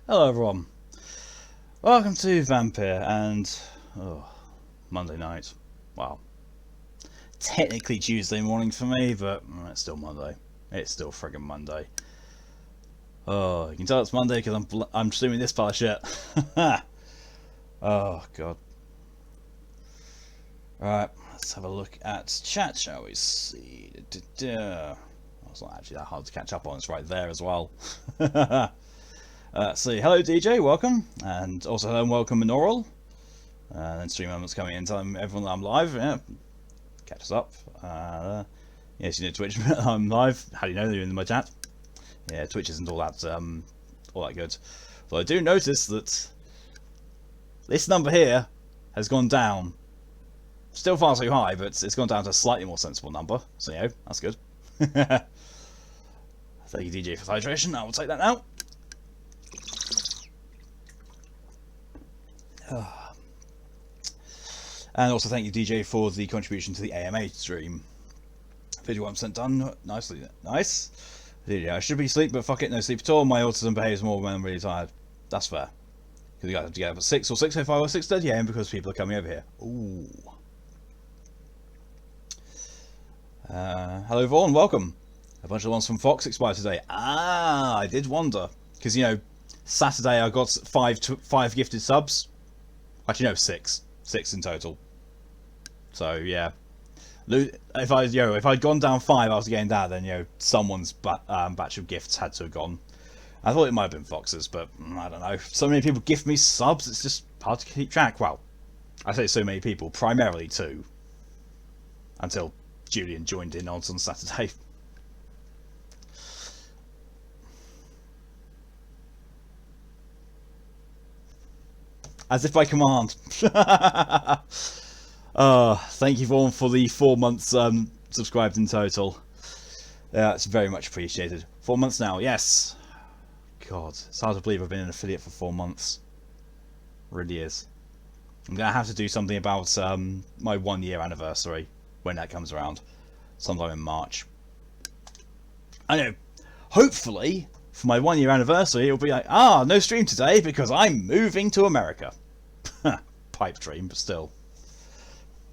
Hello everyone, welcome to Vampyr and Monday night. Well, technically Tuesday morning for me, but it's still Monday. It's still friggin' Monday. Oh, you can tell it's Monday because I'm streaming this pile of shit. Oh god. Alright, let's have a look at chat, shall we see. It's not actually that hard to catch up on, it's right there as well. See, hello DJ, welcome, and also hello and welcome Minoral. And then stream moments coming in, telling everyone that I'm live. Yeah, catch us up. Yes, you know Twitch. I'm live. How do you know that you're in my chat? Yeah, Twitch isn't all that good. But I do notice that this number here has gone down. Still far too high, but it's gone down to a slightly more sensible number. So yeah, that's good. Thank you DJ for hydration. I will take that now. And also thank you DJ for the contribution to the AMA stream. 51% done, nicely, nice. Yeah, I should be asleep, but fuck it, no sleep at all. My autism behaves more when I'm really tired. That's fair. Because you guys have to get up at 6 or 6:05 or 6:30 AM because people are coming over here. Ooh. Hello Vaughan, welcome. A bunch of ones from Fox expired today. Ah, I did wonder. Because, you know, Saturday I got five gifted subs. Actually, no, 6. 6 in total. So, yeah. If I'd gone down 5 after getting that, then, someone's batch of gifts had to have gone. I thought it might have been Fox's, but I don't know. So many people gift me subs, it's just hard to keep track. Well, I say so many people, primarily 2. Until Julian joined in on Saturday. As if by command. Thank you Vaughan for the 4 months subscribed in total. Yeah, it's very much appreciated. 4 months now, yes. God, it's hard to believe I've been an affiliate for 4 months. Really is. I'm going to have to do something about my 1 year anniversary when that comes around. Sometime in March. I know, hopefully, for my 1 year anniversary, it'll be like, no stream today because I'm moving to America. Pipe dream, but still.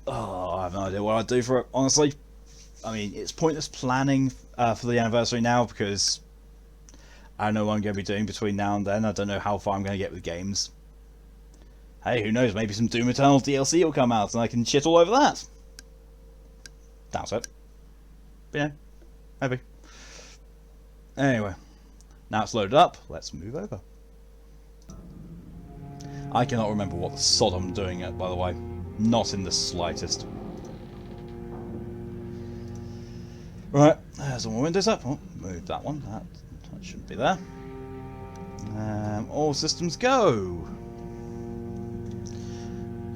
Oh, I have no idea what I'd do for it, honestly. I mean, it's pointless planning for the anniversary now because I don't know what I'm going to be doing between now and then. I don't know how far I'm going to get with games. Hey, who knows, maybe some Doom Eternal DLC will come out and I can shit all over that. Doubt it. But yeah, maybe. Anyway. Now it's loaded up, let's move over. I cannot remember what the sod I'm doing it, by the way. Not in the slightest. Right, there's all my windows up. Oh, move that one. That shouldn't be there. All systems go.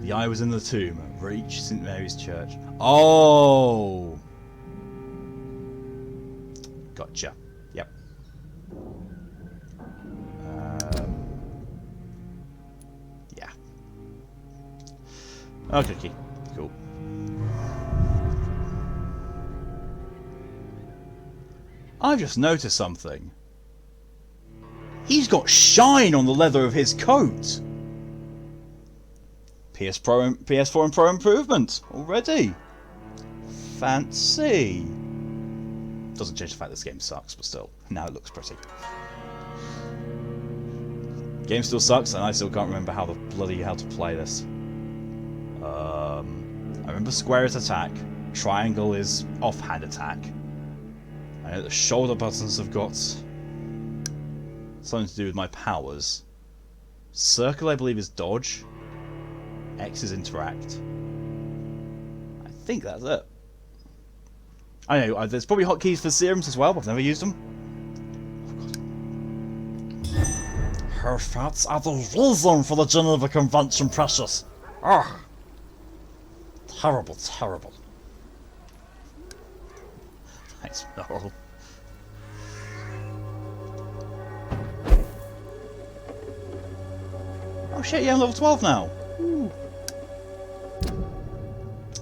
The eye was in the tomb. Reach St. Mary's Church. Oh! Gotcha. Yep. Yeah. Okay, cool. I've just noticed something. He's got shine on the leather of his coat. PS4 and Pro improvement already. Fancy. Doesn't change the fact this game sucks, but still, now it looks pretty. Game still sucks, and I still can't remember how to play this. I remember square is attack, triangle is offhand attack. I know the shoulder buttons have got something to do with my powers. Circle, I believe, is dodge. X is interact. I think that's it. I know, there's probably hotkeys for serums as well, but I've never used them. Her fats are the reason for the Geneva Convention, precious. Oh. Terrible, terrible. Thanks, no. Oh shit, yeah, I'm level 12 now. Ooh.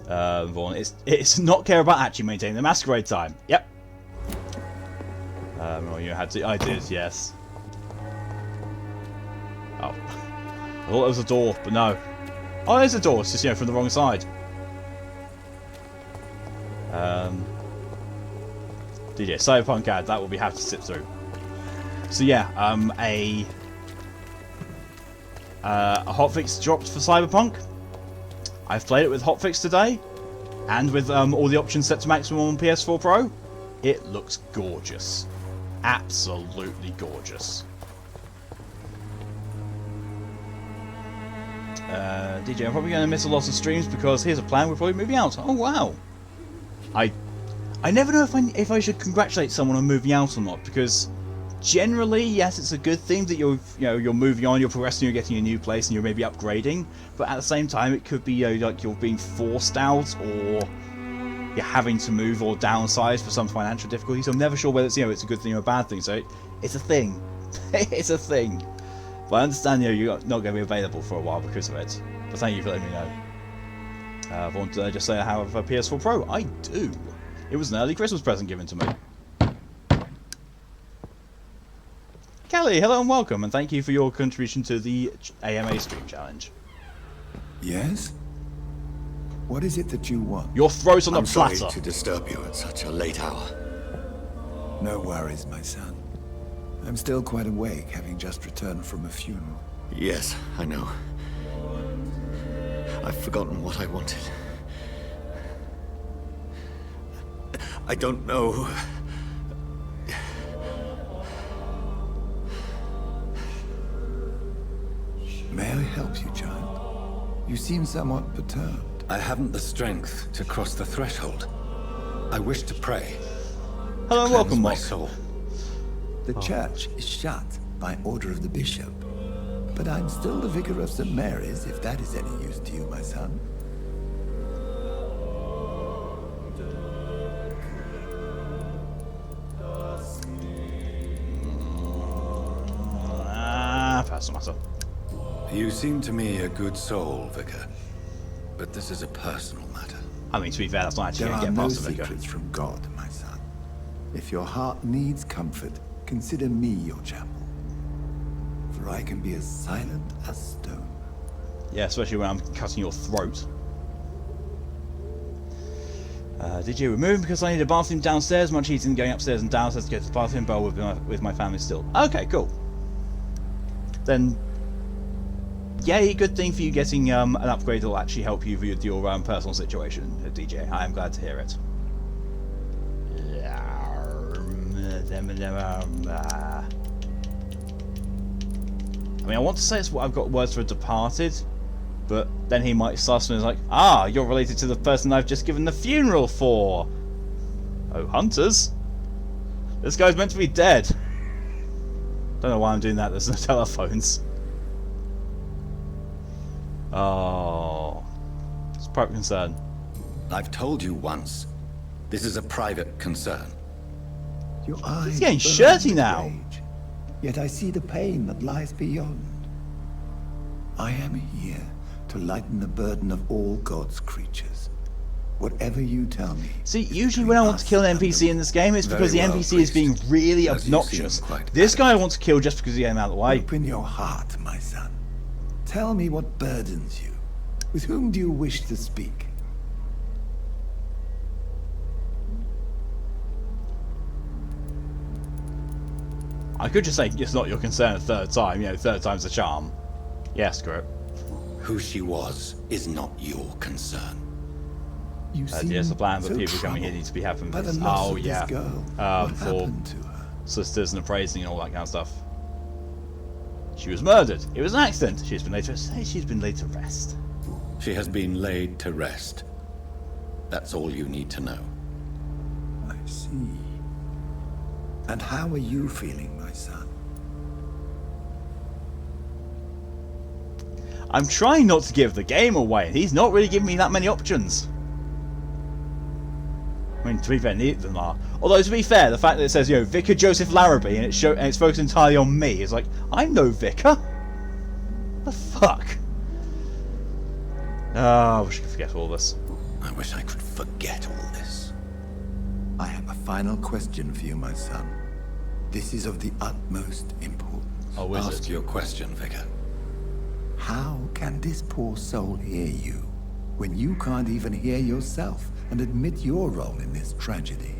Vaughan, it's not care about actually maintaining the masquerade time. Yep. Well, you had to. I did, yes. Oh. I thought there was a door, but no. Oh, there's a door. It's just, you know, from the wrong side. DJ Cyberpunk ad, that will be happy to sit through. So yeah, a hotfix dropped for Cyberpunk. I've played it with hotfix today, and with all the options set to maximum on PS4 Pro. It looks gorgeous. Absolutely gorgeous. DJ, I'm probably going to miss a lot of streams because here's a plan, we're probably moving out. Oh wow. I never know if I should congratulate someone on moving out or not, because generally, yes, it's a good thing that you're moving on, you're progressing, you're getting a new place, and you're maybe upgrading. But at the same time, it could be like you're being forced out, or you're having to move or downsize for some financial difficulty. So I'm never sure whether it's it's a good thing or a bad thing. So it's a thing. It's a thing. But I understand you're not going to be available for a while because of it. But thank you for letting me know. I want to just say I have a PS4 Pro. I do. It was an early Christmas present given to me. Kelly, hello and welcome, and thank you for your contribution to the AMA Stream Challenge. Yes? What is it that you want? Your throat on the I'm platter. sorry to disturb you at such a late hour. No worries, my son. I'm still quite awake, having just returned from a funeral. Yes, I know. I've forgotten what I wanted. I don't know. May I help you, child? You seem somewhat perturbed. I haven't the strength to cross the threshold. I wish to pray. Hello and welcome, my Mark. soul. The church is shut by order of the bishop. But I'm still the vicar of St. Mary's, if that is any use to you, my son. Personal matter. You seem to me a good soul, Vicar. But this is a personal matter. I mean, to be fair, that's not actually There going to are get no past the vicar. secrets from God, my son. If your heart needs comfort, consider me your chapel. For I can be as silent as stone. Yeah, especially when I'm cutting your throat. Did you remove because I need a bathroom downstairs? Much easier than going upstairs and downstairs to get to the bathroom, but with my family still. Okay, cool. Then, yay, good thing for you getting an upgrade that will actually help you with your personal situation, DJ. I am glad to hear it. I mean, I want to say it's what I've got words for Departed, but then he might suss and is like, ah, you're related to the person I've just given the funeral for. Oh, hunters? This guy's meant to be dead. Don't know why I'm doing that, there's no telephones. Oh. It's a private concern. I've told you once. This is a private concern. Your eyes He's getting burn shirty with now. rage, yet I see the pain that lies beyond. I am here to lighten the burden of all God's creatures. Whatever you tell me. See, usually when I want to kill an NPC in this game, it's because the Very well, NPC is being priest. really As you obnoxious. seem quite This guy I adamant. want to kill just because he came out of the way. Open your heart, my son. Tell me what burdens you. With whom do you wish to speak? I could just say it's not your concern a third time, third time's the charm. Yeah, screw it. Who she was is not your concern. You seem Yes, the plan, but so people coming here troubled need to be having by the this. loss Oh, of yeah. this girl. What For happened to her? solicitors and appraising and all that kind of stuff. She was murdered. It was an accident. She's been laid to rest. She has been laid to rest. That's all you need to know. I see. And how are you feeling, my son? I'm trying not to give the game away, and he's not really giving me that many options. I mean, to be fair, neither of them are. Although, to be fair, the fact that it says, Vicar Joseph Larrabee, and it's focused entirely on me, is like, I'm no vicar. The fuck? I wish I could forget all this. I wish I could forget all this. I have a final question for you, my son. This is of the utmost importance. Oh, is Ask it? your question, Vicar. How can this poor soul hear you when you can't even hear yourself and admit your role in this tragedy?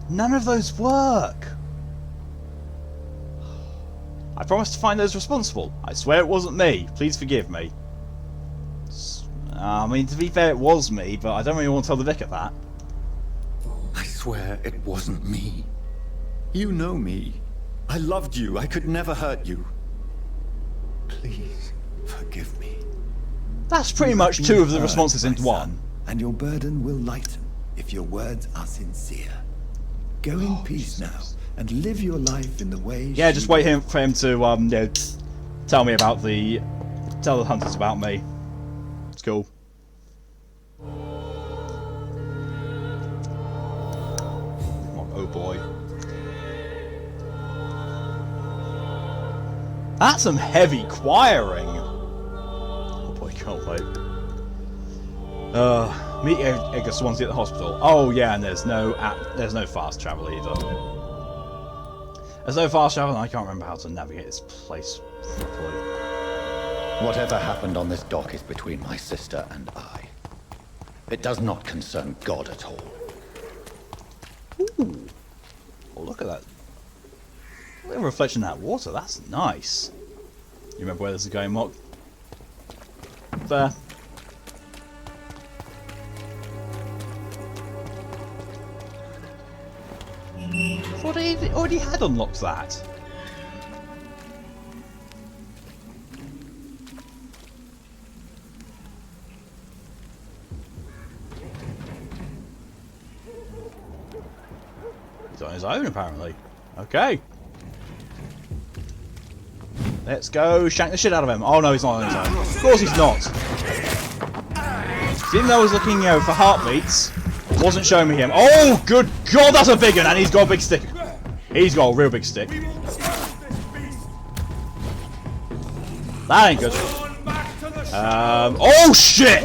None of those work. I promised to find those responsible. I swear it wasn't me. Please forgive me. I mean, to be fair, it was me, but I don't really want to tell the vicar that. I swear it wasn't me. You know me. I loved you. I could never hurt you. Please, forgive me. That's pretty much two of the responses into one. And your burden will lighten if your words are sincere. Go in peace now, and live your life in the way. Yeah, just wait for him to tell me about tell the hunters about me. It's cool. Oh boy, that's some heavy choiring. Oh boy, can't wait. Meet Edgar Swansea at the hospital. Oh yeah, and there's no fast travel either. There's no fast travel, and I can't remember how to navigate this place properly. Whatever happened on this dock is between my sister and I. It does not concern God at all. Ooh. Oh, look at that. Look at the reflection in that water. That's nice. You remember where this is going, Mock? There. I thought I already had unlocked that. He's on his own, apparently. Okay. Let's go shank the shit out of him. Oh no, he's not on his own. Of course he's not. Even though I was looking, for heartbeats, it wasn't showing me him. Oh, good God, that's a big one, and he's got a big stick. He's got a real big stick. That ain't good. Oh shit!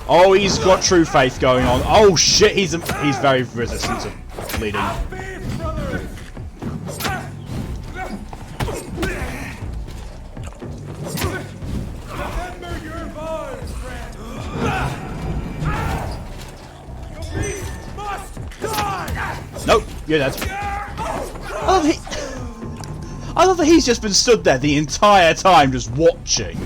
Oh, he's got true faith going on. Oh shit, he's very resistant to bleeding. Nope, you're dead. I love that he's just been stood there the entire time just watching.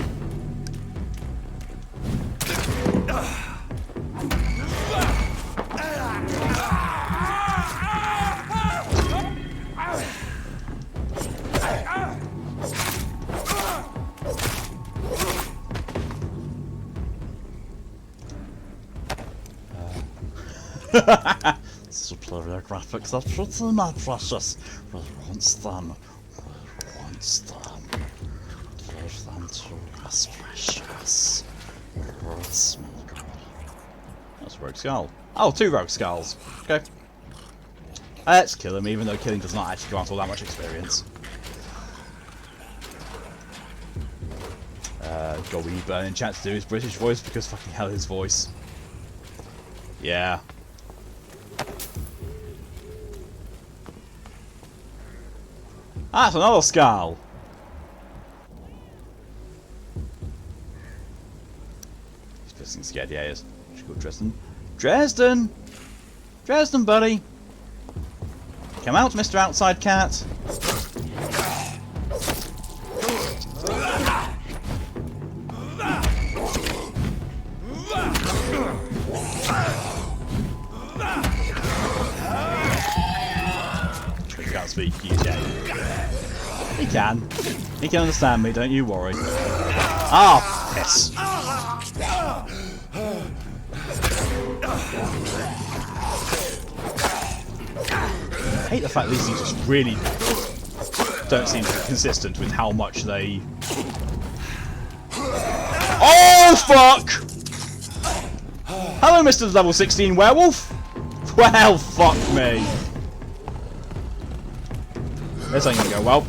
Superior graphics are pretty not precious. We want them. We want them. Give them to us, precious. That's a rogue skull. Oh, 2 rogue skulls. Okay. Let's kill him, even though killing does not actually grant all that much experience. God, we need Burning Chat to do his British voice because fucking hell, his voice. Yeah. That's another skull. He's pissing scared. Yeah, he is. Should go Dresden. Dresden! Dresden, buddy! Come out, Mr. Outside Cat. He can't speak, he's dead. He can. He can understand me, don't you worry. Ah, piss. I hate the fact these things just really don't seem to be consistent with how much they... Oh, fuck! Hello, Mr. Level 16 Werewolf! Well, fuck me. This ain't gonna go well.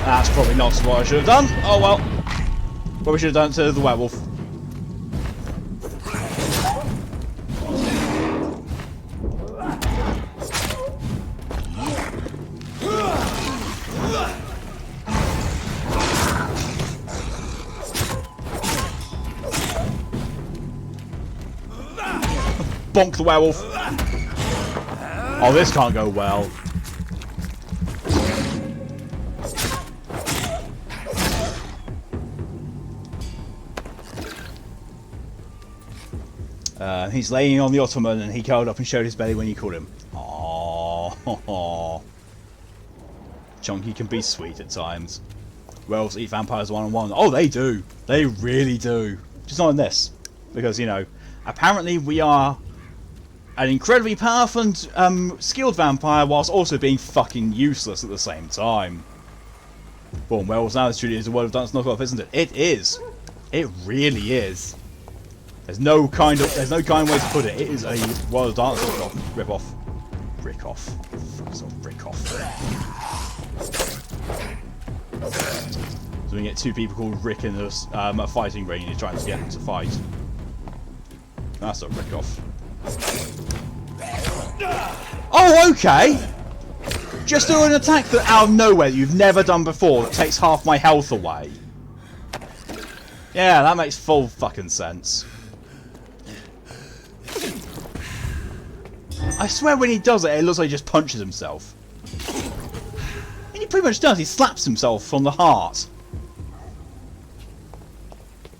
That's probably not what I should have done. Oh well. Probably should have done it to the werewolf. Bonk the werewolf. Oh, this can't go well. He's laying on the ottoman and he curled up and showed his belly when you called him. Aww. Chunky can be sweet at times. Werewolves eat vampires one-on-one. Oh, they do. They really do. Just not in this. Because, you know, apparently we are an incredibly powerful and skilled vampire whilst also being fucking useless at the same time. Boom, werewolves now truly is a world of dance knockoff, isn't it? It is. It really is. There's no kind way to put it. It is a World of Dance rip-off. Rick-off. Fuck off, Rick-off. So we get two people called Rick in a fighting ring and you're trying to get them to fight. That's a Rick-off. Oh, okay! Just do an attack that out of nowhere that you've never done before that takes half my health away. Yeah, that makes full fucking sense. I swear when he does it, it looks like he just punches himself. And he pretty much does, he slaps himself from the heart.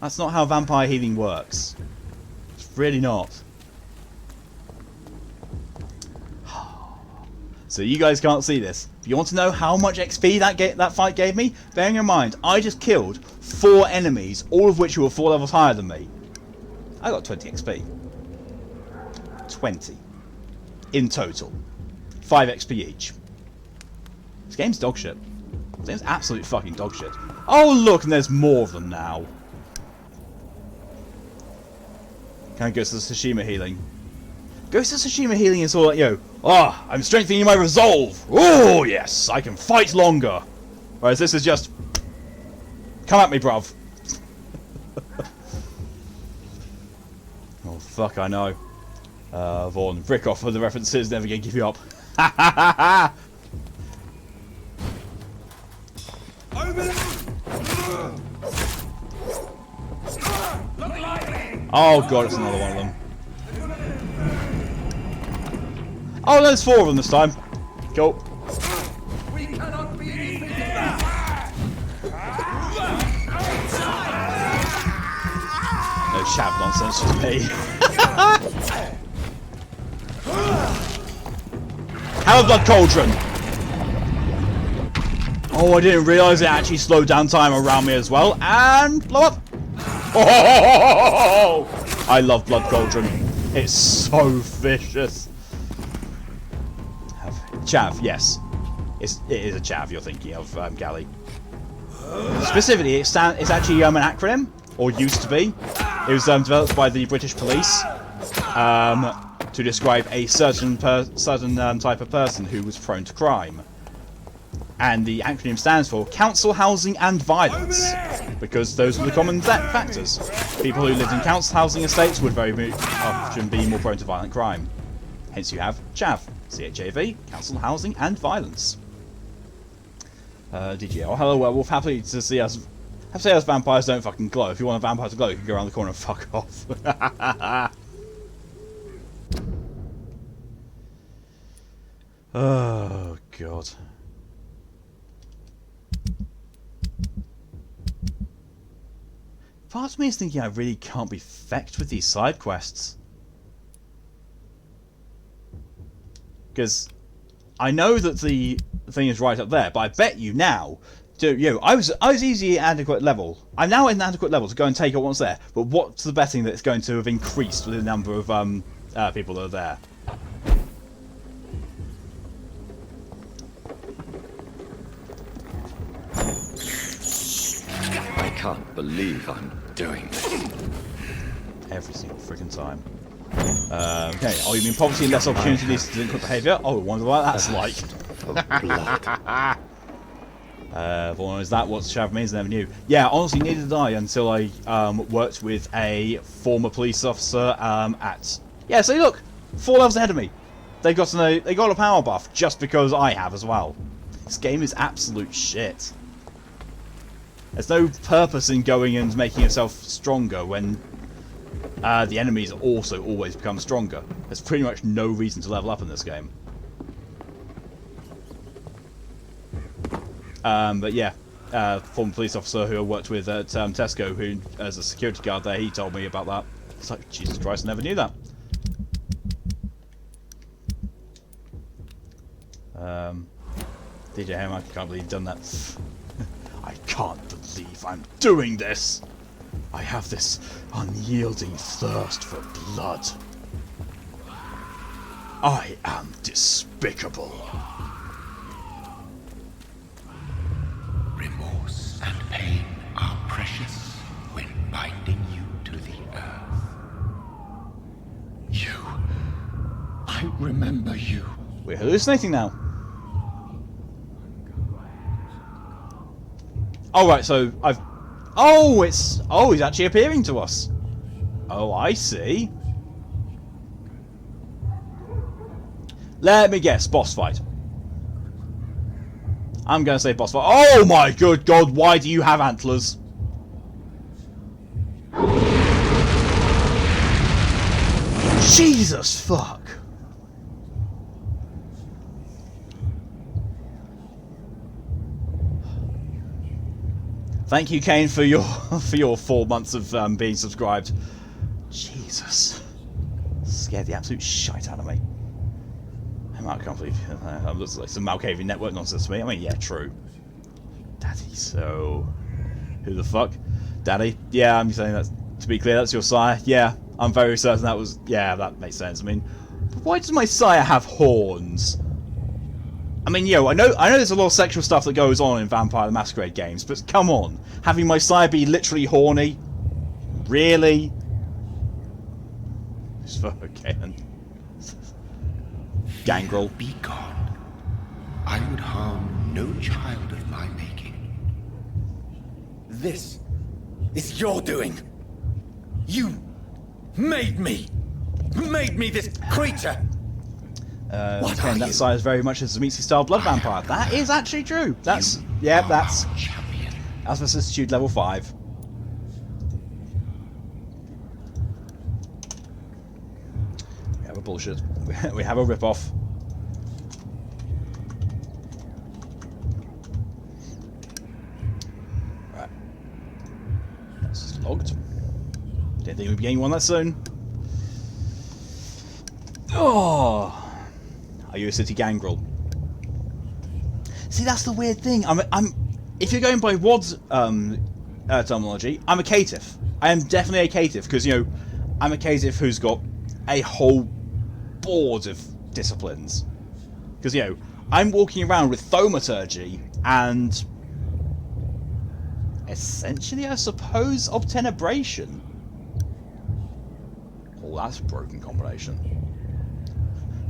That's not how vampire healing works. It's really not. So you guys can't see this. If you want to know how much XP that fight gave me, bearing in mind, I just killed 4 enemies, all of which were 4 levels higher than me. I got 20 XP. 20. In total. 5 XP each. This game's dog shit. This game's absolute fucking dog shit. Oh look, and there's more of them now. Can I go to the Tsushima healing? Ghost of Tsushima healing is all like, you know, I'm strengthening my resolve. Oh yes, I can fight longer. Whereas this is just, come at me, bruv. Oh fuck, I know. Vaughn, Rick-off for the references, never gonna give you up. Oh god, it's another one of them. Oh, there's 4 of them this time. Cool. We cannot be No chav nonsense for me. Have a blood cauldron. Oh, I didn't realise it actually slowed down time around me as well. And blow up. Oh, I love blood cauldron. It's so vicious. Chav, yes. It is a chav you're thinking of, Galley. Specifically, it's actually an acronym, or used to be. It was developed by the British police to describe a certain type of person who was prone to crime. And the acronym stands for Council, Housing and Violence, because those were the common factors. People who lived in council housing estates would very often be more prone to violent crime. Hence you have CHAV, C-H-A-V, Council, Housing and Violence. DGL, hello werewolf, happy to see us. Have to say us vampires don't fucking glow. If you want a vampire to glow, you can go around the corner and fuck off. Oh god. Part of me is thinking I really can't be fecked with these side quests. Because I know that the thing is right up there, but I bet you now, I was easily at adequate level. I'm now at an adequate level to go and take out what's there. But what's the betting that it's going to have increased with the number of people that are there? I can't believe I'm doing this. Every single freaking time. Okay, oh, you mean poverty and less opportunity leads to delinquent behaviour? Oh, I wonder what that's like. For blood. Or is that what Shav means? Never knew. Yeah, honestly, neither did I until I worked with a former police officer at. Yeah, see, look, 4 levels ahead of me. They got a power buff just because I have as well. This game is absolute shit. There's no purpose in going and making yourself stronger when the enemies also always become stronger. There's pretty much no reason to level up in this game. But yeah, former police officer who I worked with at Tesco, who as a security guard there, he told me about that. It's like, Jesus Christ, I never knew that. DJ Ham, I can't believe you've done that. I can't believe I'm doing this. I have this unyielding thirst for blood. I am despicable. Remorse and pain are precious when binding you to the earth. You. I remember you. We're hallucinating now. Oh, right, so I've... Oh, it's... Oh, he's actually appearing to us. Oh, I see. Let me guess. Boss fight. I'm going to say boss fight. Oh, my good God. Why do you have antlers? Jesus fuck. Thank you, Kane, for your 4 months of being subscribed. Jesus, scared the absolute shite out of me. I can't believe it looks like some Malkavian network nonsense to me. I mean, yeah, true. Daddy, so who the fuck? Daddy? Yeah, I'm saying that to be clear. That's your sire. Yeah, I'm very certain that was. Yeah, that makes sense. I mean, why does my sire have horns? I mean, yo, I know there's a lot of sexual stuff that goes on in Vampire the Masquerade games, but come on, having my sire be literally horny? Really? Okay, then. Gangrel. Be gone. I would harm no child of my making. This is your doing. You made me this creature. Again, that side is very much a Zemeckis style blood vampire. That is actually true. That's that's champion. that's vicissitude level 5. We have a bullshit. We have a rip-off. Right. That's logged. Didn't think we'd be getting one that soon. Oh. Are you a city gangrel? See, that's the weird thing. I'm. If you're going by WOD's terminology, I'm a caitiff. I am definitely a caitiff because I'm a caitiff who's got a whole board of disciplines. Because I'm walking around with thaumaturgy and essentially, I suppose, obtenebration. Oh, that's a broken combination.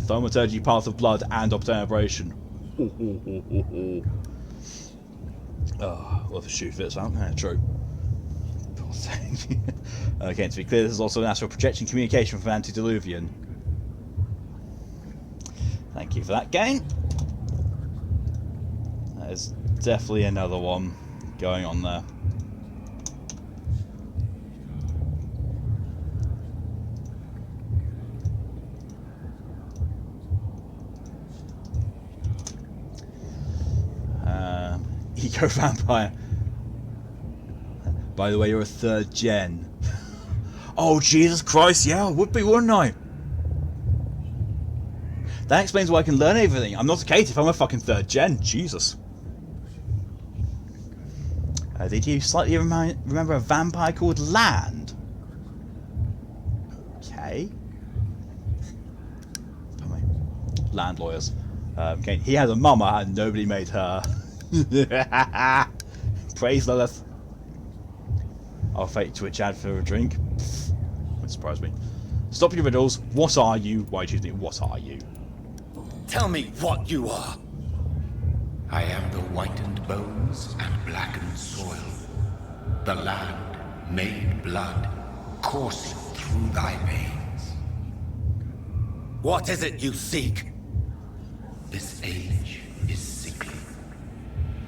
Thaumaturgy, Path of Blood, and Obtenebration. Oh, well, the shoe fits out. Yeah, true. Poor thing. Okay, to be clear, this is also an astral projection communication from Antediluvian. Thank you for that, game. There's definitely another one going on there. Eco Vampire. By the way, you're a 3rd gen. Oh, Jesus Christ, yeah, I would be, wouldn't I? That explains why I can learn everything. I'm not a caitiff, I'm a fucking 3rd gen. Jesus. Did you slightly remember a vampire called Land? Okay. Land lawyers. Okay, he had a mama and nobody made her. Praise Lilith. I'll fake Twitch ad for a drink. Wouldn't surprise me. Stop your riddles. What are you? Why do you think? What are you? Tell me what you are. I am the whitened bones and blackened soil. The land made blood coursing through thy veins. What is it you seek? This age is sickly.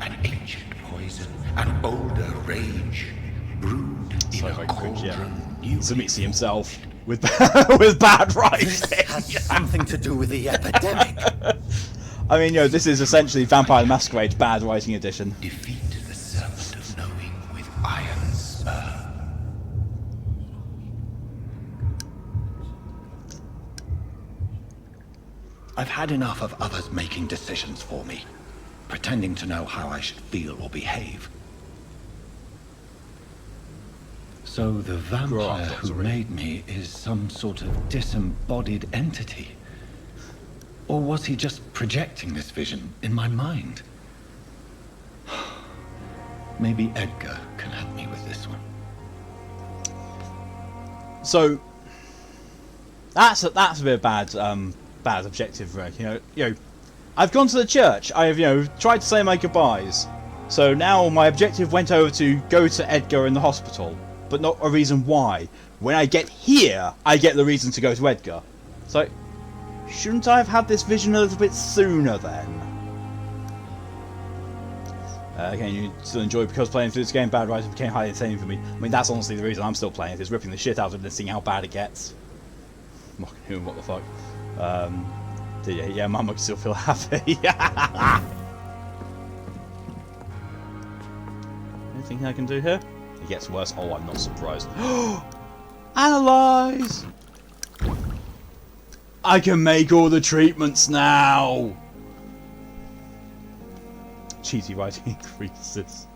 An ancient poison and older rage brewed in a cauldron newly Submits himself with with bad writing. This has something to do with the epidemic. I mean, this is essentially Vampire the Masquerade bad writing edition. defeat the serpent of knowing with iron spur. I've had enough of others making decisions for me, pretending to know how I should feel or behave. So the vampire who made me is some sort of disembodied entity? Or was he just projecting this vision in my mind? Maybe Edgar can help me with this one. So that's a bit of bad objective work. I've gone to the church. I've tried to say my goodbyes. So now my objective went over to go to Edgar in the hospital, but not a reason why. When I get here, I get the reason to go to Edgar. So shouldn't I have had this vision a little bit sooner then? Again, you still enjoy because playing through this game. Bad writing became highly entertaining for me. I mean, that's honestly the reason I'm still playing it, is ripping the shit out of it and seeing how bad it gets. What the fuck? Yeah, Mum can still feel happy. Anything I can do here? It gets worse. Oh, I'm not surprised. Analyze! I can make all the treatments now! Cheesy writing increases.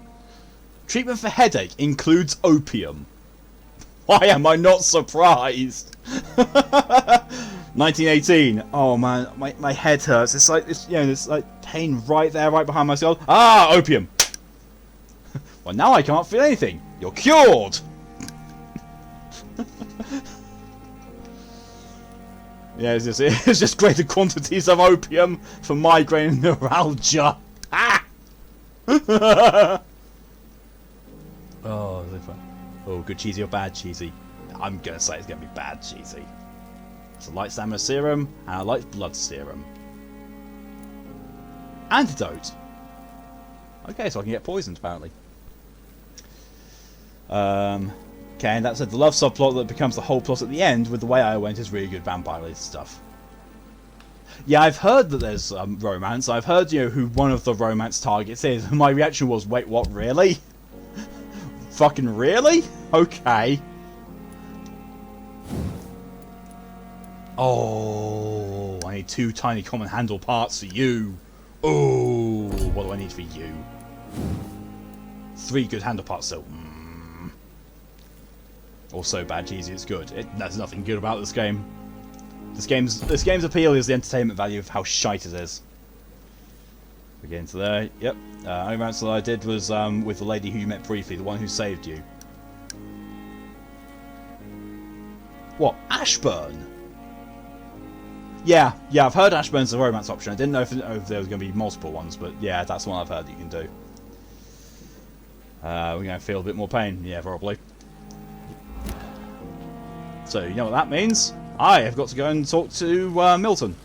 Treatment for headache includes opium. Why am I not surprised? 1918. Oh man, my head hurts. It's like this like pain right there, right behind my skull. Ah, opium. Well, now I can't feel anything. You're cured. Yeah, it's just greater quantities of opium for migraine and neuralgia. Ah! Oh, good cheesy or bad cheesy? I'm gonna say it's gonna be bad cheesy. It's a light stamina serum and a light blood serum. Antidote. Okay, so I can get poisoned apparently. Okay, and that said, the love subplot that becomes the whole plot at the end with the way I went is really good vampire-related stuff. Yeah, I've heard that there's romance. I've heard, who one of the romance targets is. My reaction was, wait, what, really? Fucking really? Okay. Oh, I need 2 tiny common handle parts for you. Oh, what do I need for you? 3 good handle parts, so... Also bad cheesy, it's good. There's nothing good about this game. This game's appeal is the entertainment value of how shite it is. We get into there. Yep. Only romance that I did was with the lady who you met briefly, the one who saved you. What? Ashburn? Yeah, I've heard Ashburn's a romance option. I didn't know if there was going to be multiple ones, but yeah, that's one I've heard that you can do. We're going to feel a bit more pain. Yeah, probably. So, you know what that means? I have got to go and talk to Milton.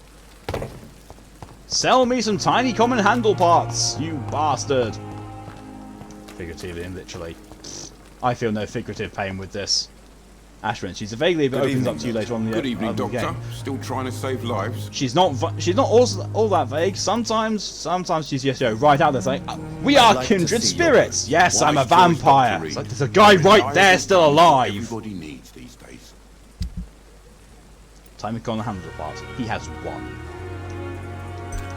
Sell me some tiny common handle parts, you bastard! Figuratively and literally. I feel no figurative pain with this. Ashburn, she's vaguely, but opens up to you later on in the Good evening, the Doctor. game. Still trying to save lives? She's not all that vague. Sometimes she's just right out there saying, "We are kindred spirits." Yes, I'm a vampire. It's like there's a guy right there still alive. Everybody needs these days. Time on the handle part. He has 1.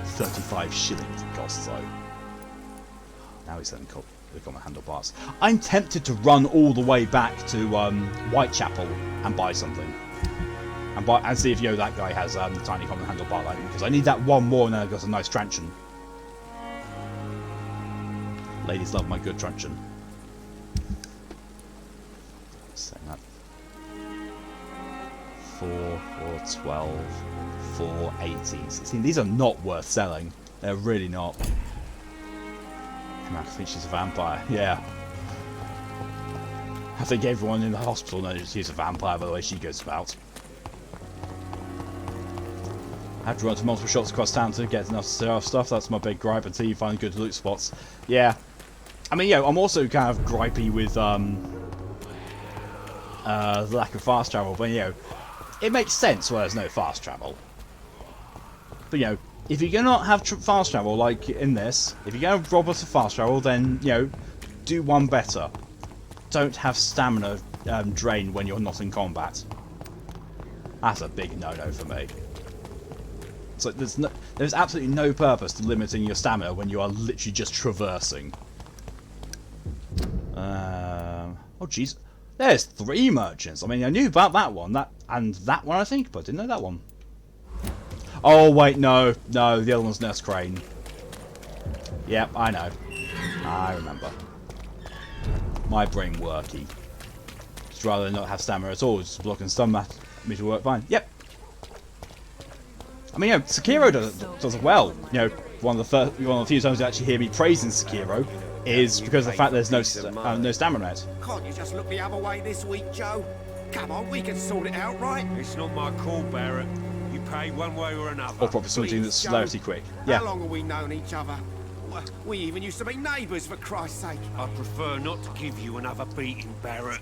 35 shillings it costs though. Now he's selling the common handle parts. I'm tempted to run all the way back to Whitechapel and buy something. And see if that guy has the tiny common handle part like me, because I need that 1 more and then I've got a nice truncheon. Ladies love my good truncheon. Setting up 4, 12, 4, 80s. See, these are not worth selling. They're really not. I think she's a vampire. Yeah. I think everyone in the hospital knows she's a vampire by the way she goes about. I have to run to multiple shops across town to get enough to sell off stuff. That's my big gripe until you find good loot spots. Yeah. I mean, I'm also kind of gripey with the lack of fast travel, but it makes sense where there's no fast travel. But if you're gonna have fast travel like in this, if you're gonna rob us of fast travel, then do one better. Don't have stamina drain when you're not in combat. That's a big no-no for me. So there's absolutely no purpose to limiting your stamina when you are literally just traversing. Oh jeez, there's 3 merchants. I mean, I knew about that one, and that one I think, but I didn't know that one. Oh wait, no, the other one's Nurse Crane. Yep, I know. I remember. My brain worky. Just rather than not have stamina at all, just blocking stun me to work fine. Yep. I mean, Sekiro does it well. One of the few times you actually hear me praising Sekiro is because of the fact there's no stamina net. Can't you just look the other way this week, Joe? Come on, we can sort it out, right? It's not my call, Barrett. You pay one way or another. Or probably something that's celerity quick. Yeah. How long have we known each other? We even used to be neighbours, for Christ's sake. I prefer not to give you another beating, Barrett.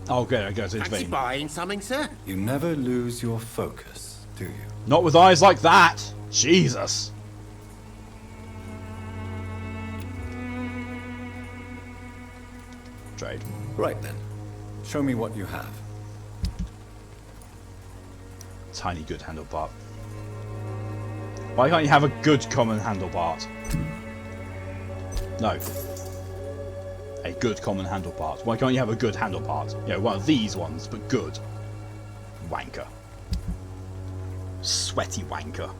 Oh, good, I go to Fancy intervene. buying something, sir? You never lose your focus, do you? Not with eyes like that! Jesus! Trade. Right then. Show me what you have. Tiny good handle part. Why can't you have a good common handle part? No. A good common handle part. Why can't you have a good handle part? One of these ones, but good. Wanker. Sweaty wanker.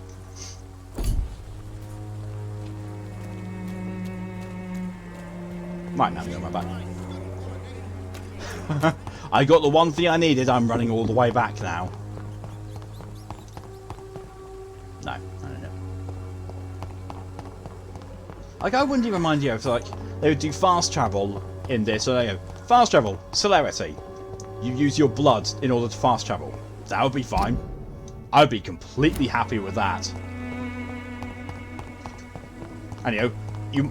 Right, now we got my back. I got the one thing I needed. I'm running all the way back now. No. Like, I wouldn't even mind if they would do fast travel in this. So fast travel, celerity. You use your blood in order to fast travel. That would be fine. I would be completely happy with that. And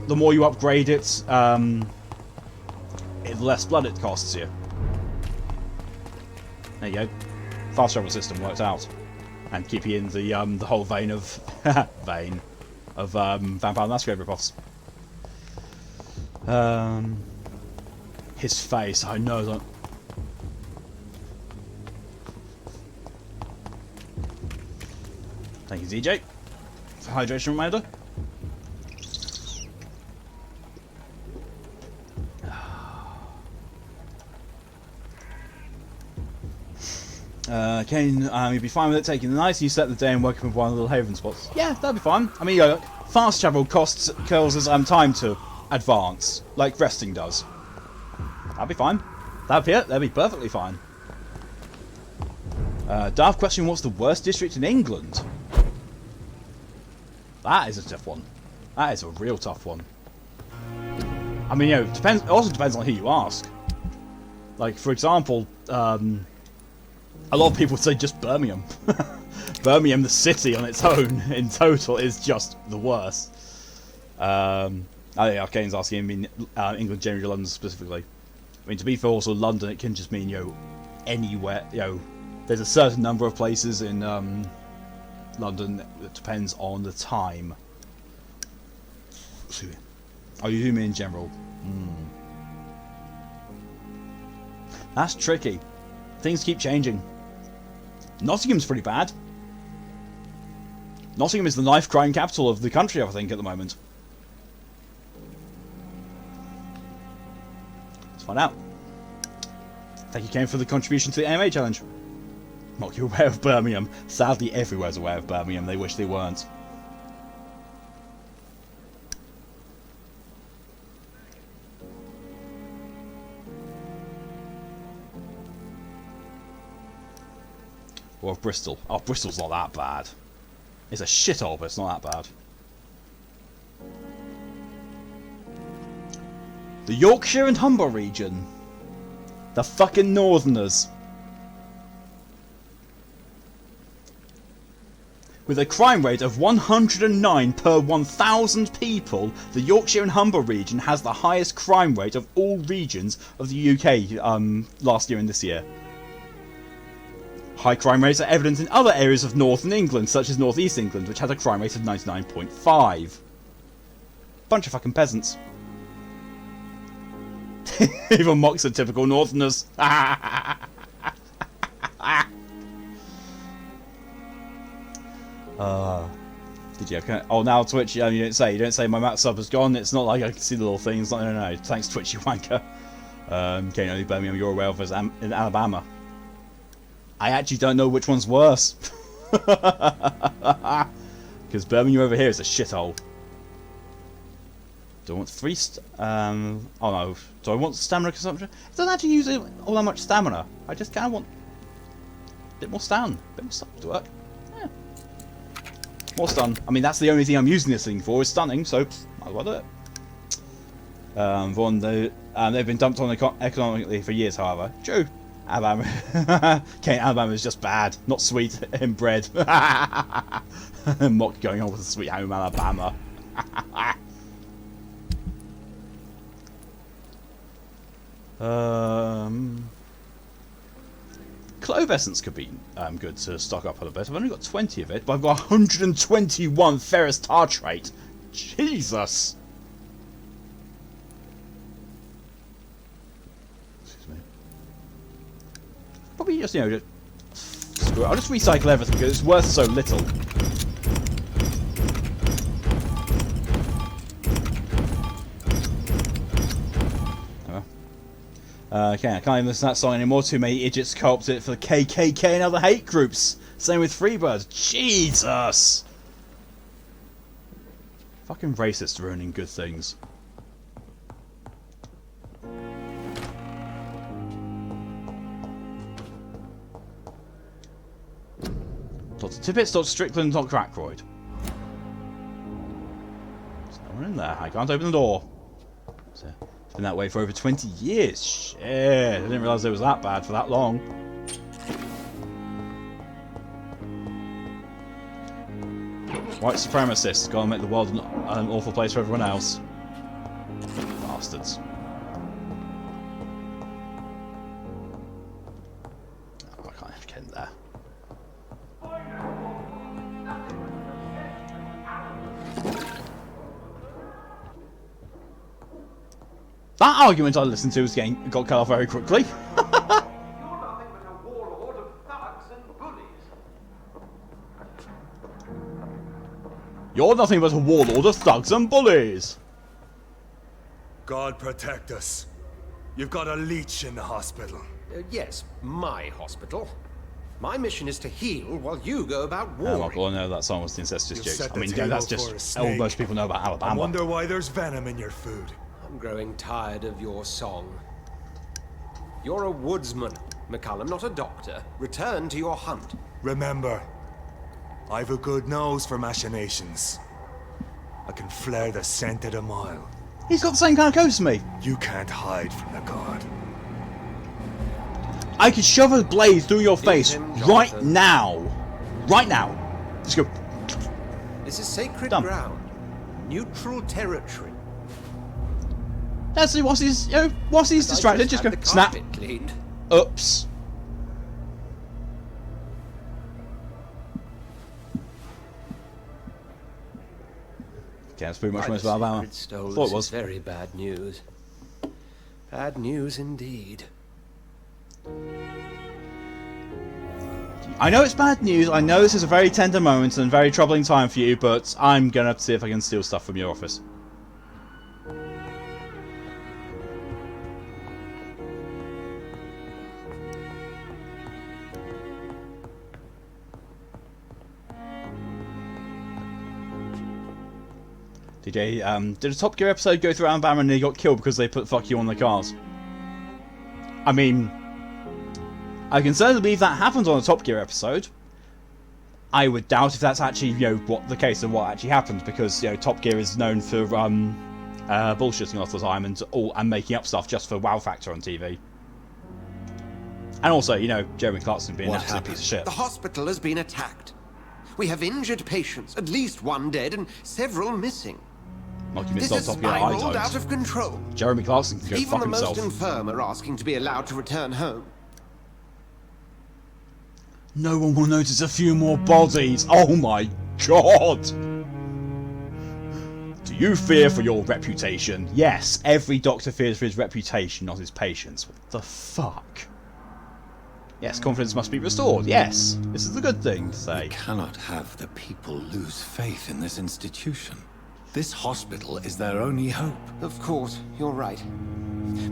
the more you upgrade it, the less blood it costs you. There you go. Fast travel system worked out, and keep you in the whole vein of Vampire the Masquerade ripoffs. His face, I know that. Thank you, DJ, for hydration reminder. Kane, you'd be fine with it taking the night, and you set the day and working with one of the little haven spots. Yeah, that'd be fine. I mean, fast travel kills us time to advance, like resting does. That'd be fine. That'd be perfectly fine. Daft question: what's the worst district in England? That is a tough one. That is a real tough one. I mean, depends. It also depends on who you ask. Like, for example, a lot of people would say just Birmingham. Birmingham, the city on its own, in total, is just the worst. I think Arcane's asking me England generally, London specifically. I mean, to be fair, also London, it can just mean anywhere. There's a certain number of places in London that depends on the time. Oh, you mean in general? That's tricky. Things keep changing. Nottingham's pretty bad. Nottingham is the knife crime capital of the country, I think, at the moment. Let's find out. Thank you, Kane, for the contribution to the MMA challenge. Not you aware of Birmingham. Sadly, everywhere's aware of Birmingham. They wish they weren't. Or of Bristol. Oh, Bristol's not that bad. It's a shithole, but it's not that bad. The Yorkshire and Humber region. The fucking Northerners. With a crime rate of 109 per 1,000 people, the Yorkshire and Humber region has the highest crime rate of all regions of the UK last year and this year. High crime rates are evident in other areas of northern England, such as North East England, which has a crime rate of 99.5. Bunch of fucking peasants. Even mocks are typical northerners. Did you? Oh, now Twitch. You don't say. You don't say my max sub has gone. It's not like I can see the little things. No. Thanks, Twitch, you wanker. Okay, only Birmingham, you're aware of as in Alabama. I actually don't know which one's worse. Because Birmingham over here is a shithole. Do I want 3 oh no. Do I want stamina consumption? It doesn't actually use all that much stamina. I just kind of want a bit more stun. A bit more stun to work. Yeah. More stun. I mean, that's the only thing I'm using this thing for, is stunning, so might as well do it. They've been dumped on economically for years, however. True. Alabama. Okay, Alabama is just bad, not sweet in bread. Mock going on with the sweet home Alabama. Clove essence could be good to stock up a little bit. I've only got 20 of it, but I've got 121 ferrous tartrate. Jesus! Excuse me. Probably just, just screw it. I'll just recycle everything because it's worth so little. Okay, I can't even listen to that song anymore. Too many idiots co-opted it for the KKK and other hate groups. Same with Freebirds. Jesus! Fucking racists ruining good things. Dr. Tippett, Dr. Strickland, Dr. Ackroyd. There's no one in there. I can't open the door. So, it's been that way for over 20 years. Shit. I didn't realise it was that bad for that long. White supremacists. Gotta make the world an awful place for everyone else. Bastards. Oh, I can't get in there. That argument I listened to got cut off very quickly. You're nothing but a warlord of thugs and bullies. God protect us. You've got a leech in the hospital. Yes, my hospital. My mission is to heal while you go about warring. Oh, Michael, I know that song was the incestuous You've jokes. set I mean, the that's table for a just all snake. most people know about Alabama. I wonder why there's venom in your food. I'm growing tired of your song. You're a woodsman, McCallum, not a doctor. Return to your hunt. Remember, I've a good nose for machinations. I can flare the scent at a mile. He's got the same kind of coat as me. You can't hide from the god. I could shove a blade through your face right now. Right now. Just go. This is sacred Done. ground. Neutral territory. That's whilst he's distracted, just go snap. Cleaned. Oops. Can't speak much more about Alabama. Thought it was very bad news. Bad news indeed. I know it's bad news. I know this is a very tender moment and very troubling time for you, but I'm gonna have to see if I can steal stuff from your office. DJ, did a Top Gear episode go through Alabama and they got killed because they put "fuck you" on the cars? I mean, I can certainly believe that happened on a Top Gear episode. I would doubt if that's actually, what the case of what actually happened, because, Top Gear is known for, bullshitting all the time and making up stuff just for wow factor on TV. And also, you know, Jeremy Clarkson being an absolute piece of shit. The hospital has been attacked. We have injured patients, at least one dead and several missing. This has spiraled out of control. Jeremy Clarkson can go Even fuck the himself. most infirm are asking to be allowed to return home. No one will notice a few more bodies. Oh my god! Do you fear for your reputation? Yes, every doctor fears for his reputation, not his patients. What the fuck? Yes, confidence must be restored. Yes, this is a good thing to say. We cannot have the people lose faith in this institution. This hospital is their only hope. Of course, you're right.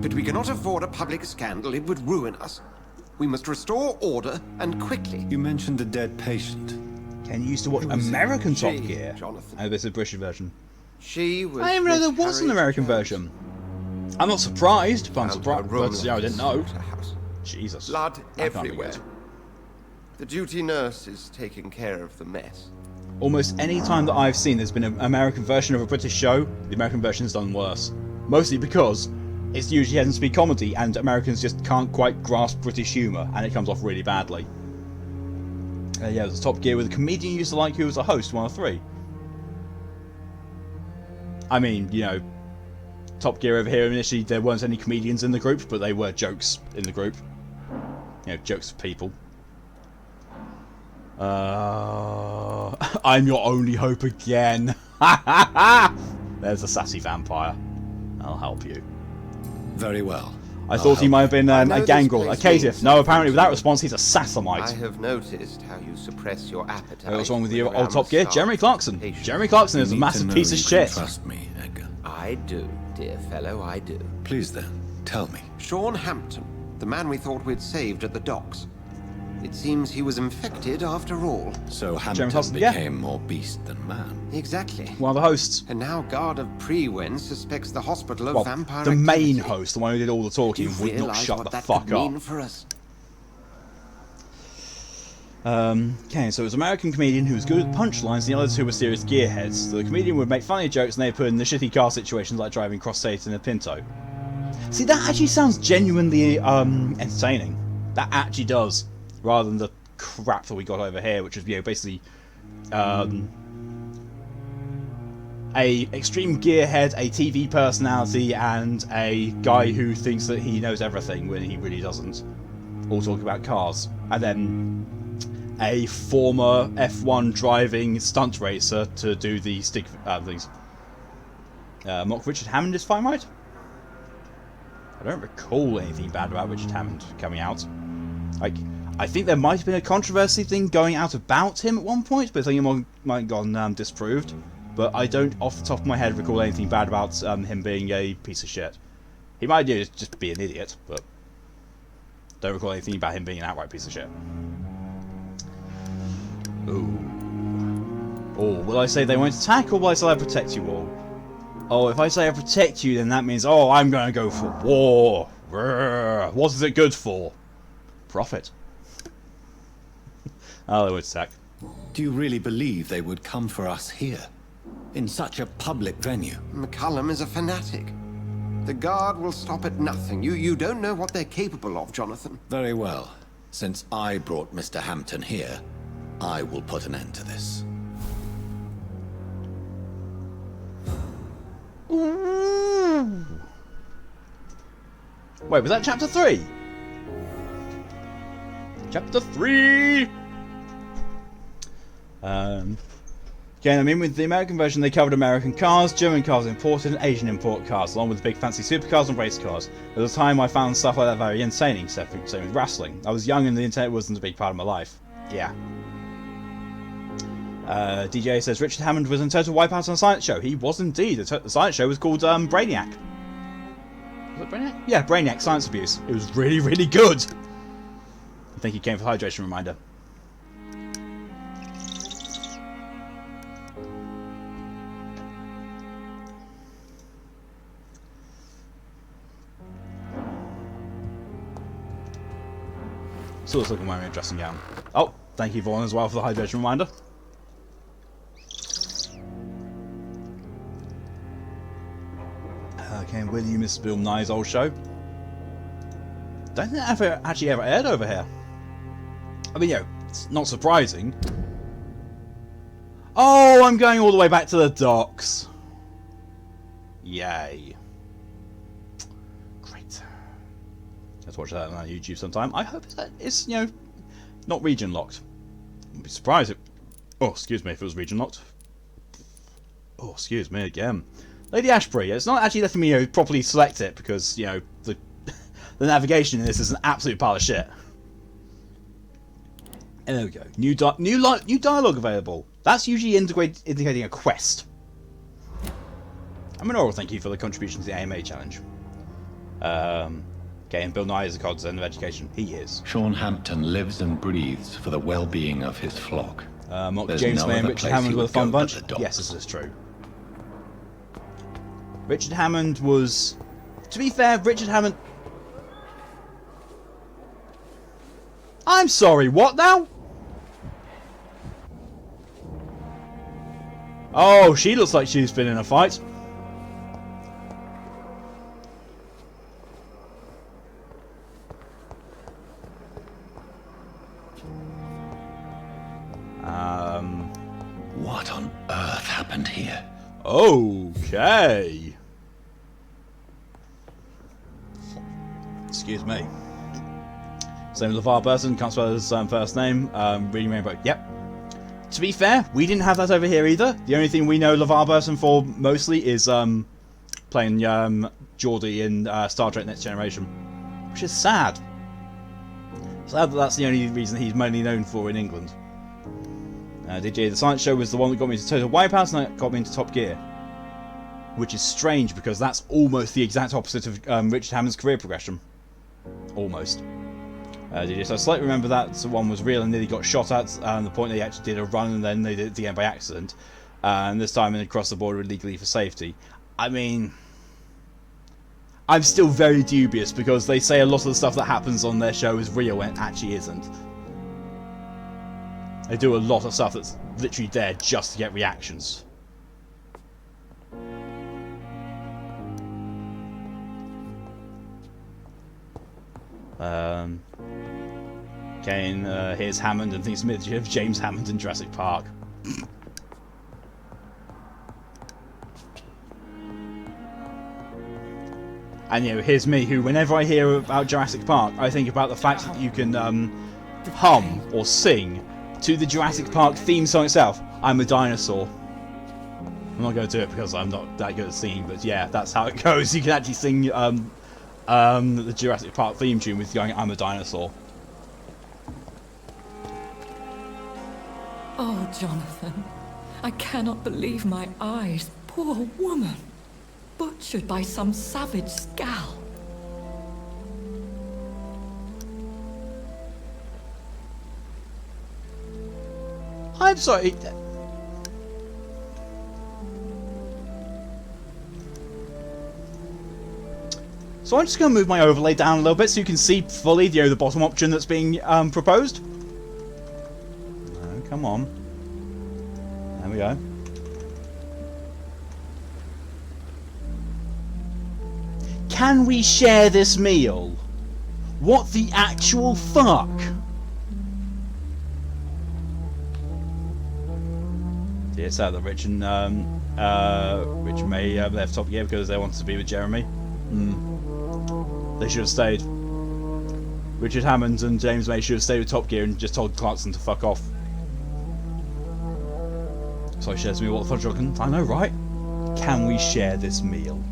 But we cannot afford a public scandal. It would ruin us. We must restore order, and quickly. You mentioned the dead patient. Ken used to watch American Top Gear. Jonathan. Oh, this is a British version. She was. I didn't even know there was an American version. I'm not surprised, but I'm surprised. But yeah, I didn't know. Jesus. Blood That can't be everywhere. good. The duty nurse is taking care of the mess. Almost any time that I've seen there's been an American version of a British show, the American version's done worse. Mostly because it's usually tends to be comedy, and Americans just can't quite grasp British humour, and it comes off really badly. Yeah, there's Top Gear with a comedian you used to like who was a host, one of three. I mean, you know, Top Gear over here, initially there weren't any comedians in the group, but they were jokes in the group. You know, jokes for people. I'm your only hope again. There's a sassy vampire. I'll help you. Very well. I thought he might have been a gangrel, a caitiff. No, apparently without response he's a Sassamite. I have noticed how you suppress your appetite. What's wrong with you, old Top Gear? Jeremy Clarkson. Jeremy Clarkson is a massive piece of shit. Trust me, Edgar. I do, dear fellow, I do. Please then, tell me. Sean Hampton, the man we thought we'd saved at the docks. It seems he was infected after all. So Hampton became more beast than man. Exactly. One of the hosts. And now Guard of Prewen suspects the hospital of vampire the main activity. host, the one who did all the talking, would not shut the fuck up. For us? Okay, so it was an American comedian who was good at punchlines, and the other two were serious gearheads. So the comedian would make funny jokes, and they put in the shitty car situations like driving cross-state in a Pinto. See, that actually sounds genuinely entertaining. That actually does, rather than the crap that we got over here, which is, you know, basically a extreme gearhead, a TV personality, and a guy who thinks that he knows everything when he really doesn't. All talking about cars, and then a former F1 driving stunt racer to do the stick things. Mock Richard Hammond is fine, right? I don't recall anything bad about Richard Hammond coming out. Like, I think there might have been a controversy thing going out about him at one point, but I think it might have gone disproved. But I don't, off the top of my head, recall anything bad about him being a piece of shit. He might just be an idiot, but don't recall anything about him being an outright piece of shit. Ooh. Oh, will I say they won't attack, or will I say I protect you all? Oh, if I say I protect you, then that means, oh, I'm going to go for war. What is it good for? Profit. Oh, they would attack. Do you really believe they would come for us here? In such a public venue? McCullum is a fanatic. The Guard will stop at nothing. You don't know what they're capable of, Jonathan. Very well. Since I brought Mr. Hampton here, I will put an end to this. Ooh. Wait, was that chapter 3? Chapter 3! Again, I mean, with the American version, they covered American cars, German cars imported, and Asian import cars, along with the big fancy supercars and race cars. At the time, I found stuff like that very entertaining, same with wrestling. I was young and the internet wasn't a big part of my life. Yeah. DJ says, Richard Hammond was in Total Wipeout on a science show. He was indeed. The science show was called Brainiac. Was it Brainiac? Yeah, Brainiac Science Abuse. It was really, really good. I think he came for hydration reminder. So let's look at my dressing gown. Oh, thank you, Vaughn, as well, for the hydration reminder. Okay, William is Bill Nye's old show. Don't think that actually ever aired over here. I mean, it's not surprising. Oh, I'm going all the way back to the docks. Yay. Great. Let's watch that on YouTube sometime. I hope that it's, not region locked. I'd be surprised if... Oh, excuse me if it was region locked. Oh, excuse me again. Lady Ashbury, it's not actually letting me properly select it because, the the navigation in this is an absolute pile of shit. And there we go. New dialogue available. That's usually indicating a quest. I'm an oral thank you for the contribution to the AMA challenge. Okay, and Bill Nye is a godsend of education. He is. Sean Hampton lives and breathes for the well-being of his flock. James May and Richard Hammond were a fun bunch. Yes, this is true. Richard Hammond was... To be fair, Richard Hammond... I'm sorry, what now? Oh, she looks like she's been in a fight. What on earth happened here? Okay. Excuse me. Same with LeVar Burton, can't spell his first name. Reading Rainbow, yep. To be fair, we didn't have that over here either. The only thing we know LeVar Burton for mostly is playing Geordie in Star Trek Next Generation. Which is sad. Sad that that's the only reason he's mainly known for in England. DJ The Science Show was the one that got me into Total Wipeout and that got me into Top Gear. Which is strange because that's almost the exact opposite of Richard Hammond's career progression. Almost. So I slightly remember that one was real and nearly got shot at, and the point they actually did a run and then they did it again by accident. And this time they crossed the border illegally for safety. I mean... I'm still very dubious because they say a lot of the stuff that happens on their show is real when it actually isn't. They do a lot of stuff that's literally there just to get reactions. Kane hears Hammond and thinks immediately of James Hammond in Jurassic Park. And here's me who, whenever I hear about Jurassic Park, I think about the fact that you can hum or sing to the Jurassic Park theme song itself. I'm a dinosaur. I'm not going to do it because I'm not that good at singing, but yeah, that's how it goes. You can actually sing the Jurassic Park theme tune with going, I'm a dinosaur. Oh, Jonathan, I cannot believe my eyes. Poor woman. Butchered by some savage scowl. I'm sorry. So I'm just going to move my overlay down a little bit so you can see fully the bottom option that's being proposed. Come on. There we go. Can we share this meal? What the actual fuck? It's sad that Rich and May left Top Gear because they wanted to be with Jeremy. They should have stayed. Richard Hammond and James May should have stayed with Top Gear and just told Clarkson to fuck off. So he shares me what the fudge rockin'. I know, right? Can we share this meal?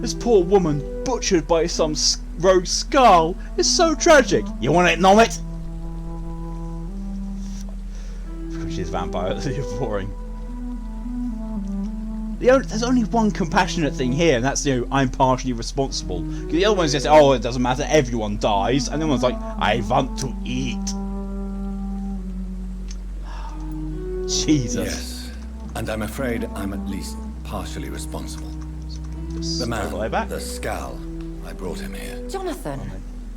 This poor woman, butchered by some rogue skull, is so tragic. You want it, nom it? She's vampire, you're boring. There's only one compassionate thing here, and that's I'm partially responsible. Because the other one's just, oh, it doesn't matter, everyone dies, and the one's like, I want to eat. Jesus. Yes, and I'm afraid I'm at least partially responsible. The man, the scowl, I brought him here. Jonathan,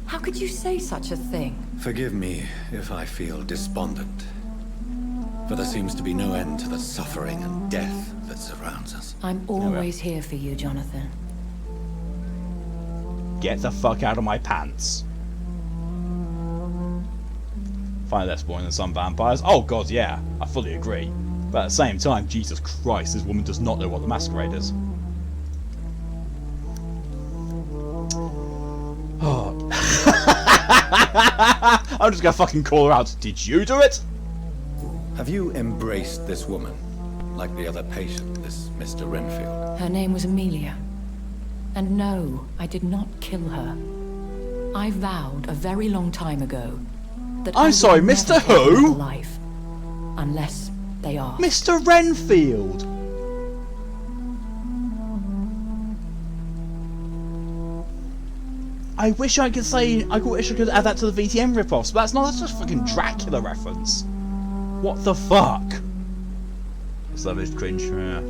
how could you say such a thing? Forgive me if I feel despondent. For there seems to be no end to the suffering and death that surrounds us. I'm always here for you, Jonathan. Get the fuck out of my pants. Find less boring than some vampires. Oh god, yeah, I fully agree. But at the same time, Jesus Christ, this woman does not know what the masquerade is. Oh. I'm just gonna fucking call her out. Did you do it? Have you embraced this woman, like the other patient, this Mr. Renfield? Her name was Amelia. And no, I did not kill her. I vowed a very long time ago that I'm sorry, Mr. Who? Life, unless they are. Mr. Renfield. I wish I could say, I wish I could add that to the VtM Ripoffs, but that's just a fucking Dracula reference. What the fuck? Savage cringe, yeah.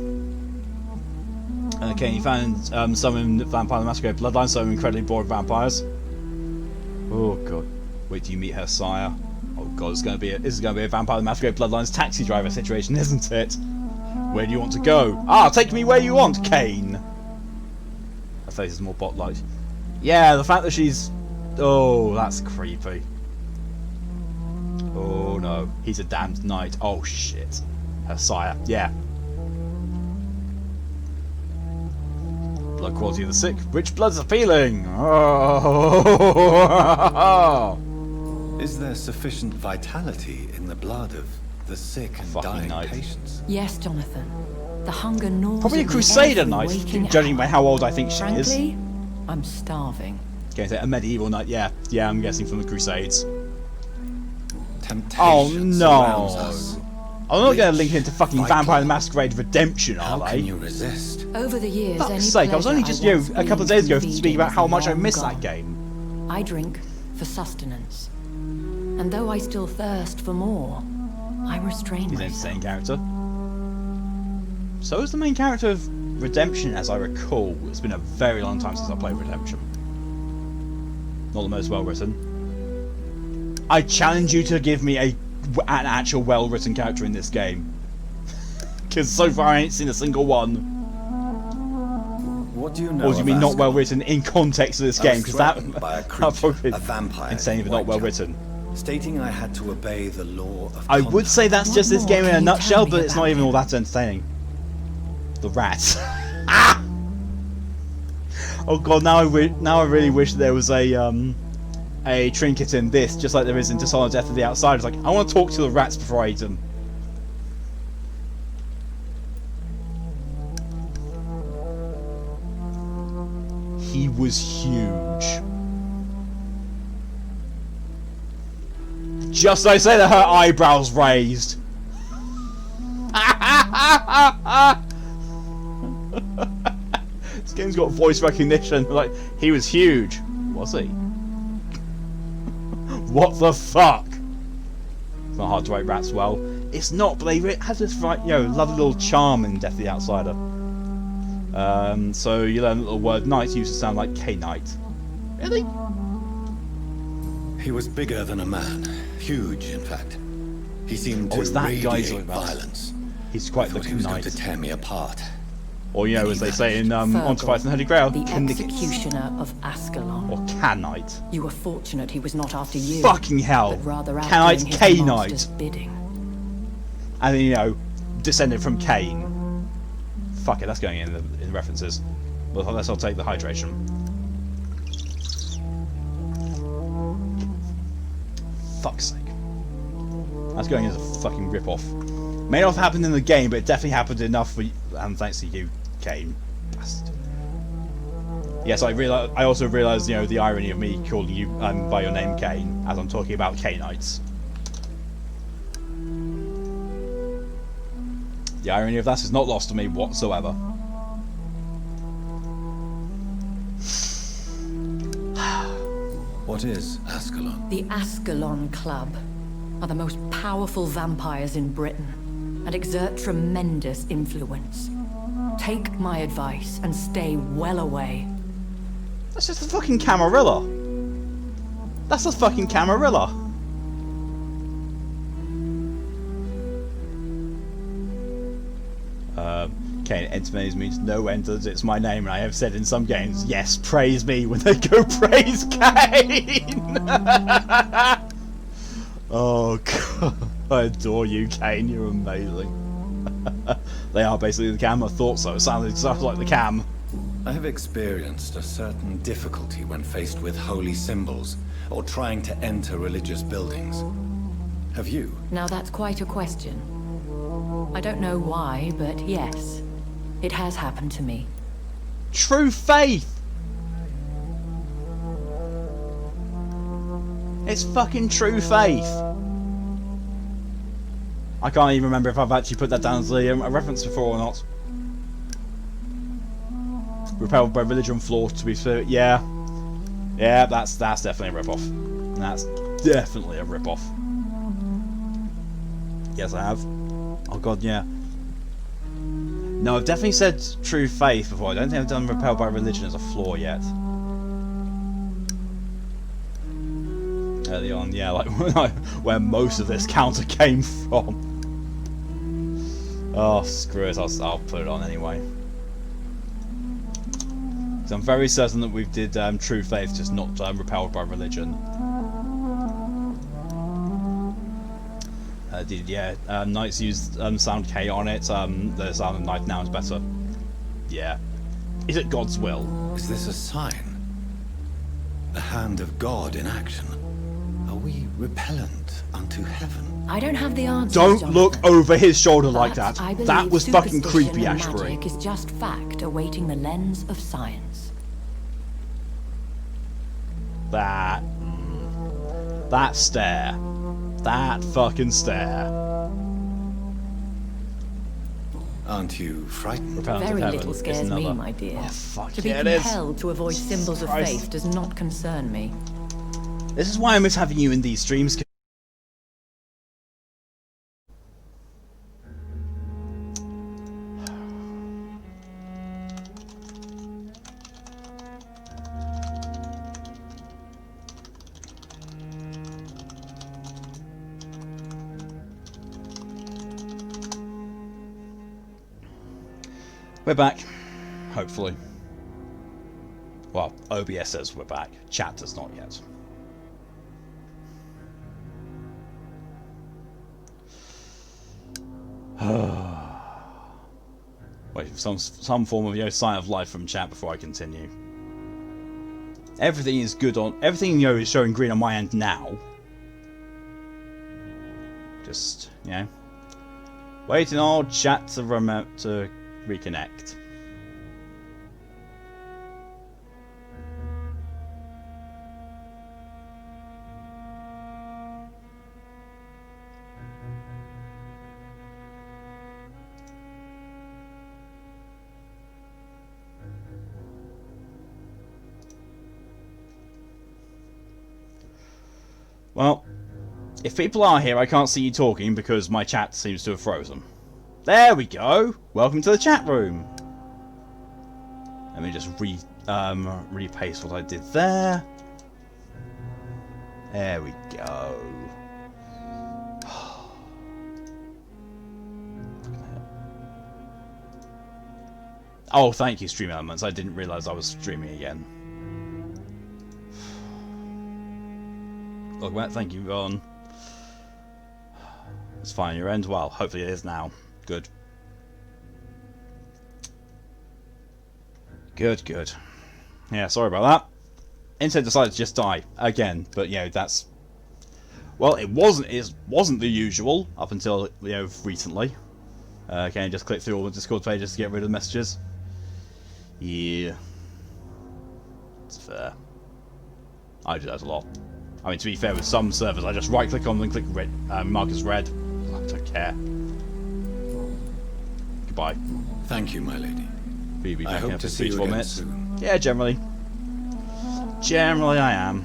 Okay, you found some in Vampire the Masquerade Bloodline, some incredibly boring vampires. Oh god. Wait till you meet her sire. Oh god, this is gonna be a Vampire the Masquerade Bloodline's taxi driver situation, isn't it? Where do you want to go? Ah, take me where you want, Kane! Her face is more bot-like. Yeah, the fact that she's... Oh, that's creepy. Oh no, he's a damned knight. Oh shit. Her sire, yeah. Blood quality of the sick. Rich blood's appealing. Oh. Is there sufficient vitality in the blood of the sick and dying patients? Yes, Jonathan. The hunger gnaws. Probably a Crusader knight, judging by how old I think she is. Frankly, I'm starving. Okay, so a medieval knight. Yeah, I'm guessing from the Crusades. Temptation oh no! us. I'm not going to link it into fucking Vampire the Masquerade Redemption, are they? How can you resist? Over the years, fuck's sake! I was only just a couple of days ago speaking about how much I miss that game. I drink for sustenance, and though I still thirst for more, I restrain myself. He's an insane character. So is the main character of Redemption, as I recall. It's been a very long time since I played Redemption. Not the most well written. I challenge you to give me an actual well written character in this game. Because so far I ain't seen a single one. What do you know? Or do you mean not well written in context of this game? Because that a vampire, insane but not well written. Stating I had to obey the law of I would say that's just this game in a nutshell, but it's not even all that entertaining. The rats. Ah! Oh god, now I really wish there was a trinket in this, just like there is in Dishonored Death of the Outsiders. Like, I want to talk to the rats before I eat them. He was huge. Just as I say that, her eyebrows raised. This game's got voice recognition. Like, he was huge. Was he? What the fuck? It's not hard to write rats well. It's not, but it has this lovely little charm in Death of the Outsider. So you learn a little word knight used to sound like K-Knight. Really? He was bigger than a man. Huge, in fact. He seemed to radiate violence. He's quite the knight. He was going to tear me apart. Or, as they say in On to Fight in the Holy Grail, the executioner of Ascalon. Or Can-Knight. You were fortunate he was not after you. Fucking hell! Can-Knight's K-Knight! And then, descended from Cain. Fuck it, that's going in the references. Well, unless I'll take the hydration. Fuck's sake. That's going as a fucking rip-off. May not have happened in the game, but it definitely happened enough for you, and thanks to you, Cain. Bastard. Yes, I also realised, the irony of me calling you by your name Cain, as I'm talking about Cainites. The irony of that is not lost to me whatsoever. What is Ascalon? The Ascalon Club are the most powerful vampires in Britain and exert tremendous influence. Take my advice and stay well away. That's just a fucking Camarilla. That's a fucking Camarilla. Kane enters means no enters, it's my name, and I have said in some games, yes, praise me when they go praise Kane! Oh god, I adore you, Kane, you're amazing. They are basically the cam, I thought so, it sounds like the cam. I have experienced a certain difficulty when faced with holy symbols, or trying to enter religious buildings. Have you? Now that's quite a question. I don't know why, but yes, it has happened to me. True faith! It's fucking true faith! I can't even remember if I've actually put that down as a reference before or not. Repelled by religion flaw to be fair. Yeah. Yeah, that's definitely a rip-off. That's definitely a rip-off. Yes, I have. Oh god, yeah. No, I've definitely said true faith before. I don't think I've done repelled by religion as a flaw yet. Early on, yeah, like where most of this counter came from. Oh, screw it, I'll put it on anyway. So I'm very certain that we did true faith, just not repelled by religion. Knights used sound K on it. The sound of knife now is better. Yeah. Is it God's will? Is this a sign? The hand of God in action? Are we repellent unto heaven? I don't have the answer. Don't look over his shoulder like that. That was fucking creepy, Ashbury. Magic is just fact awaiting the lens of science. That stare. That fucking stare. Aren't you frightened? Very little scares me, my dear. Oh, fuck to be yeah, compelled to avoid symbols of faith does not concern me. This is why I miss having you in these streams. We're back, hopefully. Well, OBS says we're back. Chat does not yet. Wait, some form of sign of life from chat before I continue. Everything is good on everything is showing green on my end now. Just waiting on chat to reconnect. Well, if people are here, I can't see you talking because my chat seems to have frozen. There we go! Welcome to the chat room! Let me just repaste what I did there. There we go. Oh, thank you, Stream Elements. I didn't realise I was streaming again. Look, Matt, thank you, Ron. It's fine, your end. Well, hopefully it is now. Good. Good. Yeah, sorry about that. Internet decided to just die again, but that's. Well, it wasn't the usual up until recently. Okay, just click through all the Discord pages to get rid of the messages. Yeah, it's fair. I do that a lot. I mean, to be fair, with some servers, I just right-click on them and click red, mark as red. I don't care. Goodbye. Thank you, my lady. Be I hope to see you again soon. Yeah, generally. Generally, I am.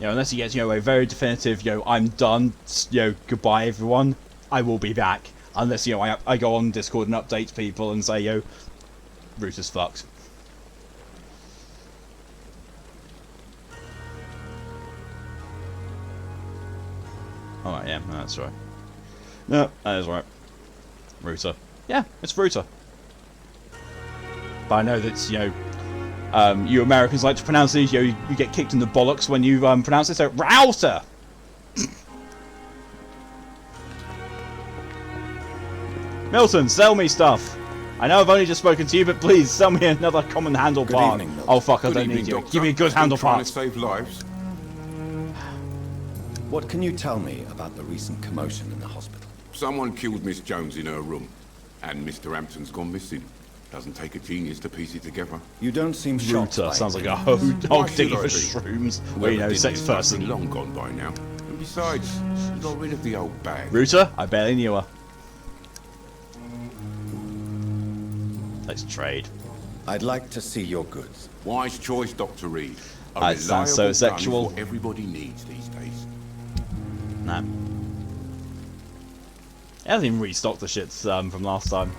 Unless you get, a very definitive, I'm done, goodbye, everyone, I will be back. Unless, I go on Discord and update people and say, route is fucked. Alright, yeah, that's right. No, that is right. Router. Yeah, it's Router. But I know that, you know, you Americans like to pronounce these, you know, you get kicked in the bollocks when you pronounce it, so Router! Milton, sell me stuff! I know I've only just spoken to you, but please, sell me another common handle part. Evening, oh fuck, I Good don't evening, need you. Doctor. Give me a good Still handle trying part. to save lives. What can you tell me about the recent commotion in the hospital? Someone killed Miss Jones in her room, and Mr. Hampton's gone missing. Doesn't take a genius to piece it together. You don't seem shocked. Router sounds like a whole dog digging for shrooms. Well, you know, sex person. Long gone by now. And besides, you got rid of the old bag. Router? I barely knew her. Let's trade. I'd like to see your goods. Wise choice, Dr. Reed. That sounds so sexual. What everybody needs these days. Nah. I haven't even restocked the shits from last time.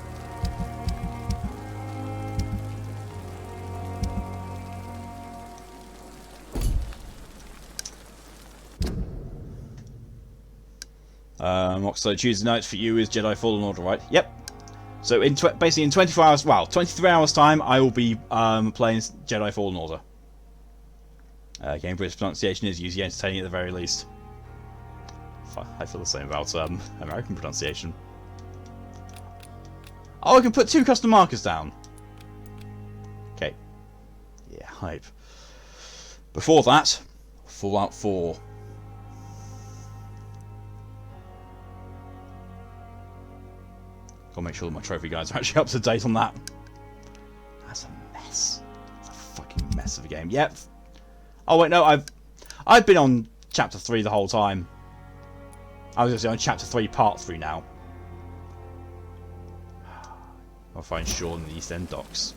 So Tuesday nights for you is Jedi Fallen Order, right? Yep. So in basically in 24 hours, well, 23 hours time, I will be playing Jedi Fallen Order. Game British pronunciation is usually entertaining at the very least. I feel the same about American pronunciation. Oh, I can put 2 custom markers down. Okay. Yeah, hype. Before that, Fallout 4. Gotta make sure that my trophy guides are actually up to date on that. That's a mess. It's a fucking mess of a game. Yep. Oh wait, no, I've been on chapter 3 the whole time. I was on chapter 3, part 3 now. I'll find Sean in the East End docks.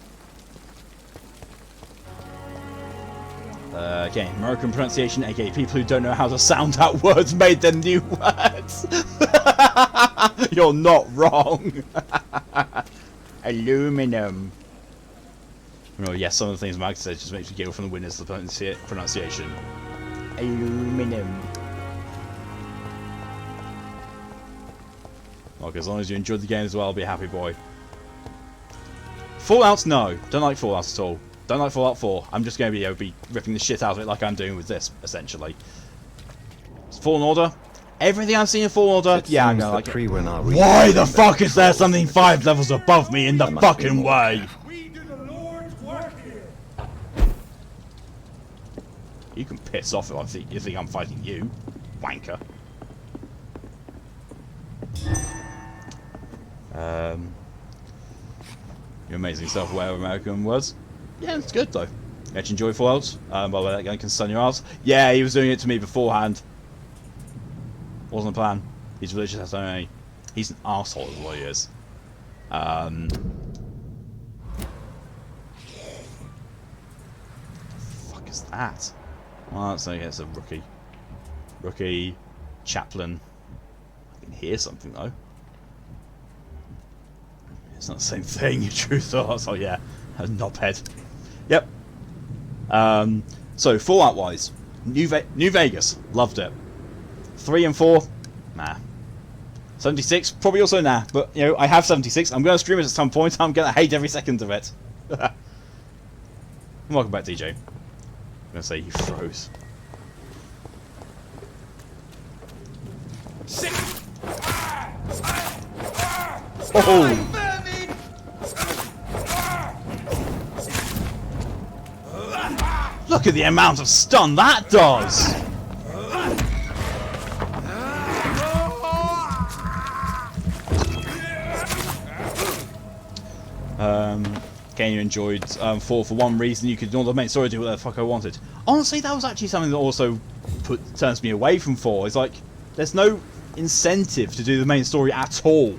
Okay, American pronunciation, aka people who don't know how to sound out words made them new words. You're not wrong. Aluminum. Oh yes, some of the things Mag said just makes me giggle from the winners of the pronunciation. Aluminum. Okay, as long as you enjoyed the game as well, I'll be a happy boy. Fallout, no. Don't like Fallout at all. Don't like Fallout 4. I'm just going to be ripping the shit out of it like I'm doing with this, essentially. Fallen Order. Everything I've seen in Fallen Order, yeah, I'm going to like it. Why the fuck is there something 5 levels above me in the fucking way? You can piss off if you think I'm fighting you, wanker. You're amazing self-aware of American words. Yeah, it's good though. You actually enjoy Fallout? By the way, that guy can stun your ass. Yeah, he was doing it to me beforehand. Wasn't a plan. He's religious, he's an arsehole is what he is. Fuck is that? Well, that's okay, it's a rookie. Rookie chaplain. I can hear something though. It's not the same thing, you true thoughts. Oh yeah, a knobhead. Yep. So Fallout wise, New Vegas, loved it. 3 and 4, nah. 76, probably also nah. But you know, I have 76. I'm going to stream it at some point. I'm going to hate every second of it. Welcome back, DJ. I'm going to say you froze. Oh! Look at the amount of stun that does! Again, you enjoyed 4 for one reason. You could ignore the main story, do whatever the fuck I wanted. Honestly, that was actually something that also turns me away from 4. It's like, there's no incentive to do the main story at all.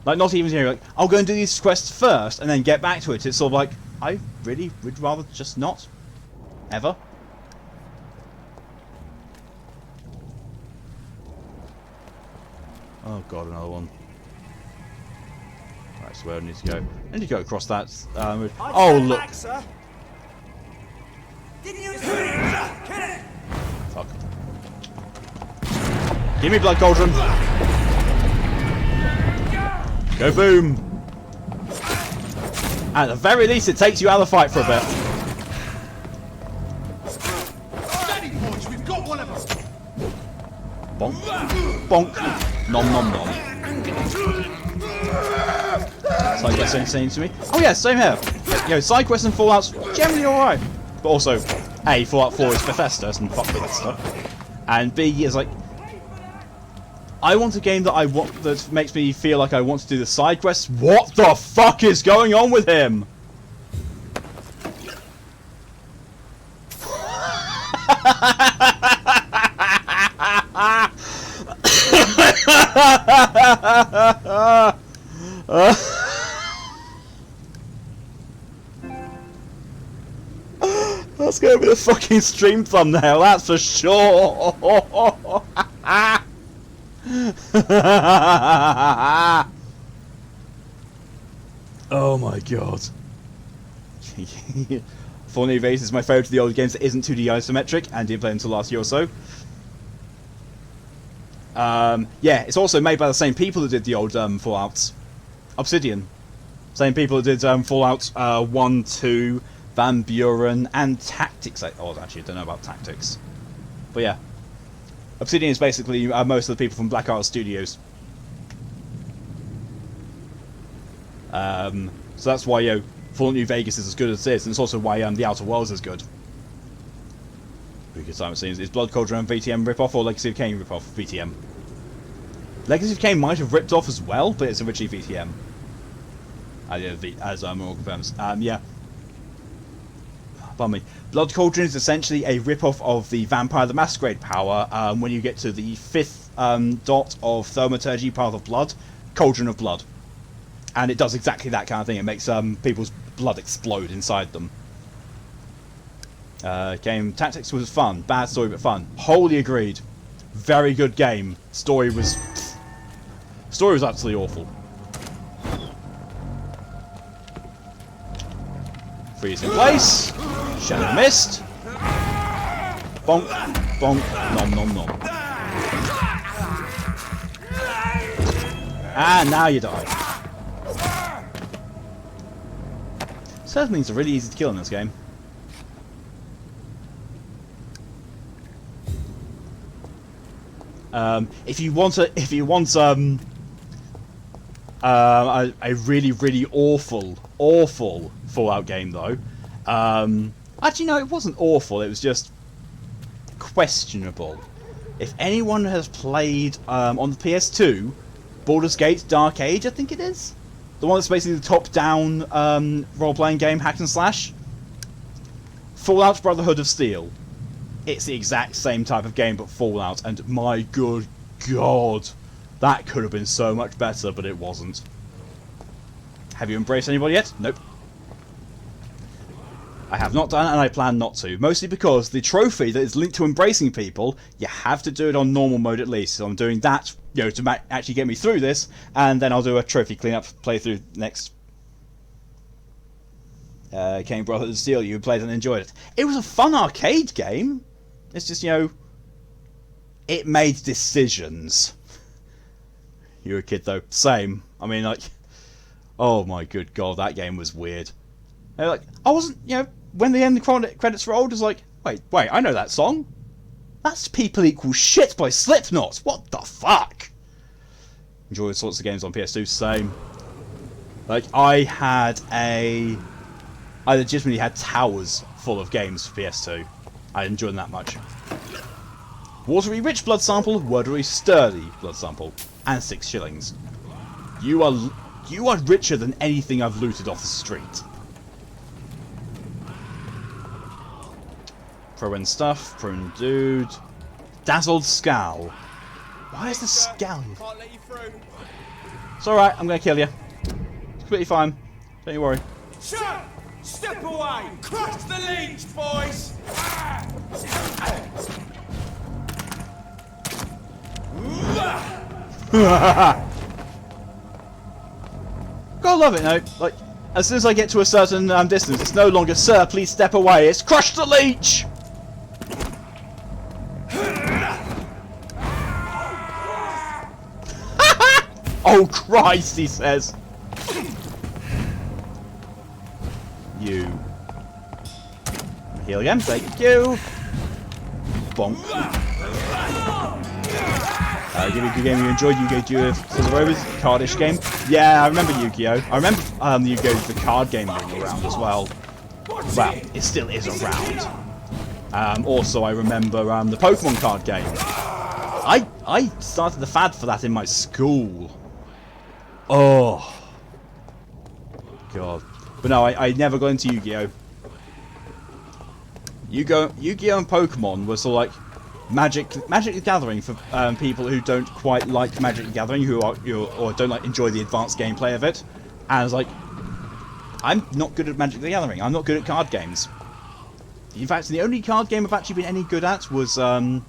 Like, not even, you know, like, I'll go and do these quests first and then get back to it. It's sort of like, I really would rather just not. Ever. Oh god, another one. Right, so where do I need to go? I need to go across that. Oh look! Back, sir. Fuck. Give me blood cauldron. Go boom! At the very least, it takes you out of the fight for a bit. Steady, boys, we've got one of them. Bonk. Bonk. Nom nom nom. Side quests don't say anything to me. Oh yeah, same here. You know, side quests and Fallout's generally alright. But also, A, Fallout 4 is Bethesda, and fuck with that stuff. And B is like, I want a game that that makes me feel like I want to do the side quests. What the fuck is going on with him? That's gonna be the fucking stream thumbnail, that's for sure. Oh my god. Fallen Evade is my favourite of the old games that isn't 2D isometric and didn't play until last year or so. Yeah, it's also made by the same people that did the old Fallouts. Obsidian. Same people that did Fallout 1, 2, Vampyr, and Tactics. Oh, actually, I don't know about Tactics. But yeah. Obsidian is basically most of the people from Black Art Studios. So that's why, you know, Fallout New Vegas is as good as it is, and it's also why The Outer Worlds is good. Because I haven't seen is Blood Cauldron and VtM Ripoff or Legacy of Kain Ripoff? VtM. Legacy of Kain might have ripped off as well, but it's originally VtM. As Morgan confirms. Yeah. Pardon me. Blood Cauldron is essentially a rip-off of the Vampire the Masquerade power when you get to the 5th dot of Thaumaturgy, Path of Blood, Cauldron of Blood. And it does exactly that kind of thing. It makes people's blood explode inside them. Game Tactics was fun. Bad story, but fun. Wholly agreed. Very good game. Story was absolutely awful. Freeze in place. Shadow Mist. Bonk, bonk, nom nom nom. And now you die. Surflings are really easy to kill in this game. If you want a really awful Fallout game though, actually no, it wasn't awful. It was just questionable. If anyone has played on the PS2, Baldur's Gate Dark Age, I think it is. The one that's basically the top-down role-playing game, hack and slash. Fallout Brotherhood of Steel. It's the exact same type of game, but Fallout, and my good god, that could have been so much better, but it wasn't. Have you embraced anybody yet? Nope. I have not done, and I plan not to. Mostly because the trophy that is linked to embracing people, you have to do it on normal mode at least. So I'm doing that, you know, to actually get me through this, and then I'll do a trophy cleanup playthrough next. Kain Brotherhood of Steel, you played and enjoyed it. It was a fun arcade game. It's just, you know, it made decisions. You were a kid though. Same. I mean, like, oh my good god, that game was weird. Like, I wasn't, you know, when the end credits rolled, I was like, wait, I know that song. That's People Equal Shit by Slipknot. What the fuck? Enjoy all sorts of games on PS2, same. Like, I legitimately had towers full of games for PS2. I enjoyed them that much. Watery rich blood sample, wordery sturdy blood sample, and 6 shillings. You are richer than anything I've looted off the street. Pro and stuff, prone dude. Dazzled Scowl. Why is the scowl? It's alright, I'm gonna kill you. It's completely fine. Don't you worry. Shut! Step away! Crush the leech, boys! Gotta love it, no? Like, as soon as I get to a certain distance, it's no longer, sir, please step away. It's crush the leech! Oh Oh Christ, he says. You. Heal again, thank you. Bonk. Give me a good game you enjoyed. Yu-Gi-Oh! Sons of Rovers, cardish game. Yeah, I remember Yu-Gi-Oh! I remember Yu-Gi-Oh! The card game being around as well. Well, it still is around. Also, I remember the Pokemon card game. I started the fad for that in my school. Oh. God. But no, I never got into Yu-Gi-Oh! Yu-Gi-Oh! And Pokemon were sort of like Magic the Gathering for people who don't quite like Magic the Gathering, or don't enjoy the advanced gameplay of it. And I was like, I'm not good at Magic the Gathering. I'm not good at card games. In fact, the only card game I've actually been any good at was VtM,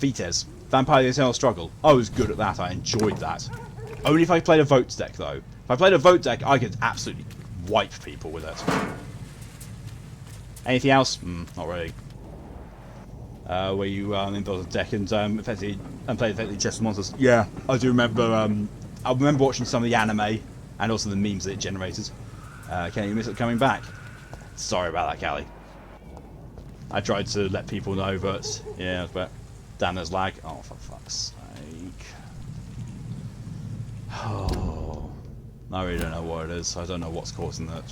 Vampyr: The Eternal Struggle. I was good at that. I enjoyed that. Only if I played a vote deck, though. If I played a vote deck, I could absolutely wipe people with it. Anything else? Not really. Where you inbuilt a deck and played effectively chess monsters. Yeah, I do remember. I remember watching some of the anime and also the memes that it generated. Can you miss it coming back? Sorry about that, Callie. I tried to let people know, but yeah, but damn, there's lag. Oh, for fuck's sake! Oh, I really don't know what it is. I don't know what's causing that.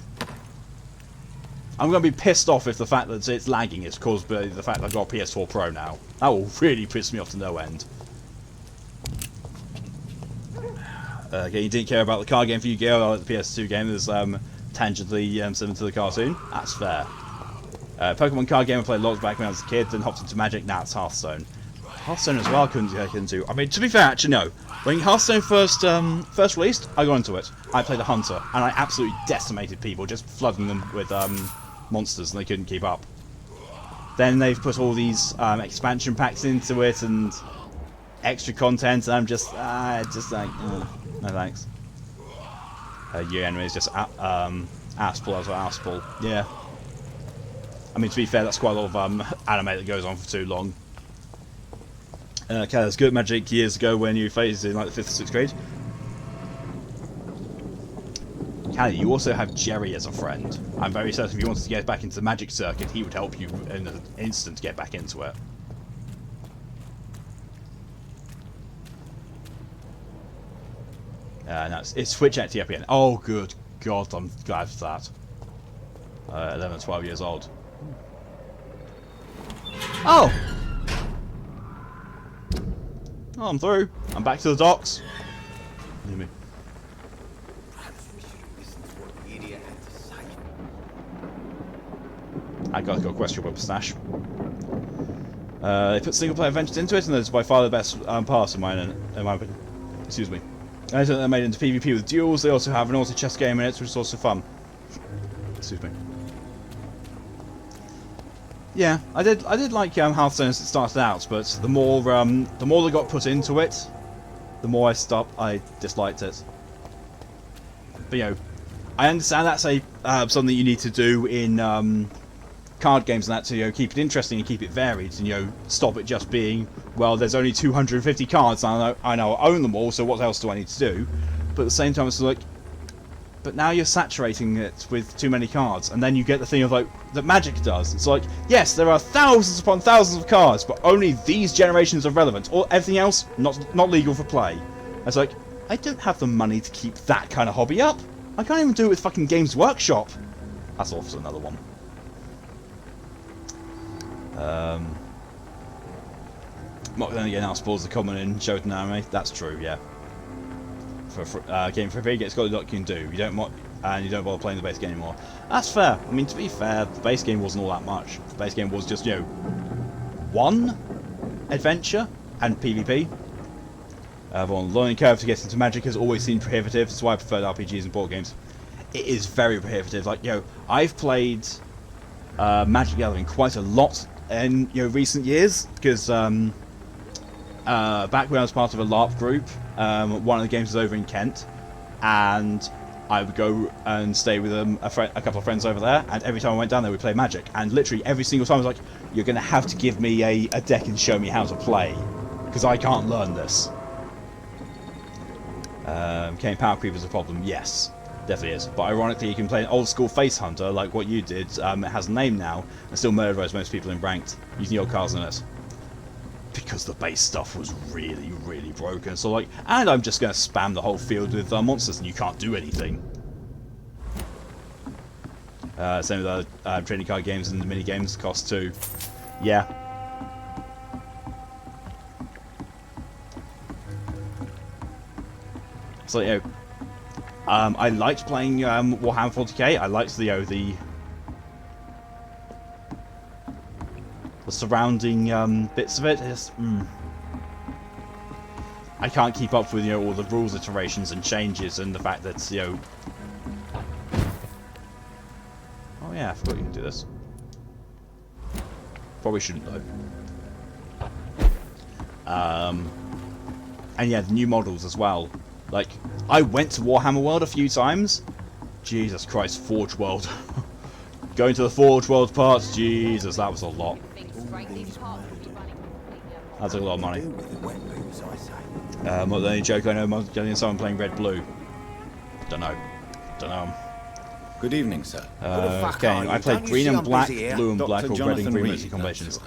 I'm going to be pissed off if the fact that it's lagging is caused by the fact that I've got a PS4 Pro now. That will really piss me off to no end. Okay, you didn't care about the card game for Yu-Gi-Oh! Like the PS2 game. There's tangentially similar to the cartoon. That's fair. Pokemon card game I played lots back when I was a kid, then hopped into Magic. Now it's Hearthstone. Hearthstone as well I couldn't get into. I mean, to be fair, actually no. When Hearthstone first released, I got into it. I played a hunter, and I absolutely decimated people, just flooding them with monsters, and they couldn't keep up. Then they've put all these expansion packs into it and extra content, and I'm just like, no thanks. Your enemy is just Aspel as well, Aspel. Yeah. I mean, to be fair, that's quite a lot of anime that goes on for too long. Okay, that's good Magic years ago when you phased in like the 5th or 6th grade. Callie, you also have Jerry as a friend. I'm very certain if you wanted to get back into the Magic circuit, he would help you in an instant to get back into it. No, it's Switch at TPN. Oh, good God, I'm glad for that. 11, 12 years old. Oh! Oh, I'm through. I'm back to the docks. Leave me. I got a questionable stash. They put single-player adventures into it, and it's by far the best part in my opinion. Excuse me. And they're made into PvP with duels. They also have an auto chess game in it, which is also fun. Excuse me. Yeah, I did like Hearthstone as it started out, but the more they got put into it, the more I disliked it. But you know, I understand that's something you need to do in card games and that to keep it interesting and keep it varied, and stop it just being, well, there's only 250 cards and I know I own them all, so what else do I need to do? But at the same time, it's like, but now you're saturating it with too many cards, and then you get the thing of like that Magic does. It's like, yes, there are thousands upon thousands of cards, but only these generations are relevant. Or everything else not legal for play. It's like, I don't have the money to keep that kind of hobby up. I can't even do it with fucking Games Workshop. That's also another one. Not then again, Aspel is the common in Shoten anime. That's true, yeah. For game for free, it's got a lot you can do. You don't bother playing the base game anymore. That's fair. I mean, to be fair, the base game wasn't all that much. The base game was just one adventure and PvP. The learning curve to get into Magic has always seemed prohibitive. That's why I preferred RPGs and board games. It is very prohibitive. Like I've played Magic the Gathering quite a lot in recent years because back when I was part of a LARP group. One of the games was over in Kent, and I would go and stay with a couple of friends over there, and every time I went down there we played Magic, and literally every single time I was like, you're going to have to give me a deck and show me how to play, because I can't learn this. Can power creep is a problem? Yes, definitely is. But ironically, you can play an old school face hunter like what you did. It has a name now and still murderize most people in ranked using your cards in it. Because the base stuff was really, really broken. So like, and I'm just going to spam the whole field with monsters and you can't do anything. Same with the trading card games and the mini games cost too. Yeah. So you know, I liked playing Warhammer 40k. I liked the surrounding bits of it. It's, I can't keep up with all the rules iterations and changes and the fact that oh yeah, I forgot you can do this. Probably shouldn't though. And yeah, the new models as well. Like, I went to Warhammer World a few times. Jesus Christ, Forge World. Going to the Forge World parts, Jesus, that was a lot. That's a lot of money. The only joke I know is getting someone playing red blue. Don't know. Good evening, sir. Okay, I played green and black, blue and black, or red and green mixing combinations.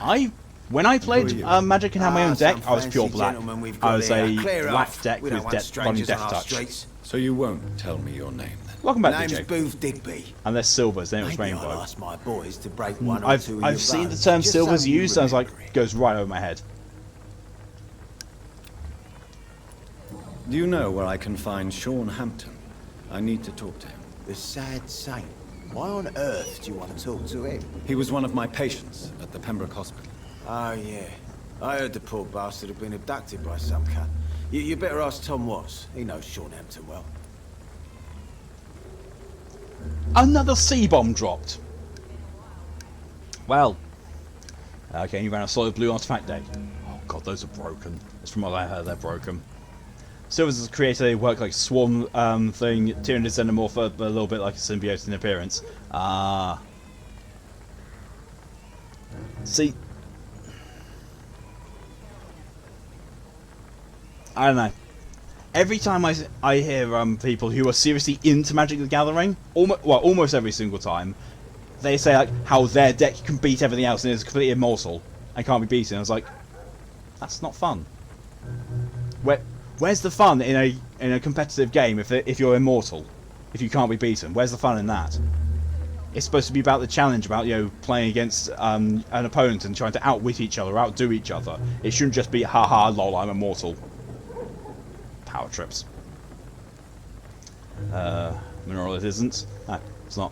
When I played Magic and had my own deck, I was pure black. I was a black deck with running Death Touch. So you won't tell me your name then? Welcome back, DJ. Booth Digby. And there's silvers, then it was rainbow. I'll ask my boys to break one or two I've seen the term silvers used, and I was like, goes right over my head. Do you know where I can find Sean Hampton? I need to talk to him. The sad saint. Why on earth do you want to talk to him? He was one of my patients at the Pembroke Hospital. Oh, yeah. I heard the poor bastard had been abducted by some cunt. You better ask Tom Watts. He knows Sean Hampton well. Another C-bomb dropped. Well. Okay, you ran a solid blue artifact deck. Oh god, those are broken. That's from what I heard, they're broken. Silvers as a creator, they work like a swarm thing. Tyranid Xenomorph, a little bit like a symbiote in appearance. Ah. See. I don't know. Every time I hear people who are seriously into Magic the Gathering, almost every single time, they say like how their deck can beat everything else and is completely immortal and can't be beaten. I was like, that's not fun. Where's the fun in a competitive game if you're immortal, if you can't be beaten? Where's the fun in that? It's supposed to be about the challenge, about playing against an opponent and trying to outwit each other, outdo each other. It shouldn't just be haha lol I'm immortal. Power trips. Mineral it isn't. No, it's not.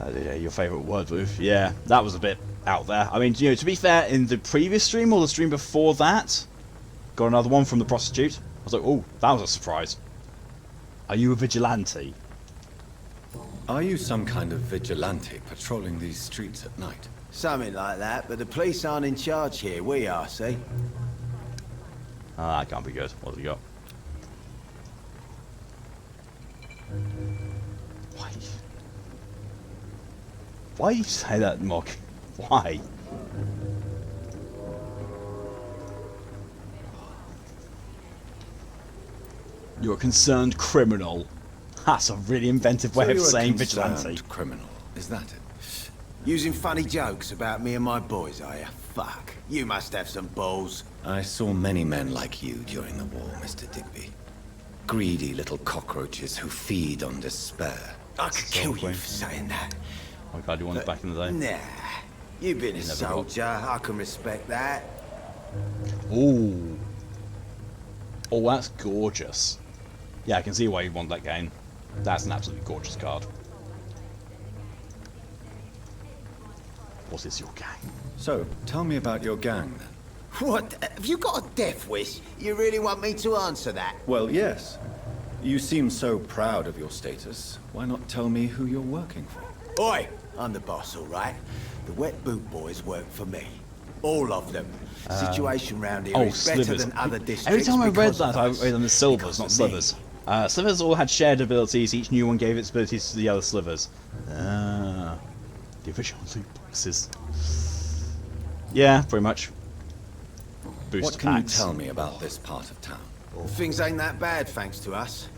Yeah, your favourite word, Booth. Yeah, that was a bit out there. I mean, to be fair, in the previous stream or the stream before that, got another one from the prostitute. I was like, oh, that was a surprise. Are you a vigilante? Are you some kind of vigilante patrolling these streets at night? Something like that, but the police aren't in charge here. We are, see? Ah, that can't be good. What have you got? Why do you say that, Mock? Why? You're a concerned criminal. That's a really inventive way of saying vigilante. Criminal, is that it? Using funny jokes about me and my boys, are you? Fuck. You must have some balls. I saw many men like you during the war, Mr. Digby. Greedy little cockroaches who feed on despair. I could kill you for saying that. Oh my god, you won it back in the day. Nah. You've been a soldier. I can respect that. Ooh. Oh, that's gorgeous. Yeah, I can see why you want that game. That's an absolutely gorgeous card. What is your gang? So, tell me about your gang, then. What? Have you got a death wish? You really want me to answer that? Well, yes. You seem so proud of your status. Why not tell me who you're working for? Oi! I'm the boss, all right? The Wet Boot Boys work for me. All of them. Situation round here is better than other districts. Every time I read that, I read them as silvers, not slivers. Slivers all had shared abilities. Each new one gave its abilities to the other slivers. The official loot boxes. Yeah, pretty much. Boost what can packs. you tell me about this part of town? Things ain't that bad, thanks to us.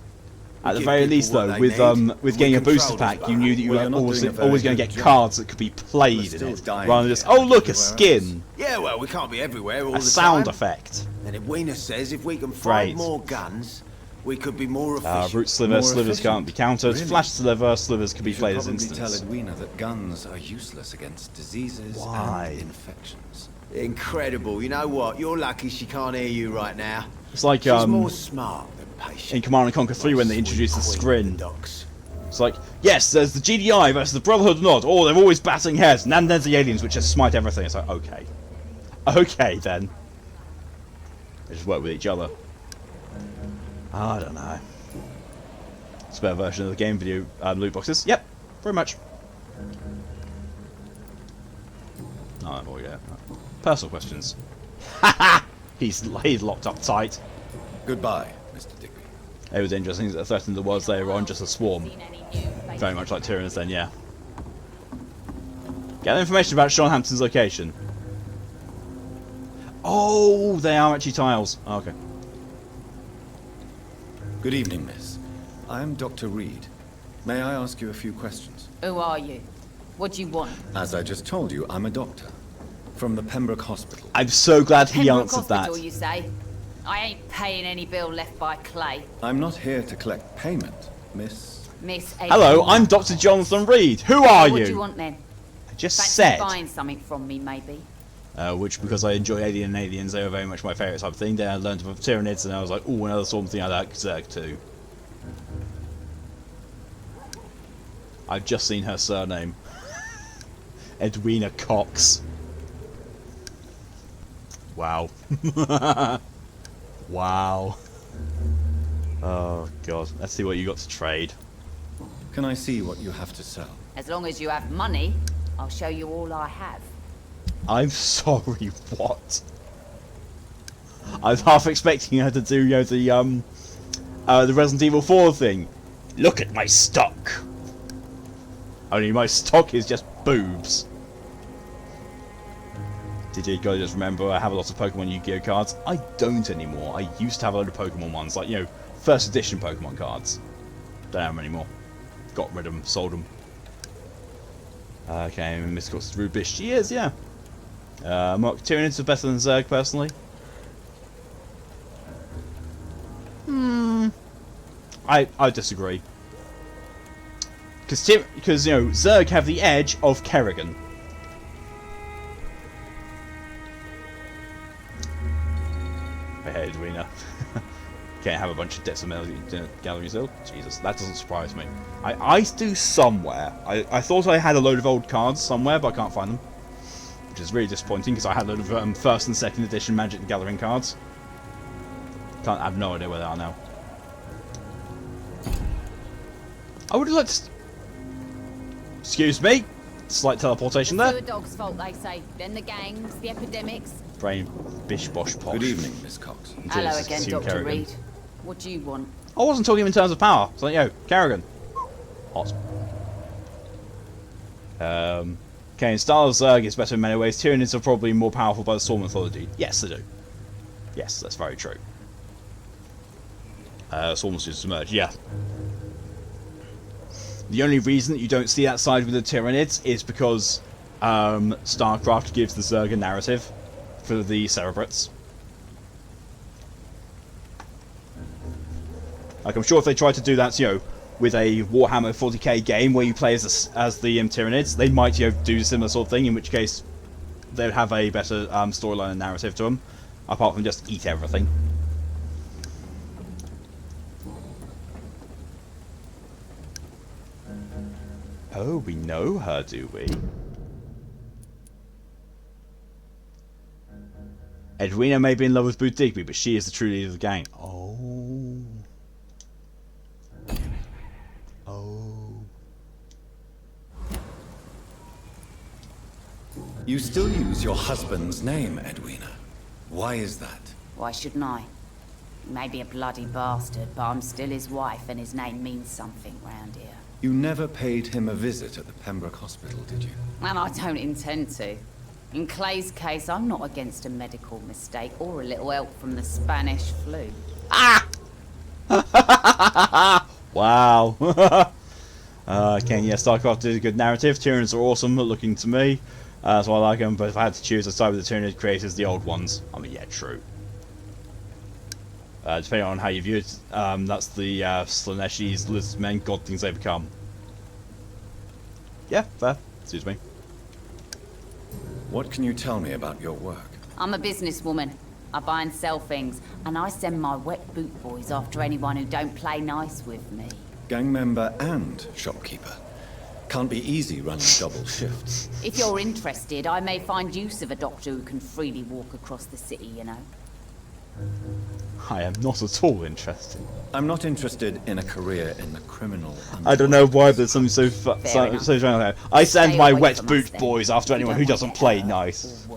At the very least, though, with getting a booster pack, you knew that you were always going to get cards that could be played in it, rather than just, oh look, a skin. Yeah, well, we can't be everywhere all the time. A sound effect. And Edwina says if we can find more guns, we could be more efficient. Root sliver, slivers can't be countered. Really? Flash sliver, slivers can be played as instants. Tell Edwina that guns are useless against diseases and infections. Incredible. You know what? You're lucky she can't hear you right now. It's like She's more smart than patient. in Command & Conquer 3 when they introduced the Skrin. It's like, yes, there's the GDI versus the Brotherhood Nod. Oh, they're always batting heads. And then there's the aliens which just smite everything. It's like, okay. Okay, then. They just work with each other. I don't know. It's a better version of the game video loot boxes. Yep, very much. Oh, there we go. Personal questions. Haha! He's locked up tight. Goodbye, Mr. Digby. It was interesting that threatened the worlds they were on, just a swarm. Very much like Tyrannus then, yeah. Get information about Sean Hampton's location. Oh, they are actually tiles. Oh, okay. Good evening, miss. I'm Dr. Reed. May I ask you a few questions? Who are you? What do you want? As I just told you, I'm a doctor. From the Pembroke Hospital. I'm so glad he Pembroke answered Hospital, that. You say? I ain't paying any bill left by Clay. I'm not here to collect payment, miss. Miss Hello, I'm Dr. Jonathan Reed. Who are What you? do you want then? I just Fancy said. buying something from me, maybe? Which, because I enjoy Alien and Aliens, they were very much my favourite type of thing. Then I learned about Tyranids, and I was like, ooh, another Storm thing I like Zerg too. I've just seen her surname. Edwina Cox. Wow. Wow. Oh, God. Let's see what you got to trade. Can I see what you have to sell? As long as you have money, I'll show you all I have. I'm sorry, what? I was half expecting her to do, you know, the Resident Evil 4 thing. Look at my stock. Only my stock is just boobs. Did you guys just remember I have a lot of Pokemon Yu-Gi-Oh cards? I don't anymore. I used to have a load of Pokemon ones, like, you know, first edition Pokemon cards. Don't have them anymore. Got rid of them, sold them. Okay, Miss Cox Rubish. She is, yeah. Mark Tyranids are better than Zerg, personally. I disagree. Because, you know, Zerg have the edge of Kerrigan. Hey, Edwina. Can't have a bunch of decimal galleries though. Jesus, that doesn't surprise me. I do somewhere. I thought I had a load of old cards somewhere, but I can't find them. Which is really disappointing, because I had a load of first and second edition Magic the Gathering cards. I have no idea where they are now. I would like to... Excuse me? Slight teleportation there. The dog's fault, they say. Then the gangs, the epidemics. Brain, bish, bosh, posh. Good evening, Miss Cox. Hello again, Dr. Reed. What do you want? I wasn't talking in terms of power. It's like, yo, Kerrigan. Hot. Okay, in style of Zerg is better in many ways. Tyranids are probably more powerful by the Storm mythology. Yes, they do. Yes, that's very true. Storm just emerged, yeah. The only reason you don't see that side with the Tyranids is because StarCraft gives the Zerg a narrative for the Cerebrates. Like, I'm sure if they tried to do that, you know, with a Warhammer 40k game where you play as the Tyranids, they might, you know, do a similar sort of thing, in which case they'd have a better storyline and narrative to them, apart from just eat everything. Oh, we know her, do we? Edwina may be in love with Boo Digby, but she is the true leader of the gang. Oh. Oh. You still use your husband's name, Edwina. Why is that? Why shouldn't I? He may be a bloody bastard, but I'm still his wife, and his name means something round here. You never paid him a visit at the Pembroke Hospital, did you? And I don't intend to. In Clay's case, I'm not against a medical mistake or a little help from the Spanish flu. Ah! Wow. Okay, yeah, StarCraft is a good narrative. Tyranids are awesome looking to me. So I like them, but if I had to choose, I'd side with the Tyranid creators, the old ones. I mean, yeah, true. Depending on how you view it, that's the Slaneshis, lizard men, god things they become. Yeah, fair. Suits me. What can you tell me about your work? I'm a businesswoman. I buy and sell things, and I send my wet boot boys after anyone who don't play nice with me. Gang member and shopkeeper. Can't be easy running double shifts. If you're interested, I may find use of a doctor who can freely walk across the city, you know. I am not at all interested. I'm not interested in a career in the criminal. I don't know why, but something so strange. I send my wet boot boys after anyone who doesn't play nice.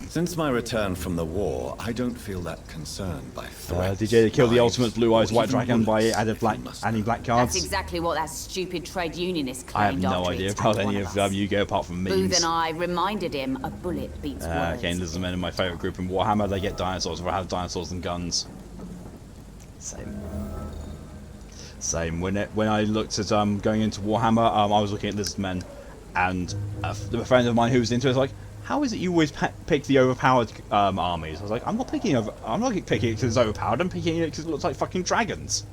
Since my return from the war, I don't feel that concerned by threats. Did you kill the ultimate blue eyes white dragon by adding black cards? That's exactly what that stupid trade unionist claimed. I have no idea about any of Yu-Gi-Oh apart from memes. Booth and I reminded him a bullet beats words. Okay, lizardmen are my favourite group in Warhammer. They get dinosaurs. If I have dinosaurs and guns. Same. When I looked at going into Warhammer, I was looking at lizardmen, and a friend of mine who was into it was like, "How is it you always pick the overpowered armies?" I was like, "I'm not picking it because it's overpowered. I'm picking it because it looks like fucking dragons."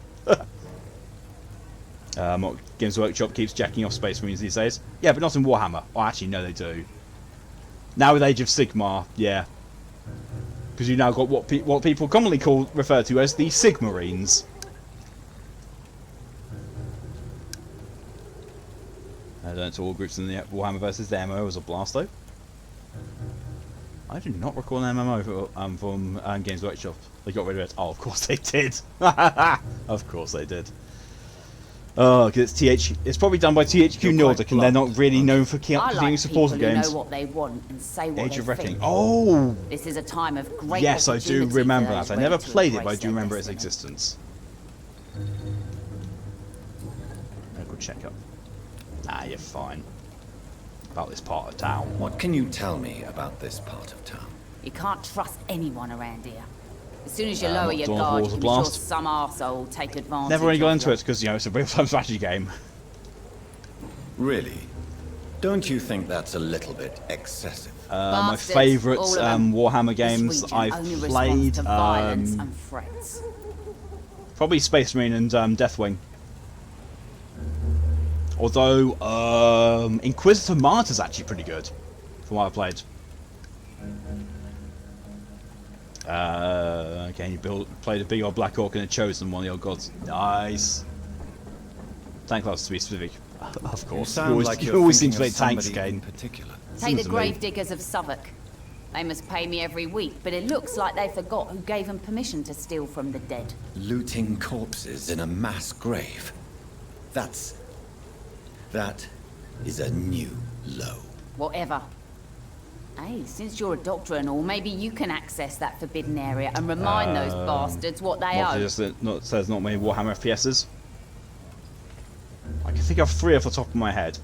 Games Workshop keeps jacking off Space Marines these days. Yeah, but not in Warhammer. Oh, actually, no, they do. Now with Age of Sigmar, yeah, because you now got what people commonly refer to as the Sigmarines. I don't know all groups in the Warhammer versus the MMO was a blast though. I do not recall an MMO from Games Workshop. They got rid of it. Oh, of course they did. Of course they did. Oh, because it's probably done by THQ Nordic, and they're not really known for continuing support of games. Know what they want and say what Age of they Reckoning. think. Oh! This is a time of great Yes, I do remember that. I never ready to played it, but I embrace do remember its their existence. Go check up. Nah, you're fine. About this part of town. What can you tell me about this part of town? You can't trust anyone around here. As soon as you lower what, your Dawn of guard, War's you a can be sure blast? some arsehole will take advantage. Never really got of into you. it because, you know, it's a real-time strategy game. Really? Don't you think that's a little bit excessive? My Bastards, favourite all of them. Warhammer This games region I've only responds played, to violence and threats. probabSpace Marine and Deathwing. Although Inquisitor Martyr's actually pretty good, from what I've played. Okay, you played a big old Black Orc and a Chosen one of the old gods. Nice. Tank class to be specific. Of course. You always seem to play tanks again. Take the grave diggers of Southwark. They must pay me every week, but it looks like they forgot who gave them permission to steal from the dead. Looting corpses in a mass grave. That is a new low. Whatever. Hey, since you're a doctor and all, maybe you can access that forbidden area and remind those bastards what they owe. Says not many Warhammer FPSs. I can think of 3 off the top of my head.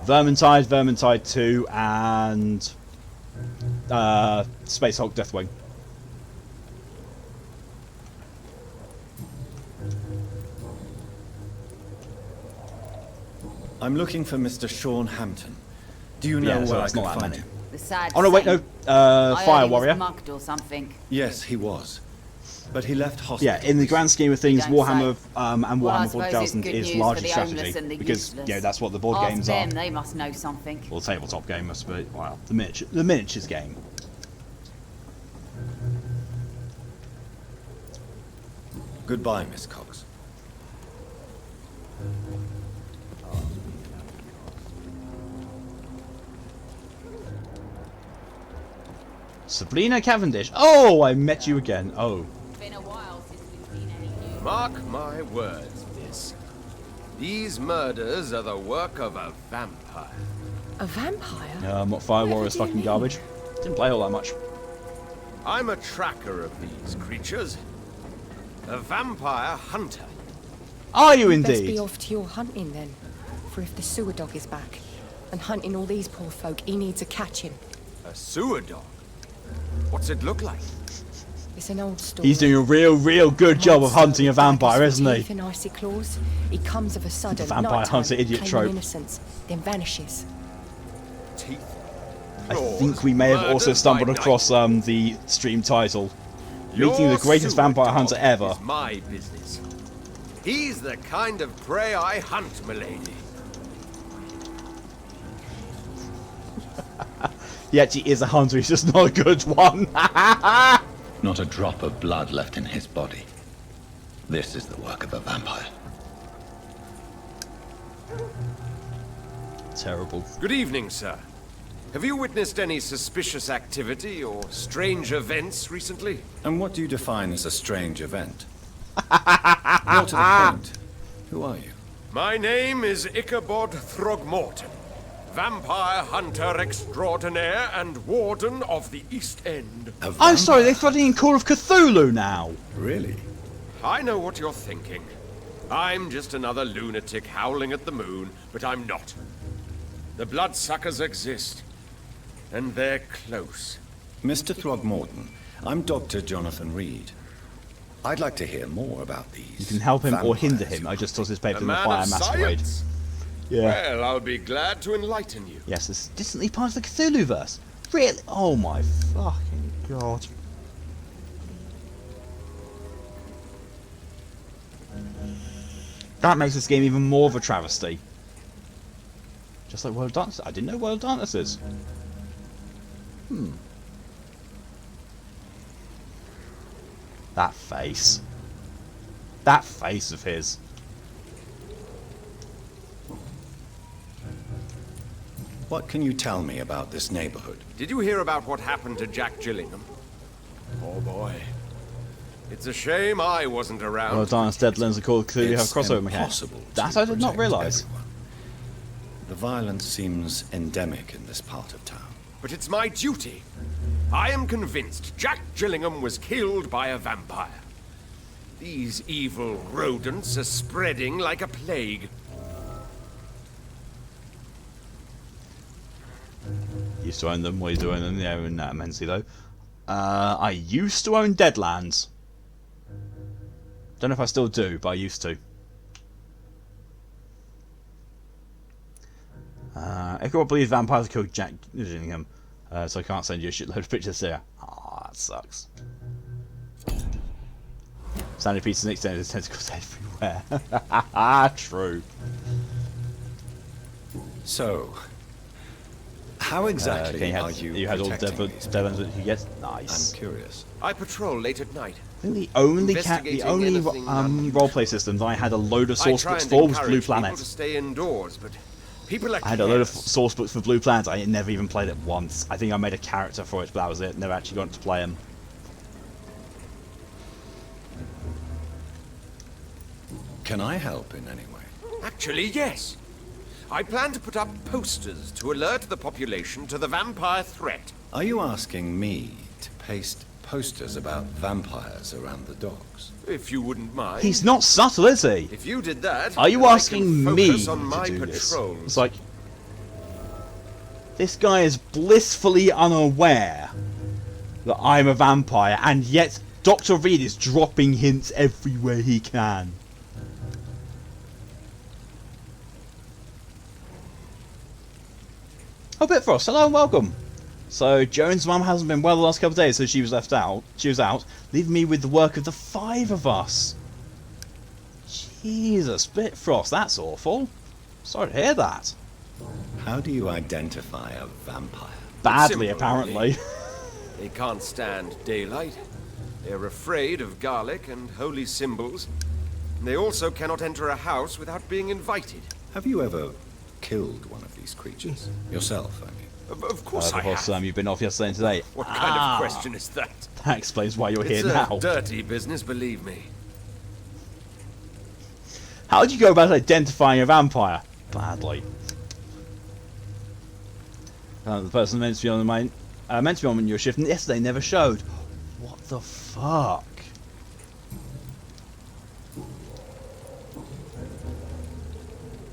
Vermintide, Vermintide 2, and Space Hulk Deathwing. I'm looking for Mr. Sean Hampton. Do you know where I can find him? The sad Oh no, wait, no. I Fire heard he Warrior. was mugged or something. Yes, he was. But he left hospital. Yeah, in the grand scheme of things, don't Warhammer say. and Well, I Warhammer suppose 4000 it's good is news largely for the homeless strategy and the because useless. you know that's what the board Ask games them, are. they must know something. Well, the tabletop game must be well, the miniatures game. Goodbye, Miss Cox. Sabrina Cavendish. Oh, I met you again. Oh. Been a while since we've seen any news. Mark my words, miss. These murders are the work of a vampire. A vampire? What Fire Warrior's fucking garbage. Didn't play all that much. I'm a tracker of these creatures. A vampire hunter. Are you Best be indeed? off to your hunting then. For if the sewer dog is back and hunting all these poor folk, he needs a catching. A sewer dog? What's it look like? It's an old story. He's doing a real good job of hunting a vampire, isn't he? Teeth and icy claws. He comes of a sudden. The vampire hunter idiot trope. Innocence, then vanishes. Teeth. I think we may have also stumbled across the stream title. Meeting the greatest vampire hunter ever. Is my business. He's the kind of prey I hunt, milady. He actually is a hunter, he's just not a good one. Not a drop of blood left in his body. This is the work of a vampire. Terrible. Good evening, sir. Have you witnessed any suspicious activity or strange events recently? And what do you define as a strange event? More to the point, who are you? My name is Ichabod Throgmorton, vampire hunter extraordinaire and warden of the East End. I'm sorry, they're flooding in Call of Cthulhu now. Really? I know what you're thinking. I'm just another lunatic howling at the moon, but I'm not. The bloodsuckers exist, and they're close. Mr. Throgmorton, I'm Dr. Jonathan Reed. I'd like to hear more about these. You can help him or hinder him. I just tossed his paper in the fire masquerade. Yeah. Well, I'll be glad to enlighten you. Yes, it's distantly part of the Cthulhu-verse. Really? Oh my fucking god. That makes this game even more of a travesty. Just like World of Darkness. I didn't know World of Darkness is. That face. That face of his. What can you tell me about this neighborhood? Did you hear about what happened to Jack Gillingham? Oh boy. It's a shame I wasn't around. World of Darkness, Deadlands, and Call of Cthulhu have crossover mechanics. That I did not realise. The violence seems endemic in this part of town. But it's my duty. I am convinced Jack Gillingham was killed by a vampire. These evil rodents are spreading like a plague. Used to own them. What are you doing them? Yeah, in immensely though. I used to own Deadlands. Don't know if I still do, but I used to. I can't believe vampires killed Jack Gillingham, so I can't send you a shitload of pictures here. Ah, that sucks. Sandy Peter's extended tentacles everywhere. True. So, how exactly okay, are you had all protecting Deadlands that you get. Nice. I'm curious. I patrol late at night. I think the only roleplay systems I had a load of source books for was Blue Planet. To stay indoors, but people are I had a load of source books for Blue Planet. I never even played it once. I think I made a character for it, but that was it. Never actually got to play him. Can I help in any way? Actually, yes. I plan to put up posters to alert the population to the vampire threat. Are you asking me to paste posters about vampires around the docks? If you wouldn't mind. He's not subtle, is he? If you did that, are you asking me on my to do patrols. this? It's like this guy is blissfully unaware that I'm a vampire, and yet Dr. Reed is dropping hints everywhere he can. Oh, Bitfrost, hello and welcome. So, Joan's mum hasn't been well the last couple of days, so she was left out. She was out, leaving me with the work of the 5 of us. Jesus, Bitfrost, that's awful. Sorry to hear that. How do you identify a vampire? Badly, apparently. They can't stand daylight. They're afraid of garlic and holy symbols. And they also cannot enter a house without being invited. Have you ever killed one of these creatures? Yourself, I mean. Of course I have. You've been off yesterday and today. What kind of question is that? That explains why you're here It's now. a dirty business, believe me. How do you go about identifying a vampire? Badly. The person meant to be on your shift yesterday never showed. What the fuck?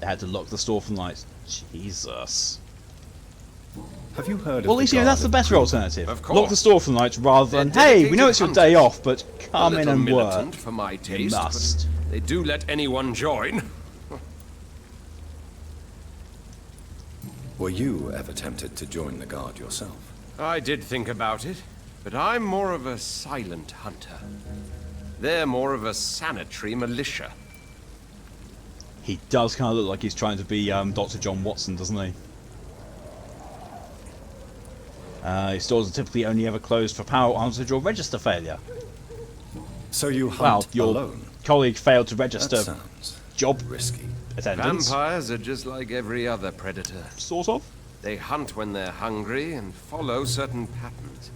They had to lock the store for nights. Jesus. Have you heard well, of at least, you know, that's the better alternative. Lock the store for the night rather than, hey, we know it's your day off, but come in and work. For my You taste, must. but they do let anyone join. Were you ever tempted to join the Guard yourself? I did think about it, but I'm more of a silent hunter. They're more of a sanitary militia. He does kind of look like he's trying to be Dr. John Watson, doesn't he? His stores are typically only ever closed for power outage or register failure. So you hunt your alone? Colleague failed to register That sounds job risky. attendance. Vampires are just like every other predator. Sort of. They hunt when they're hungry and follow certain patterns.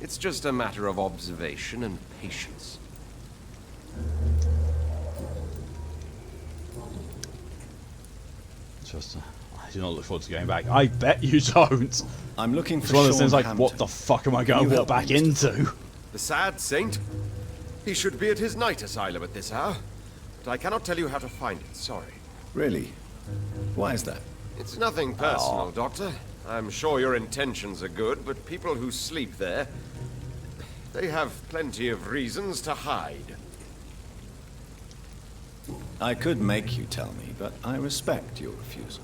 It's just a matter of observation and patience. Just, I do not look forward to going back. I bet you don't. I'm looking for It's one of those Sean things like, Hampton. what the fuck am I going to walk back into? The sad saint? He should be at his night asylum at this hour. But I cannot tell you how to find it, sorry. Really? Why is that? It's nothing personal, Doctor. I'm sure your intentions are good, but people who sleep there, they have plenty of reasons to hide. I could make you tell me, but I respect your refusal.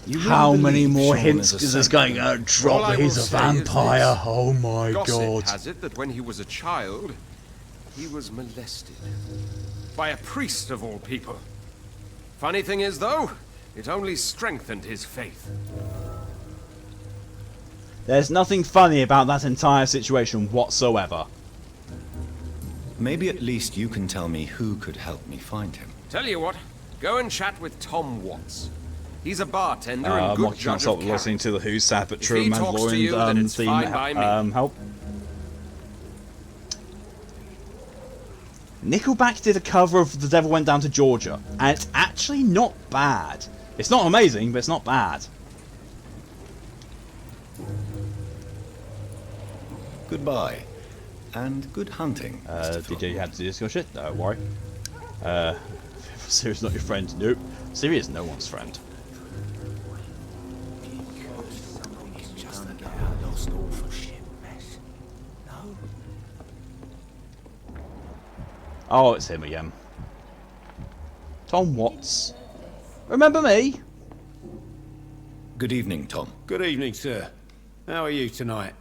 You How really many believe more Sean hints is a is this saint? going to drop All I that he's will a say is vampire? this. Oh my Gossip god. has it that when he was a child, he was molested. By a priest of all people. Funny thing is, though, it only strengthened his faith. There's nothing funny about that entire situation whatsoever. Maybe at least you can tell me who could help me find him. Tell you what, go and chat with Tom Watts. He's a bartender and I'm good not judge stop of listening to the Who's sad but If true he talks to you, then Mandalorian it's fine by me. theme help. Nickelback did a cover of The Devil Went Down to Georgia, and it's actually not bad. It's not amazing, but it's not bad. Goodbye, and good hunting. DJ, you had to do this kind of shit? Don't worry. Siri's not your friend. Nope. Siri is no one's friend. Oh, it's him again. Tom Watts. Remember me? Good evening, Tom. Good evening, sir. How are you tonight?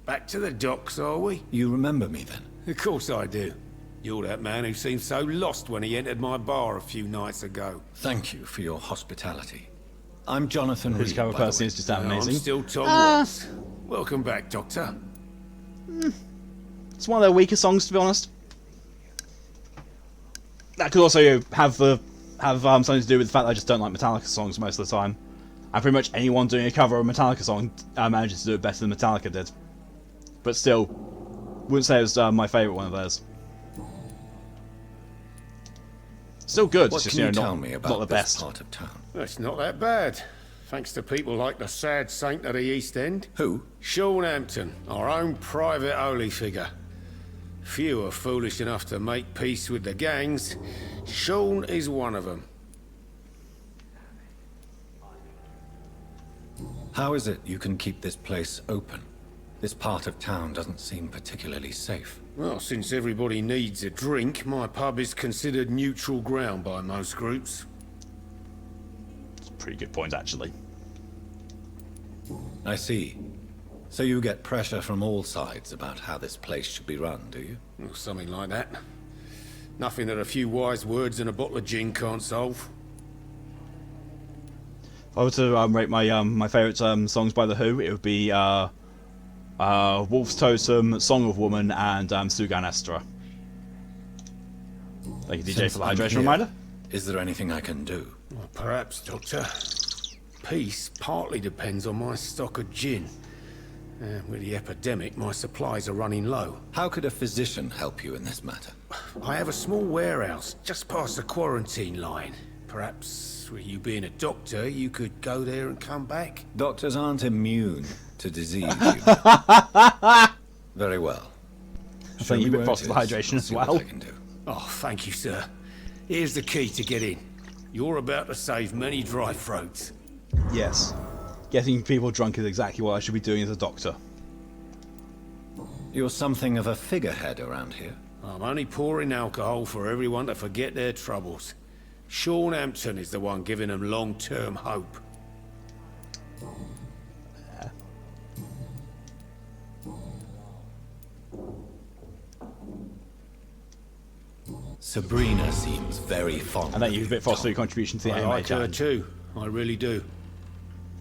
Back to the docks, are we? You remember me then? Of course I do. You're that man who seemed so lost when he entered my bar a few nights ago. Thank you for your hospitality. I'm Jonathan His Reed, cover by the person way. is just amazing. I'm still Tom Watts. Welcome back, Doctor. It's one of their weaker songs, to be honest. That could also have something to do with the fact that I just don't like Metallica songs most of the time. And pretty much anyone doing a cover of a Metallica song manages to do it better than Metallica did. But still, wouldn't say it was my favourite one of theirs. Still good. What It's just, can you not, tell me about not the this best. part of town? It's not that bad. Thanks to people like the sad saint of the East End. Who? Sean Hampton, our own private holy figure. Few are foolish enough to make peace with the gangs. Sean is one of them. How is it you can keep this place open? This part of town doesn't seem particularly safe. Well, since everybody needs a drink, my pub is considered neutral ground by most groups. It's a pretty good point, actually. I see. So you get pressure from all sides about how this place should be run, do you? Or something like that. Nothing that a few wise words and a bottle of gin can't solve. If I were to rate my my favourite songs by The Who, it would be Wolf's Totem, Song of Woman, and Sugan Estra. Thank you, DJ, for the I'm hydration here, reminder. Is there anything I can do? Well, perhaps, Doctor. Peace partly depends on my stock of gin. With the epidemic, my supplies are running low. How could a physician help you in this matter? I have a small warehouse just past the quarantine line. Perhaps, with you being a doctor, you could go there and come back? Doctors aren't immune to disease. Very well. I think you bit for the hydration as well. Oh, thank you, sir. Here's the key to get in. You're about to save many dry throats. Yes. getting people drunk is exactly what I should be doing as a doctor. You're something of a figurehead around here. I'm only pouring alcohol for everyone to forget their troubles. Sean Hampton is the one giving them long-term hope. Sabrina seems very fond. And thank you a bit for your contribution to the I AMA like her challenge. too. I really do.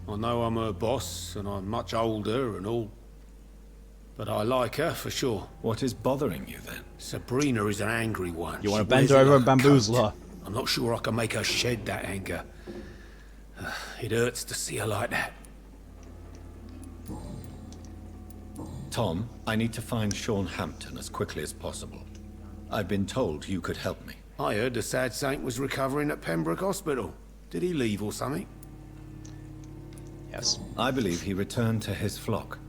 I know I'm her boss, and I'm much older and all. But I like her for sure. What is bothering you then? Sabrina is an angry one. You want to She bend wears her it over like and a bamboozle coat. her? I'm not sure I can make her shed that anger. It hurts to see her like that. Tom, I need to find Sean Hampton as quickly as possible. I've been told you could help me. I heard the sad saint was recovering at Pembroke Hospital. Did he leave or something? Yes. I believe he returned to his flock.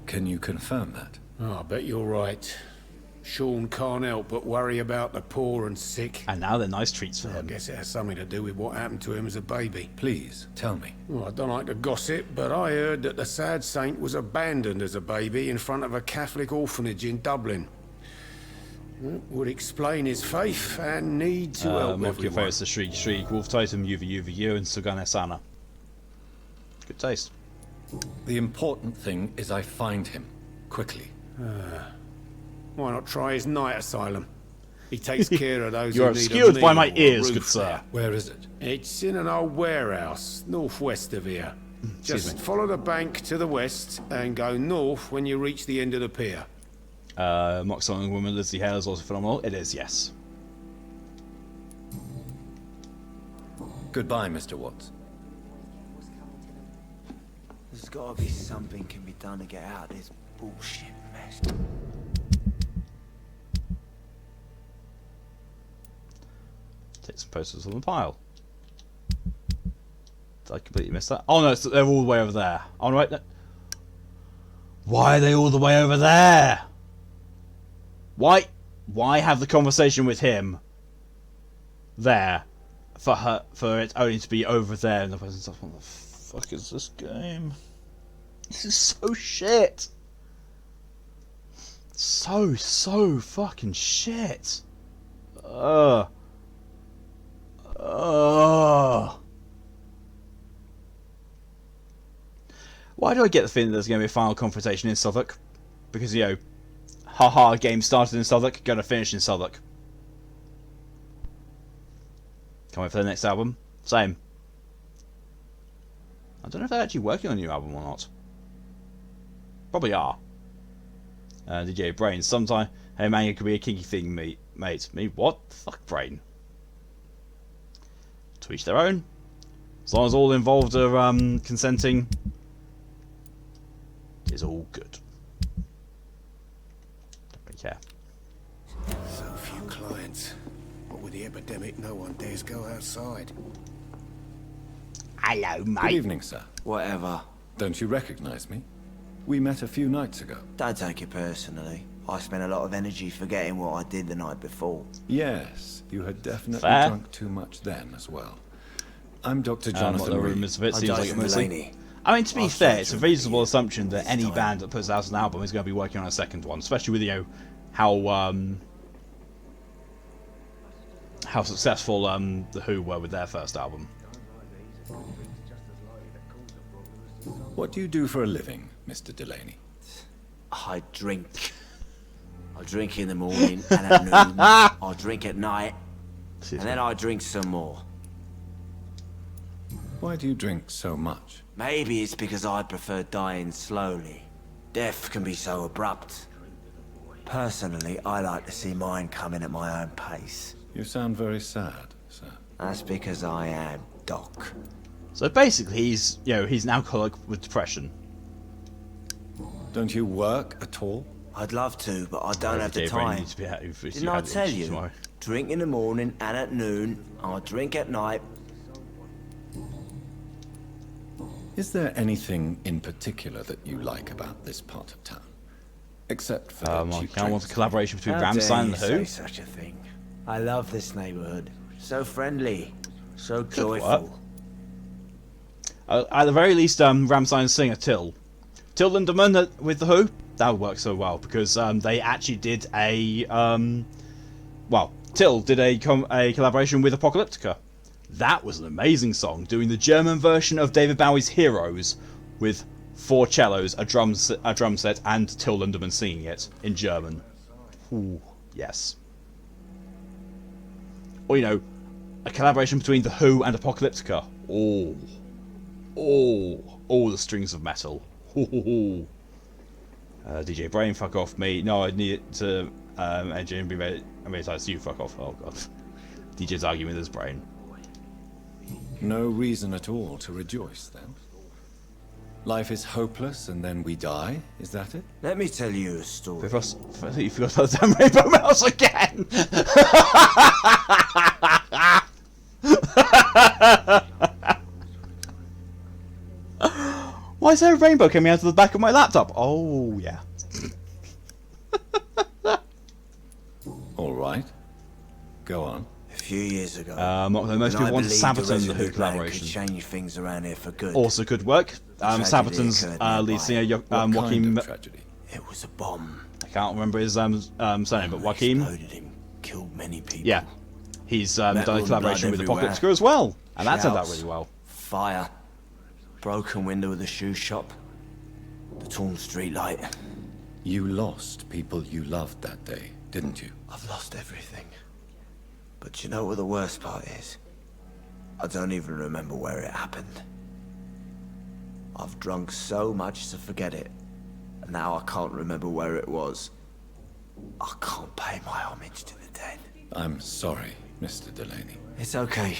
Can you confirm that? Oh, I bet you're right. Sean can't help but worry about the poor and sick. And now they're nice treats for I him. guess it has something to do with what happened to him as a baby. Please, tell me. Well, I don't like to gossip, but I heard that the sad saint was abandoned as a baby in front of a Catholic orphanage in Dublin. That would explain his faith and need to help Mock your everyone. favourites to Shriek Shriek, Wolf Totem, UVU, and Sugane Sana. Good taste. The important thing is I find him. Quickly. Why not try his night asylum? He takes care of those You who are need obscured a by meal my or a ears, roof good sir. there. Where is it? It's in an old warehouse, northwest of here. Just follow the bank to the west and go north when you reach the end of the pier. Mock Song Woman Lizzie Hale is also phenomenal. It is, yes. Goodbye, Mr. Watts. There's gotta be something can be done to get out of this bullshit mess. Take some posters on the pile. Did I completely miss that? Oh no, they're all the way over there. Oh no, wait, no. Why are they all the way over there? Why have the conversation with him there for it only to be over there in the presence of what the fuck is this game? This is so shit. So fucking shit. Why do I get the feeling there's going to be a final confrontation in Southwark? Because, you know, haha, game started in Southwark, gonna finish in Southwark. Can't wait for the next album. Same. I don't know if they're actually working on a new album or not. Probably are. DJ Brain, sometime, hey man, it could be a kinky thing, mate. Me, what? Fuck Brain. To each their own. As long as all involved are consenting, it's all good. Don't really care. So few clients. What with the epidemic, no one dares go outside. Hello, mate. Good evening, sir. Whatever. Don't you recognize me? We met a few nights ago. Don't take it personally. I spent a lot of energy forgetting what I did the night before. Yes, you had definitely Fair. drunk too much then as well. I'm Dr. What Jonathan the Reed. rumours of it seems like it mostly. Delaney. I mean, to be fair, it's a reasonable assumption that any band that puts out an album is going to be working on a second one, especially with, you know, how successful The Who were with their first album. What do you do for a living, Mr. Delaney? I drink. I drink in the morning and at noon. I drink at night. And then I drink some more. Why do you drink so much? Maybe it's because I prefer dying slowly. Death can be so abrupt. Personally, I like to see mine coming at my own pace. You sound very sad, sir. That's because I am Doc. So basically, he's an alcoholic with depression. Don't you work at all? I'd love to, but I don't have the time. Didn't I tell you? Drink in the morning and at noon. I drink at night. Is there anything in particular that you like about this part of town? Except for I want a collaboration between How Rammstein dare and you The Who. say such a thing? I love this neighborhood. So friendly, so Good joyful. work. At the very least, Rammstein's singer Till Lindemann with the Who, that would work so well because they actually did a Till did a collaboration with Apocalyptica. That was an amazing song, doing the German version of David Bowie's Heroes with 4 cellos, a drum set, and Till Lindemann singing it in German. Ooh, yes. Or, you know, a collaboration between The Who and Apocalyptica. Oh, all the strings of metal. DJ Brain, fuck off me. No, I need it to engine be ready. I mean, it's you, fuck off. Oh, God. DJ's arguing with his brain. No reason at all to rejoice, then? Life is hopeless, and then we die? Is that it? Let me tell you a story. You forgot about the damn Rainbow Mouse again! Why is there a rainbow coming out of the back of my laptop? Oh, yeah. All right. Go on. A few years ago, most people want Sabaton, the Who collaboration. Change things around here for good. Also could work. Sabaton's lead singer, Joachim. It was a bomb. I can't remember his surname, but Joachim. Exploded him, killed many people. Yeah, he's done a collaboration with Apocalyptica as well, and that turned out really well. Fire, broken window of the shoe shop, the torn street light. You lost people you loved that day, didn't you? I've lost everything. But you know what the worst part is? I don't even remember where it happened. I've drunk so much to forget it, and now I can't remember where it was. I can't pay my homage to the dead. I'm sorry, Mr. Delaney. It's okay.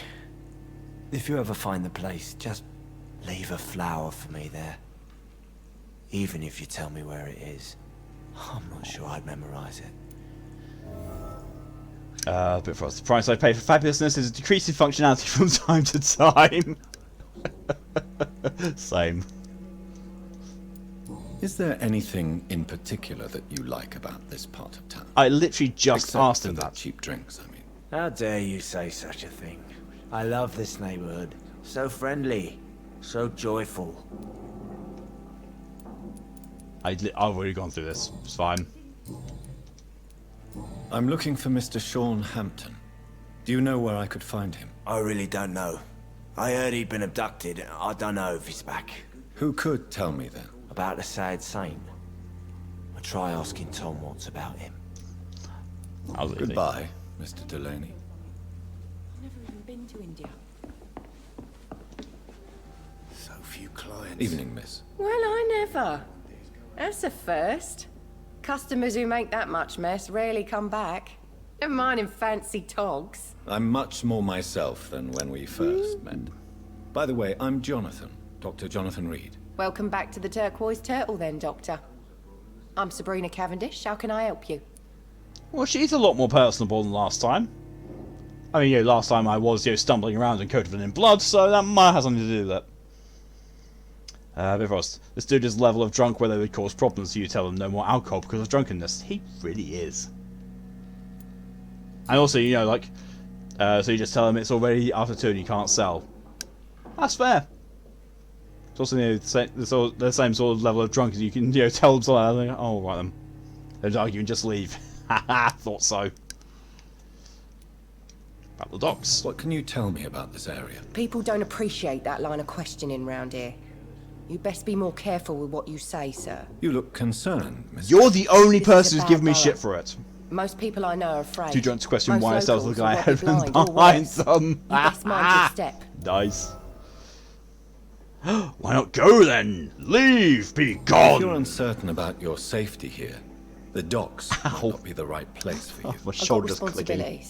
If you ever find the place, just leave a flower for me there. Even if you tell me where it is, I'm not sure I'd memorize it. But for us, the price I pay for fabulousness is a decrease in functionality from time to time. Same. Is there anything in particular that you like about this part of town? I literally just asked him that. Cheap drinks, I mean. How dare you say such a thing? I love this neighborhood. So friendly, so joyful. I've already gone through this. It's fine. I'm looking for Mr. Sean Hampton. Do you know where I could find him? I really don't know. I heard he'd been abducted. I don't know if he's back. Who could tell me then? About the sad saint. I'll try asking Tom what's about him. Goodbye, Mr. Delaney. I've never even been to India. So few clients. Evening, miss. Well, I never. That's a first. Customers who make that much mess rarely come back. Never mind in fancy togs. I'm much more myself than when we first met. By the way, I'm Jonathan, Dr. Jonathan Reed. Welcome back to the Turquoise Turtle then, Doctor. I'm Sabrina Cavendish. How can I help you? Well, she's a lot more personable than last time. I mean, last time I was, stumbling around and coated in blood, so that might have something to do with that. But first, this dude is level of drunk where they would cause problems, so you tell them no more alcohol because of drunkenness. He really is. And also, so you just tell them it's already after 2 and you can't sell. That's fair. It's also the same sort of level of drunk as you can tell them something. Like, oh, right then. They'd argue and just leave. Haha, thought so. About the docks. What can you tell me about this area? People don't appreciate that line of questioning round here. You best be more careful with what you say, sir. You look concerned, Miss. You're the only person who's given me shit for it. Most people I know are afraid. Too drunk to question why I still the guy ahead behind them. You best mind your step. Nice. Why not go then? Leave, be gone. If you're uncertain about your safety here, the docks might not be the right place for you. My shoulder's clicking. And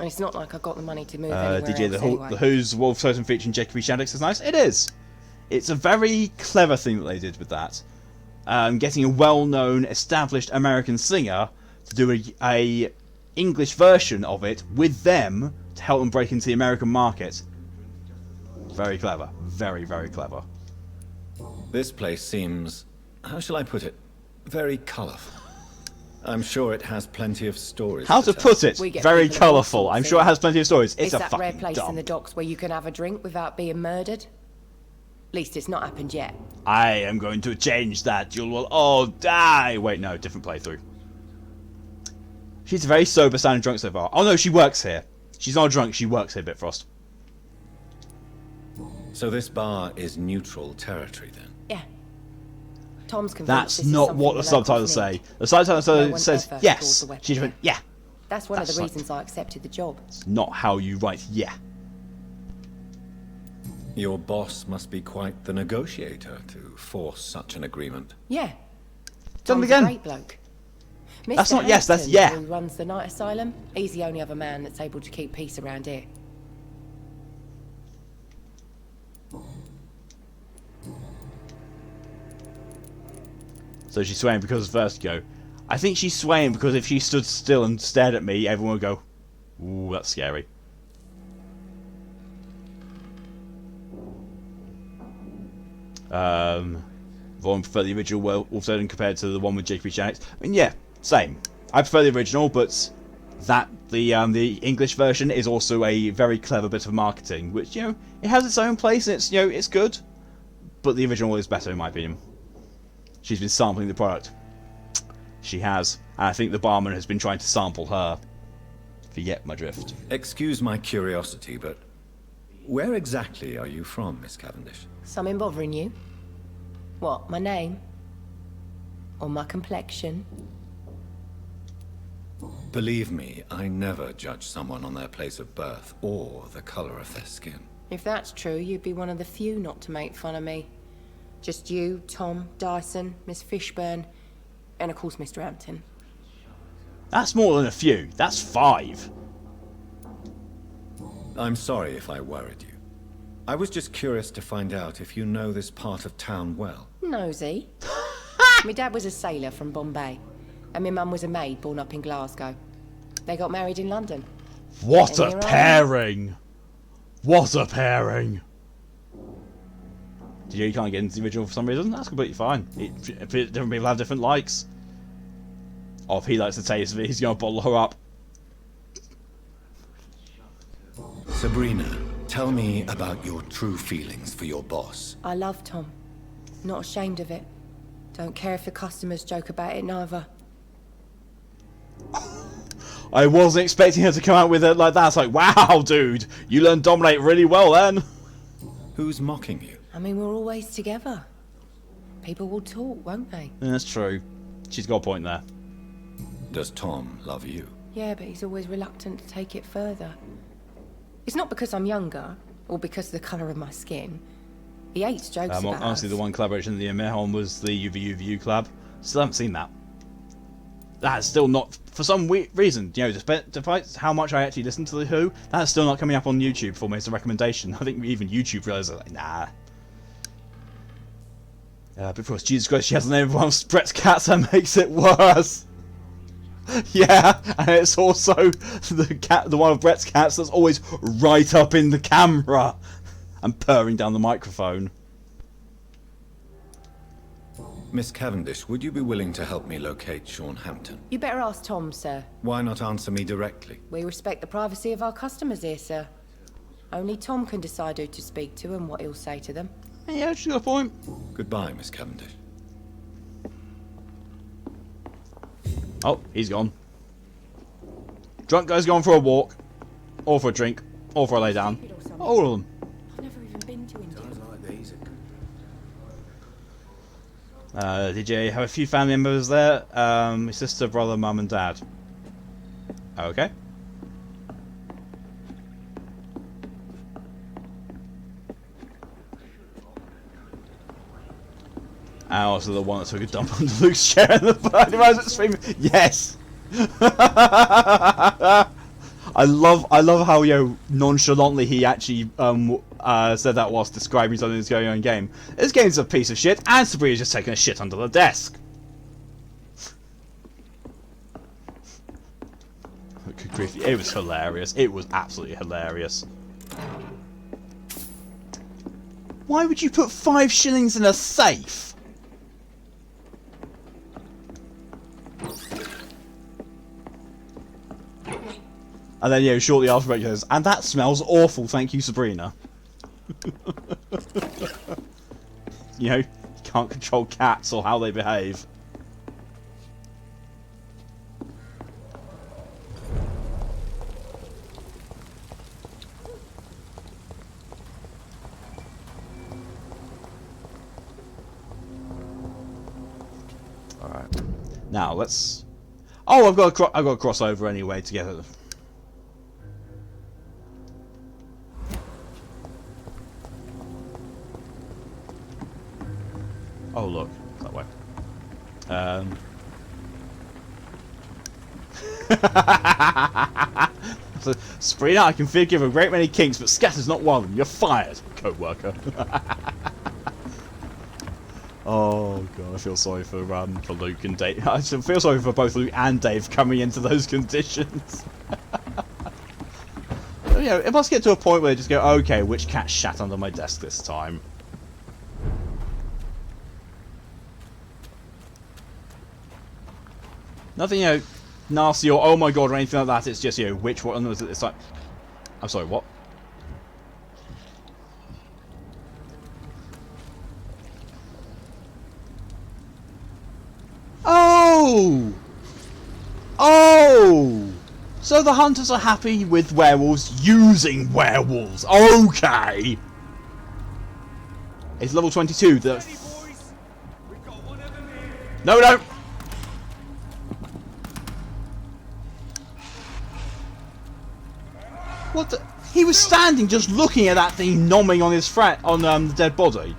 it's not like I've got the money to move anywhere DJ, else anyway. the Who's Wolf Totem featuring Jacoby Shandex is nice. It is. It's a very clever thing that they did with that. Getting a well-known, established American singer to do a English version of it with them to help them break into the American market. Very clever. Very, very clever. This place seems, how shall I put it, very colourful. I'm sure it has plenty of stories. How to put it? Very colourful. I'm sure it has plenty of stories. It's a that fucking rare place dump. in the docks where you can have a drink without being murdered? Least it's not happened yet. I am going to change that. You will all die. Wait, no, different playthrough. She's a very sober sounding drunk so far. Oh no, she works here. She's not drunk, she works here, Bitfrost. So this bar is neutral territory then? Yeah. Tom's convinced That's this is not something what the subtitles locals need. say. The subtitle No one says ever yes. calls the weapon She went, yeah. That's one of That's the like- reasons I accepted the job. It's not how you write yeah. Your boss must be quite the negotiator to force such an agreement. Yeah. Done Tom's again. a great bloke. That's Mr. not yes, that's Hampton, yeah. Who runs the night asylum? He's the only other man that's able to keep peace around here. So she's swaying because of vertigo. I think she's swaying because if she stood still and stared at me, everyone would go, ooh, that's scary. Vaughn prefer the original Wolf's Odin compared to the one with J.P. Shanks. I mean, yeah, same. I prefer the original, but the English version is also a very clever bit of marketing, which, you know, it has its own place and it's, you know, it's good, but the original is better in my opinion. She's been sampling the product. She has, and I think the barman has been trying to sample her. If you get my drift. Excuse my curiosity, but where exactly are you from, Miss Cavendish? Something bothering you? What, my name? Or my complexion? Believe me, I never judge someone on their place of birth or the color of their skin. If that's true, you'd be one of the few not to make fun of me. Just you, Tom, Dyson, Miss Fishburne, and of course Mr. Hampton. That's more than a few. That's 5. I'm sorry if I worried you. I was just curious to find out if you know this part of town well. Nosy. My dad was a sailor from Bombay, and my mum was a maid born up in Glasgow. They got married in London. What And a here I am. pairing! What a pairing! You can't get into the original for some reason? That's completely fine. Different people have different likes. Or if he likes the taste of it, he's going to bottle her up. Sabrina, tell me about your true feelings for your boss. I love Tom. Not ashamed of it. Don't care if the customers joke about it neither. I wasn't expecting her to come out with it like that. It's like, wow, dude, you learned Dominate really well then. Who's mocking you? I mean, we're always together. People will talk, won't they? Yeah, that's true. She's got a point there. Does Tom love you? Yeah, but he's always reluctant to take it further. It's not because I'm younger, or because of the colour of my skin. He hates jokes about Honestly, us. the one collaboration the Emir on was the UVU collab. Still haven't seen that. That's still not, for some reason, you know, despite how much I actually listen to The Who, that's still not coming up on YouTube for me as a recommendation. I think even YouTube realizes, like, nah. But of course, Jesus Christ, she has the name of one of Brett's cats that makes it worse. Yeah, and it's also the one of Brett's cats that's always right up in the camera and purring down the microphone. Miss Cavendish, would you be willing to help me locate Sean Hampton? You better ask Tom, sir. Why not answer me directly? We respect the privacy of our customers here, sir. Only Tom can decide who to speak to and what he'll say to them. Yeah, she's got a point. Goodbye, Miss Cavendish. Oh, he's gone. Drunk guy's gone for a walk, or for a drink, or for a lay down. All of them. I've never even been to India. Did you have a few family members there? My sister, brother, mum and dad. Okay. And also the one that took a dump under Luke's chair in the party stream. Yes. I love how, you know, nonchalantly he actually said that whilst describing something that's going on in game. This game's a piece of shit, and Sabrina's just taking a shit under the desk. Good grief, it was hilarious. It was absolutely hilarious. Why would you put 5 shillings in a safe? And then, you know, shortly after it goes, and that smells awful, thank you, Sabrina. you know, you can't control cats or how they behave. Alright. Now, let's... Oh, I've got a crossover anyway to get it. Oh, look. That way. So, Sabrina, I can forgive a great many kinks, but scatter's not one of them. You're fired, co-worker. Oh god, I feel sorry for Luke and Dave. I feel sorry for both Luke and Dave coming into those conditions. You know, it must get to a point where they just go, okay, which cat shat under my desk this time? Nothing, you know, nasty or oh my god or anything like that. It's just, you know, which one was it? It's like, I'm sorry, what? Oh! Oh! So the hunters are happy with werewolves using werewolves. Okay! It's level 22. No, no! What the? He was standing just looking at that thing nomming on his the dead body.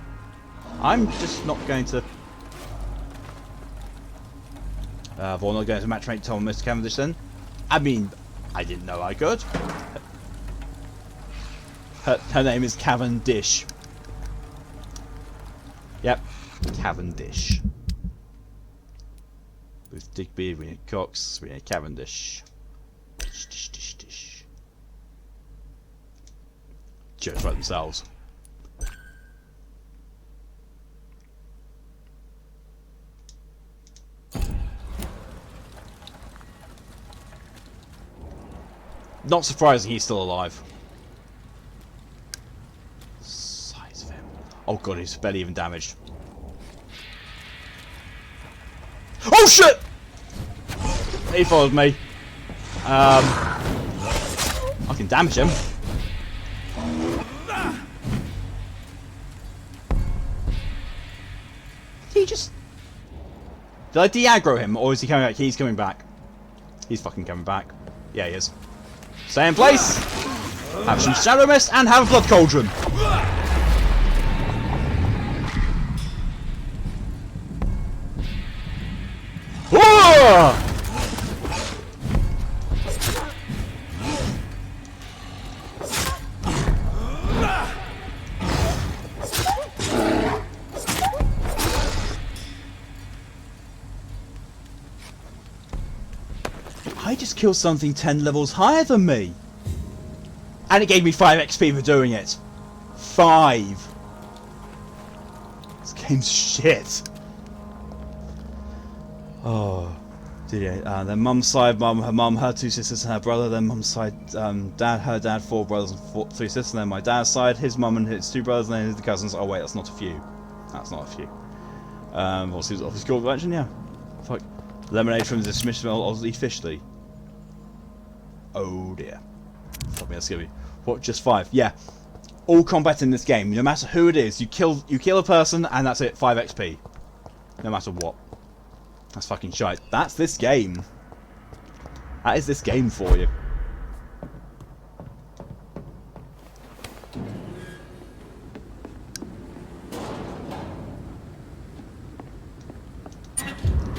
I'm just not going to... We're not going to matchmake Tom and Mr. Cavendish then. I mean, I didn't know I could. Her name is Cavendish. Yep, Cavendish. With Digby, we need Cox, we need Cavendish. Dish, dish, dish, dish. Jokes right themselves. Not surprising he's still alive. Size of him. Oh god, he's barely even damaged. Oh shit! He followed me. I can damage him. He just... Did I de-aggro him, or is he coming back? He's coming back. He's fucking coming back. Yeah, he is. Stay in place. Have some Shadow Mist and have a Blood Cauldron. Whoa! I just killed something 10 levels higher than me. And it gave me 5 XP for doing it. 5. This game's shit. Oh, dear. Then mum's side, her mum, her 2 sisters and her brother. Then mum's side, her dad, 4 brothers and 3 sisters. And then my dad's side, his mum and his 2 brothers, and then his cousins. Oh wait, that's not a few. That's not a few. What's his called mention? Yeah. Fuck. Lemonade from the dismissal of Lee Fishley. Oh dear. Fuck me, that's gonna be... What, just 5? Yeah. All combat in this game, no matter who it is, you kill a person and that's it, 5 XP. No matter what. That's fucking shite. That's this game. That is this game for you.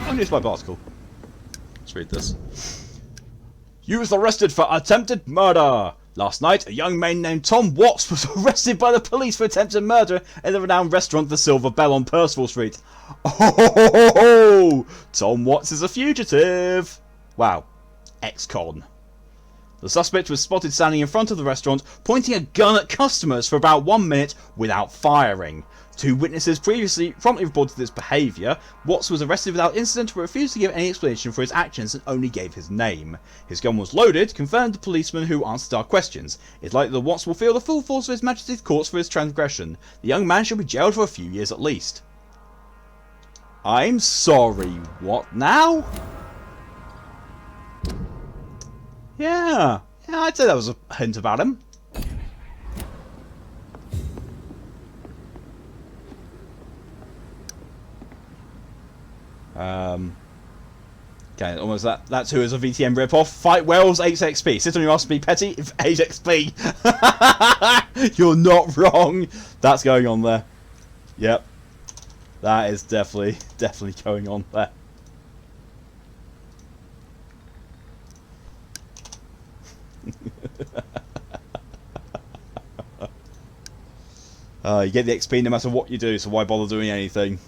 Unused by particle. Let's read this. You was arrested for attempted murder. Last night, a young man named Tom Watts was arrested by the police for attempted murder in the renowned restaurant The Silver Bell on Percival Street. Oh, Tom Watts is a fugitive. Wow. Ex-con. The suspect was spotted standing in front of the restaurant, pointing a gun at customers for about 1 minute without firing. 2 witnesses previously promptly reported this behaviour. Watts was arrested without incident but refused to give any explanation for his actions and only gave his name. His gun was loaded, confirmed the policeman who answered our questions. It's likely that Watts will feel the full force of His Majesty's courts for his transgression. The young man shall be jailed for a few years at least. I'm sorry, what now? Yeah, I'd say that was a hint about him. Okay, almost that's who is a VtM ripoff. Fight werewolves 8 XP. Sit on your ass, be petty. 8 XP. You're not wrong. That's going on there. Yep. That is definitely going on there. You get the XP no matter what you do, so why bother doing anything?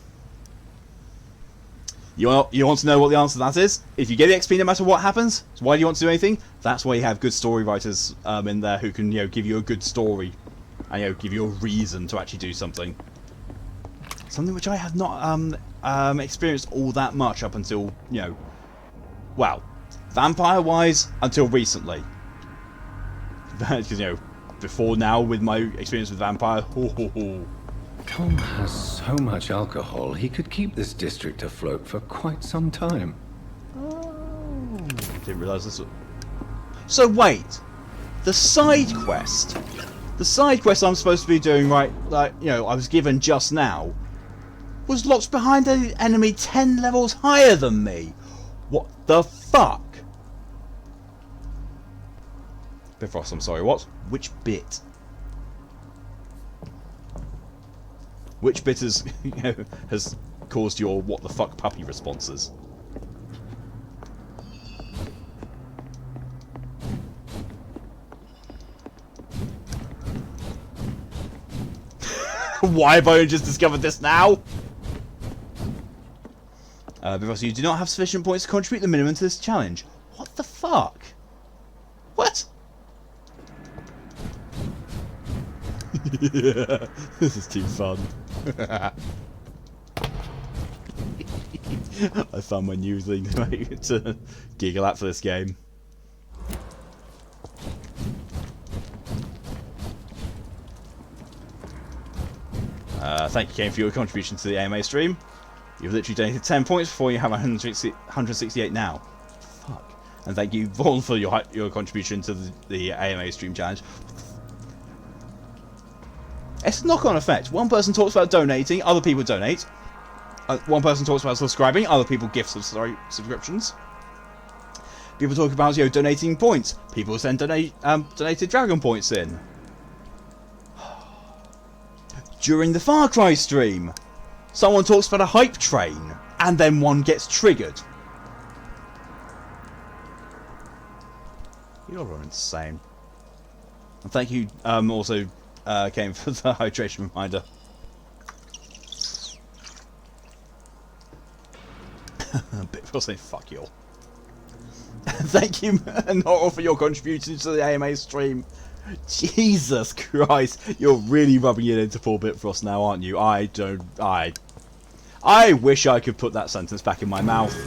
You want to know what the answer to that is? If you get the XP no matter what happens, so why do you want to do anything? That's why you have good story writers in there who can give you a good story and give you a reason to actually do something. Something which I have not experienced all that much up until well, vampire-wise until recently. Because before now, with my experience with vampire, Tom has so much alcohol, he could keep this district afloat for quite some time. Didn't realise this was... So wait, the side quest I'm supposed to be doing, right? I was given just now, was locked behind an enemy 10 levels higher than me. What the fuck? Bifrost, I'm sorry, what? Which bit? Which bit has has caused your what the fuck puppy responses? Why have I only just discovered this now? Because you do not have sufficient points to contribute the minimum to this challenge. What the fuck? What? This is too fun. I found my new thing to giggle at for this game. Thank you, Kane, for your contribution to the AMA stream. You've literally donated 10 points before you have 168 now. Fuck. And thank you, Vaughan, for your contribution to the AMA stream challenge. It's a knock-on effect. One person talks about donating, other people donate. One person talks about subscribing, other people gift subscriptions. People talk about donating points. People send donated dragon points in. During the Far Cry stream, someone talks about a hype train, and then one gets triggered. You're insane. And thank you also Kane for the hydration reminder. Bit saying fuck you all. Thank you, Nora, for your contribution to the AMA stream. Jesus Christ, you're really rubbing it into poor Bitfrost now, aren't you? I wish I could put that sentence back in my mouth.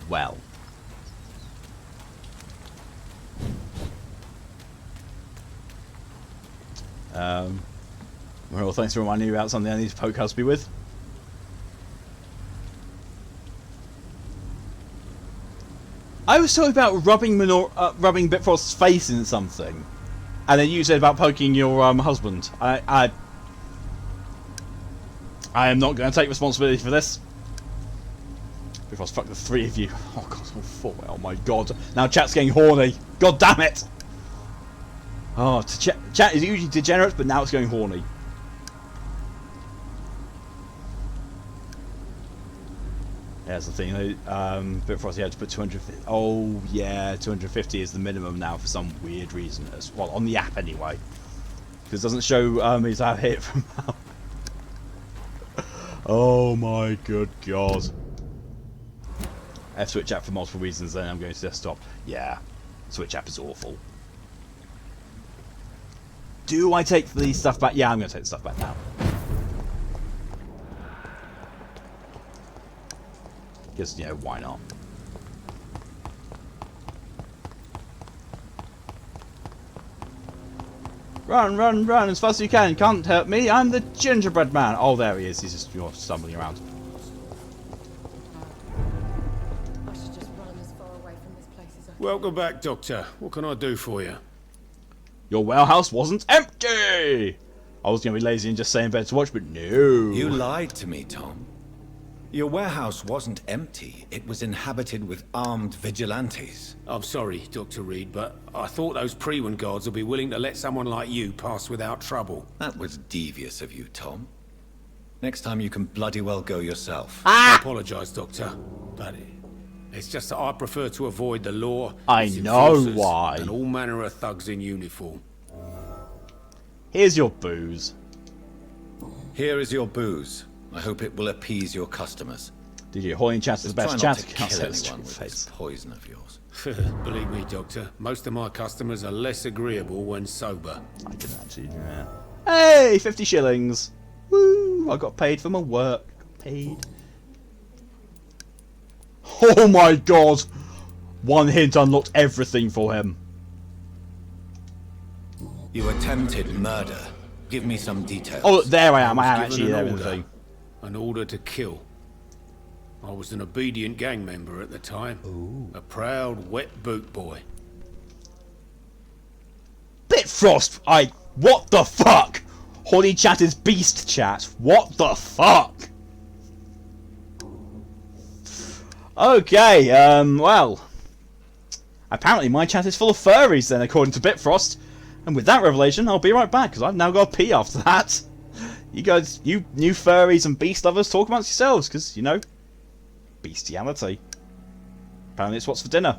Well. Well, thanks for reminding me about something I need to poke Husby with. I was talking about rubbing Bitfrost's face in something, and then you said about poking your husband. I am not going to take responsibility for this. Bitfrost, fuck the three of you. Oh god, all four. Oh my god. Now chat's getting horny. God damn it! Oh, chat is usually degenerate, but now it's going horny. Yeah, that's the thing. Bitfrost, you had to put 250. Oh yeah, 250 is the minimum now for some weird reason. Well, on the app anyway. Because it doesn't show he's out hit from now. Oh my good god. F switch app for multiple reasons, then I'm going to desktop. Yeah, switch app is awful. Do I take the stuff back? Yeah, I'm going to take the stuff back now. Because, you know, why not? Run, run, run as fast as you can. Can't hurt me. I'm the gingerbread man. Oh, there he is. He's just stumbling around. Welcome back, Doctor. What can I do for you? Your warehouse wasn't empty! I was going to be lazy and just say in bed to watch, but no. You lied to me, Tom. Your warehouse wasn't empty. It was inhabited with armed vigilantes. I'm sorry, Dr. Reed, but I thought those Prewen guards would be willing to let someone like you pass without trouble. That was devious of you, Tom. Next time you can bloody well go yourself. I apologise, Doctor, but it's just that I prefer to avoid the law. I its know enforcers, why. And all manner of thugs in uniform. Here's your booze. Here is your booze. I hope it will appease your customers. Did you? Holding chat is the best Try chat. not to Can't kill say this anyone with face. this poison of yours. Believe me, Doctor, most of my customers are less agreeable when sober. I can actually do that. Hey, 50 shillings. Woo! I got paid for my work. Got paid. Oh my god! One hint unlocked everything for him. You attempted murder. Give me some details. Oh, there I am. I am was actually given there an in the order. thing. An order to kill. I was an obedient gang member at the time. Ooh. A proud, wet boot boy. Bitfrost! What the fuck? Holly chat is beast chat. What the fuck? Okay, well. Apparently my chat is full of furries then, according to Bitfrost. And with that revelation, I'll be right back, because I've now got to pee after that. You guys, you new furries and beast lovers, talk amongst yourselves, because, you know, bestiality. Apparently it's what's for dinner.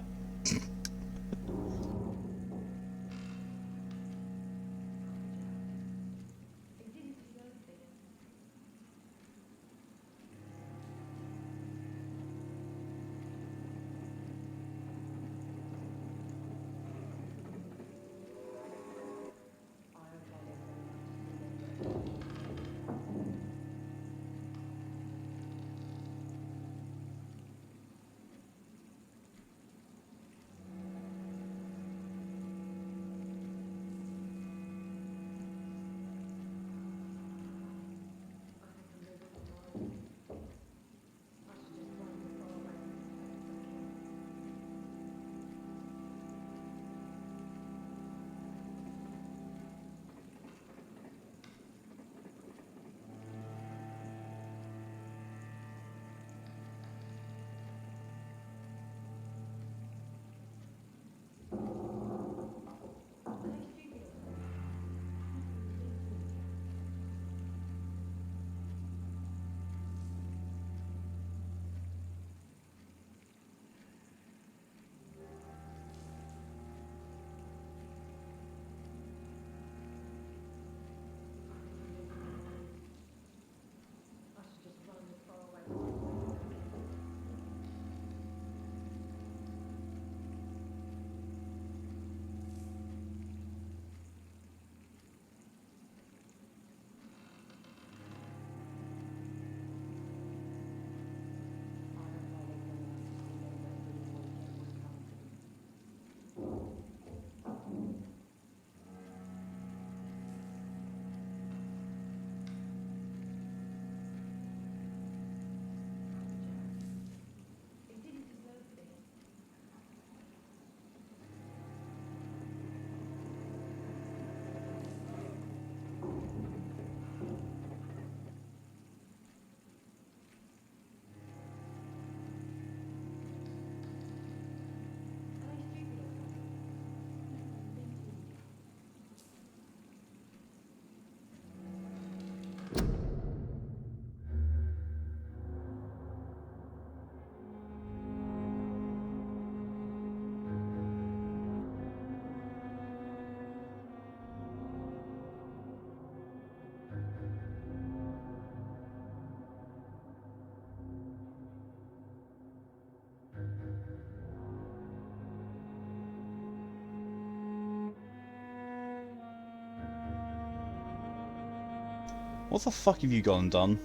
What the fuck have you gone and done?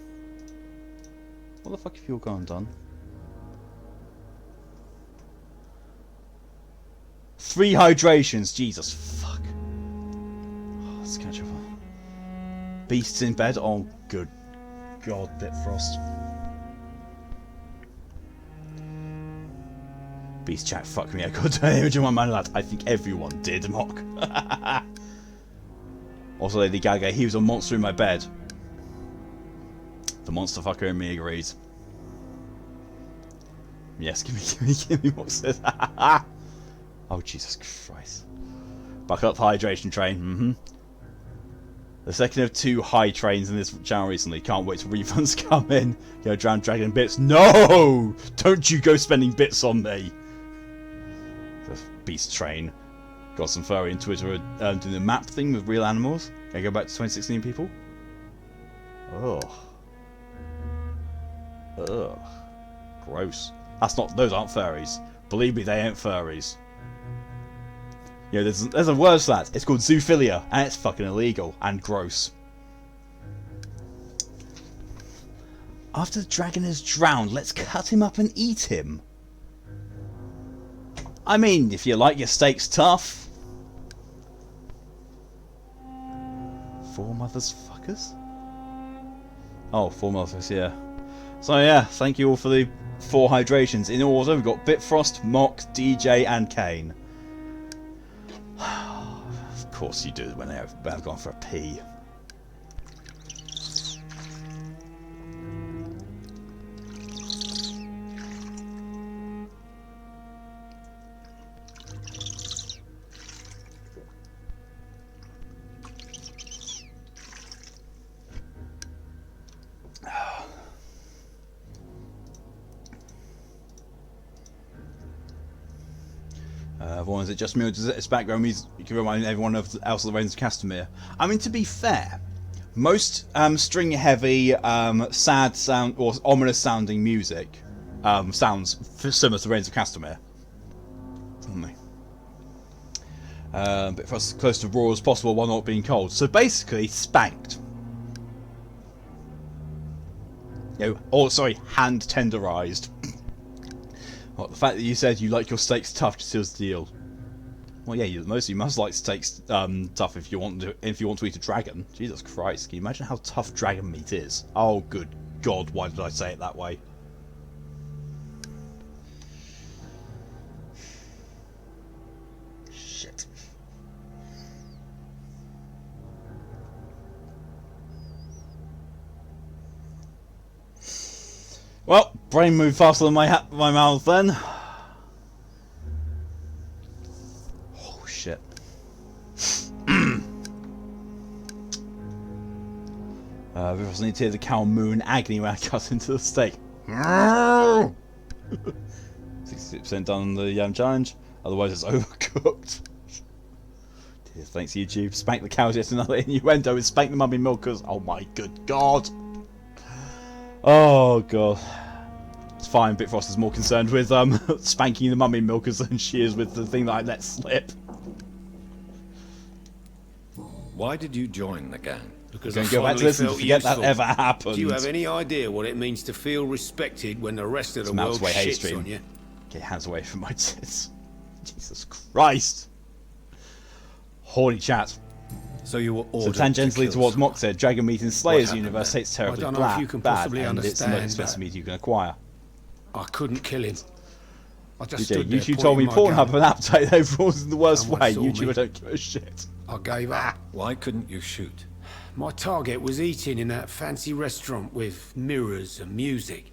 What the fuck have you gone and done? 3 hydrations, Jesus fuck. Oh, let's catch up. Beasts in bed? Oh good God, Bitfrost. Beast chat, fuck me, I got an image in my mind of that. I think everyone did, Mock. Also, Lady Gaga, he was a monster in my bed. The monster fucker in me agrees. Yes, give me what says. Oh, Jesus Christ. Buckle up, hydration train. The second of 2 high trains in this channel recently. Can't wait till refunds come in. Go drown dragon bits. No! Don't you go spending bits on me. The beast train. Got some furry on Twitter doing the map thing with real animals. Can I go back to 2016 people? Ugh. Ugh. Gross. Those aren't furries. Believe me, they ain't furries. You know, there's a word for that. It's called zoophilia, and it's fucking illegal and gross. After the dragon is drowned, let's cut him up and eat him. I mean, if you like your steaks tough. 4 motherfuckers? Oh, 4 motherfuckers, yeah. So yeah, thank you all for the 4 hydrations. In order, we've got Bitfrost, Mock, DJ, and Kane. Of course you do when they've gone for a pee. Is it just me or does its background music remind everyone else of the Reigns of Castamere? I mean, to be fair, most string heavy, sad sound or ominous sounding music sounds similar to Reigns of Castamere. But for us as close to raw as possible while not being cold. So basically, spanked. Hand tenderized. Well, the fact that you said you like your steaks tough just seals the deal. Well, yeah, you must like steaks tough if you want to eat a dragon. Jesus Christ, can you imagine how tough dragon meat is? Oh, good God, why did I say it that way? Shit. Well, brain moved faster than my mouth then. Shit. We also need to hear the cow moo in agony when I cut into the steak. 66% done on the challenge, otherwise it's overcooked. Thanks YouTube. Spank the cows, yet another innuendo is spank the mummy milkers. Oh my good God. Oh God. It's fine, Bitfrost is more concerned with spanking the mummy milkers than she is with the thing that I let slip. Why did you join the gang? Because I go back to this and forget that ever happened. Do you have any idea what it means to feel respected when the rest of the world shits on you? Okay, hands away from my tits. Jesus Christ. Horny chat. So you were ordered tangentially to what Mock said, Dragon Meat in Slayer's universe tastes terribly bad, and it's the most expensive meat you can acquire. I couldn't kill him. I just DJ, YouTube told me Pornhub have an appetite overall in the worst way. YouTuber don't give a shit. I gave up. Why couldn't you shoot? My target was eating in that fancy restaurant with mirrors and music.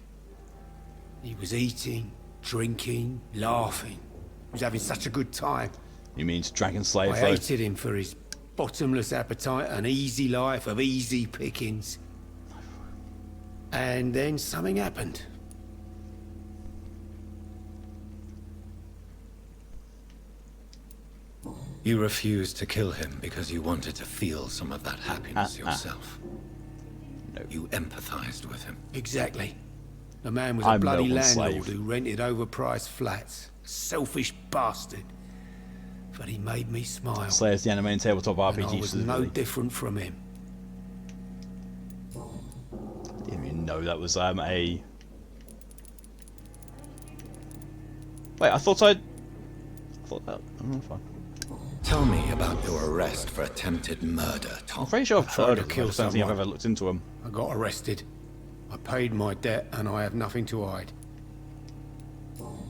He was eating, drinking, laughing. He was having such a good time. You mean Dragon Slayer? I hated him for his bottomless appetite and easy life of easy pickings. And then something happened. You refused to kill him because you wanted to feel some of that happiness yourself. No. You empathized with him. Exactly. The man was a bloody landlord who rented overpriced flats. Selfish bastard. But he made me smile. Slayer's the anime and tabletop RPG. And I was no different from him. didn't know that was a... Wait, I thought that... Oh, fine. Tell me about your arrest for attempted murder, Tom. I'm pretty sure I've heard of to him. kill I don't think I've someone. ever looked into him. I got arrested. I paid my debt and I have nothing to hide.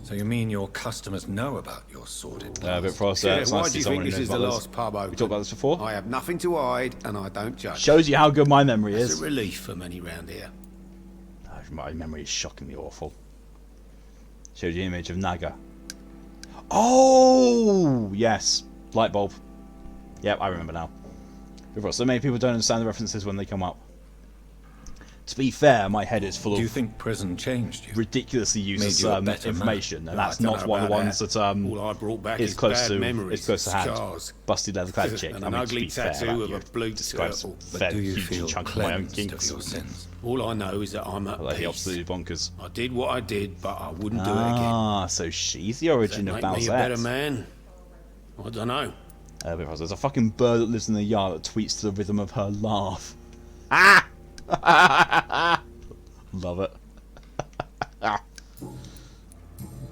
So you mean your customers know about your sordid A bit process. Yeah, It's why nice to do you see think someone who this knows is the about this. last pub open? We talked about this before. I have nothing to hide and I don't judge. Shows you how good my memory It's is. a relief for many round here. My memory is shockingly awful. Showed you an image of Naga. Oh, yes. Light bulb. Yep, I remember now. So many people don't understand the references when they come up. To be fair, my head is full of... Do you think prison changed you? Ridiculously useless information, and that's I don't not know one of the about ones that All I brought back is close bad to memories, hand. scars. Busted leather clad chick. And I an mean, ugly to be fair, tattoo that of you a blue describes turtle. a fair do you huge feel chunk of my own cleansed of kinks. your sins? All I know is that I'm at Well, he peace. absolutely bonkers. I did what I did, but I wouldn't do it again. Ah, so she's the origin Does of that make me a better Balzette. man? I don't know. Because there's a fucking bird that lives in the yard that tweets to the rhythm of her laugh. Ah! Love it.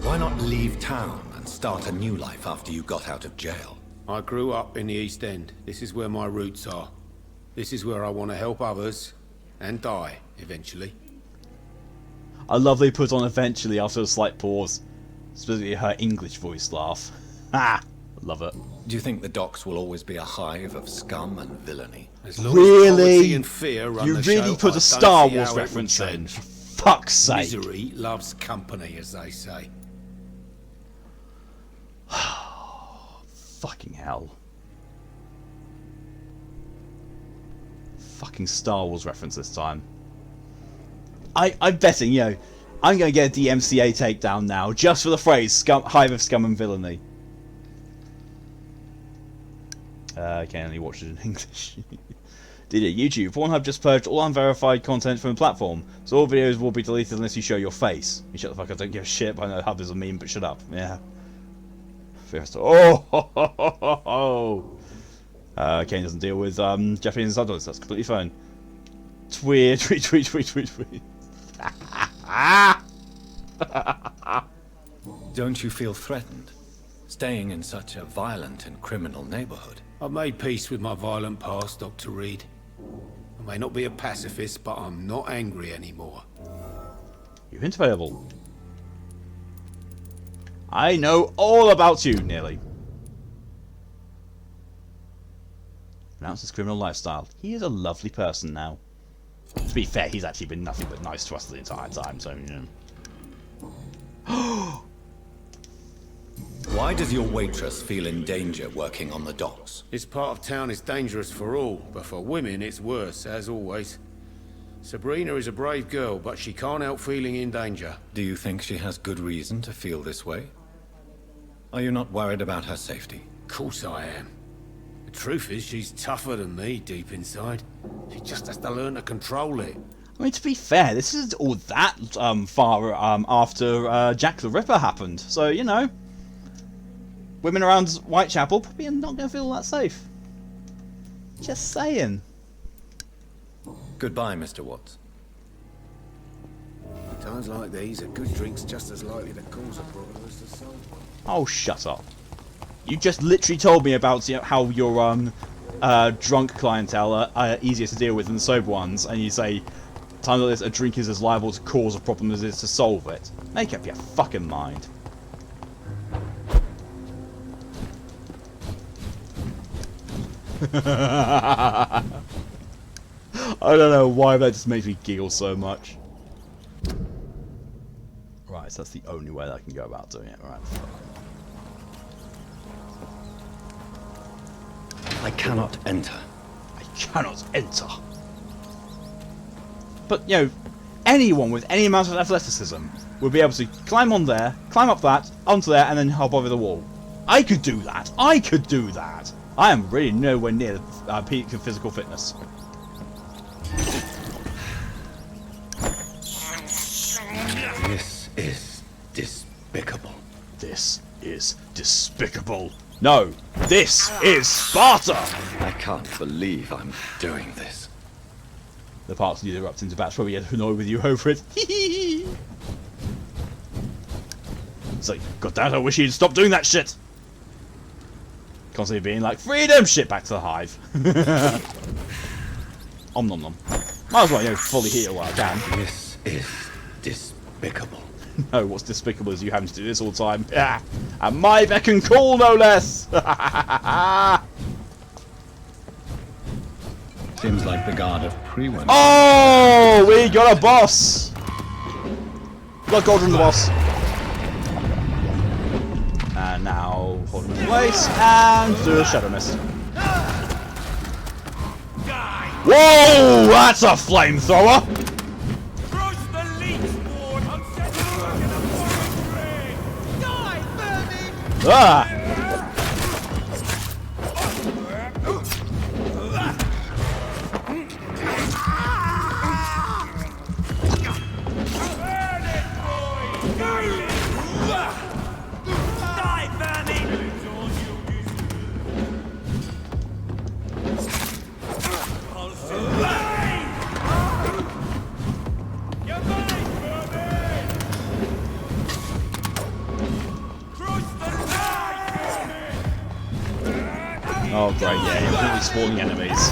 Why not leave town and start a new life after you got out of jail? I grew up in the East End. This is where my roots are. This is where I want to help others and die eventually. I love they put on eventually after a slight pause. Specifically her English voice laugh. Ah! Love it. Do you think the docks will always be a hive of scum and villainy? As long as poverty Really? and fear run You the really show, put I a Star don't see Wars how it would reference in. change. For fuck's sake. Misery loves company, as they say. Fucking hell. Fucking Star Wars reference this time. I'm betting, you know, I'm going to get a DMCA takedown now just for the phrase hive of scum and villainy. I can only watch it in English. Did it? YouTube. Pornhub just purged all unverified content from the platform, so all videos will be deleted unless you show your face. You shut the fuck up, don't give a shit. I know Hub is a meme, but shut up. Yeah. First, Kane doesn't deal with Japanese subtitles. That's completely fine. Tweet. Don't you feel threatened, staying in such a violent and criminal neighborhood? I've made peace with my violent past, Dr. Reed. I may not be a pacifist, but I'm not angry anymore. You're interplayable. I know all about you, nearly. Renounce his criminal lifestyle. He is a lovely person now. To be fair, he's actually been nothing but nice to us the entire time, so, you know. Why does your waitress feel in danger working on the docks? This part of town is dangerous for all, but for women it's worse, as always. Sabrina is a brave girl, but she can't help feeling in danger. Do you think she has good reason to feel this way? Are you not worried about her safety? Of course I am. The truth is, she's tougher than me deep inside. She just has to learn to control it. I mean, to be fair, this isn't all that far after Jack the Ripper happened. So, you know, women around Whitechapel probably are not going to feel that safe. Just saying. Goodbye, Mr. Watts. Times like these, a good drink's just as likely to cause a problem as the sun. Oh, shut up. You just literally told me about, you know, how your drunk clientele are easier to deal with than the sober ones, and you say times like this, a drink is as liable to cause a problem as it is to solve it. Make up your fucking mind. I don't know why that just makes me giggle so much. Right, so that's the only way that I can go about doing it. Right. I cannot enter. I cannot enter. But, you know, anyone with any amount of athleticism would be able to climb on there, climb up that, onto there, and then hop over the wall. I could do that. I could do that. I am really nowhere near the peak of physical fitness. This is despicable. This is despicable. No, this is Sparta! I can't believe I'm doing this. the parts you erupt into bats probably get annoyed with you over it. It's like, god damn it, I wish you'd stop doing that shit! Constantly being like, freedom! Shit, back to the hive. Om nom nom. Might as well, fully heal while I can. This is despicable. No, what's despicable is you having to do this all the time. Yeah. And my beck and call, no less! Seems like the guard of Pre-Win. Oh! We got a boss! Blood Cauldron the boss. And now hold him in place and do a Shadow Mist. Whoa! That's a flamethrower! Ah! Oh great, yeah, you're really spawning enemies.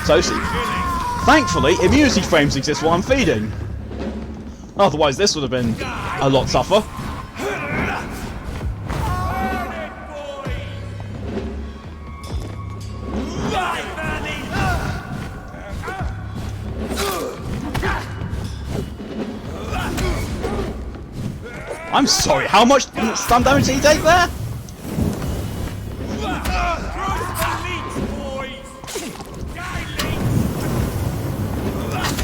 Toasty. Thankfully, immunity frames exist while I'm feeding. Otherwise this would have been a lot tougher. I'm sorry, how much stun damage did he take there?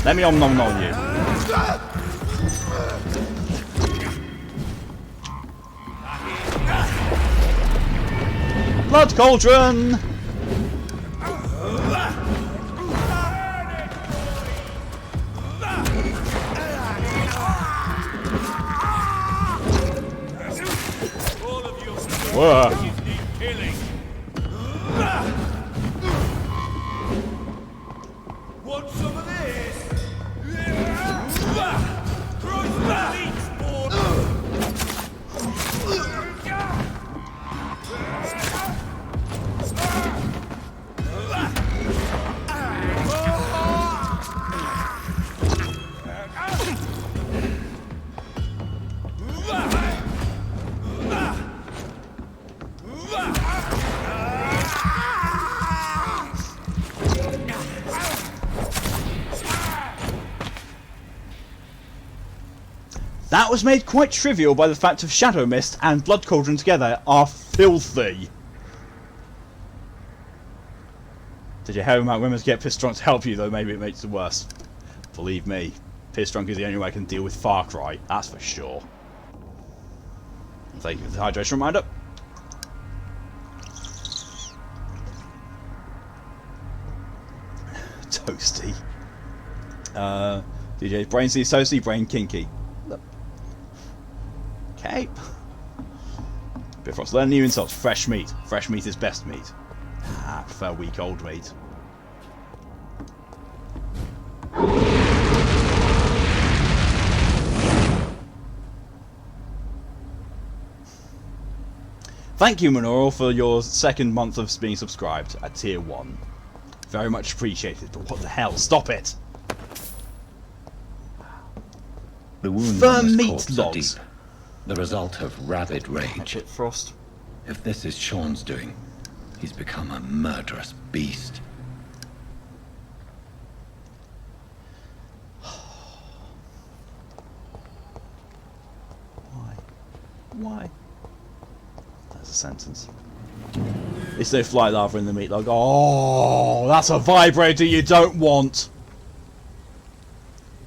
Let me nom nom you. Blood Cauldron! Whoa. Want some of this? That was made quite trivial by the fact of Shadow Mist and Blood Cauldron together are filthy. Did you hear about women get pissed drunk to help you, though maybe it makes it worse? Believe me, pissed drunk is the only way I can deal with Far Cry, that's for sure. Thank you for the hydration reminder. Toasty. DJ's brain sees toasty, brain kinky. Okay. Bifrost, learn new insults. Fresh meat. Fresh meat is best meat. Ah, I prefer weak old meat. Thank you, Minoru, for your second month of being subscribed at Tier 1. Very much appreciated, but what the hell? Stop it! The wounds Firm on this meat corpse are logs. deep. The result of rabid rage. Frost. If this is Sean's doing, he's become a murderous beast. Why? That's a sentence. It's no fly lava in the meat log. Oh, that's a vibrator you don't want.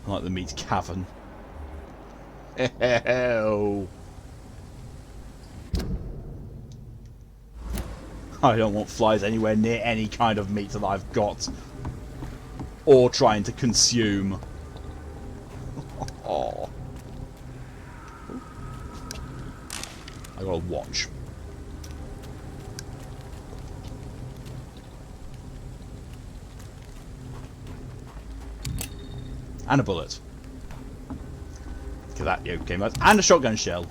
I like the meat cavern. Hell. I don't want flies anywhere near any kind of meat that I've got or trying to consume. Oh. I got a watch. And a bullet. Because that came out. And a shotgun shell.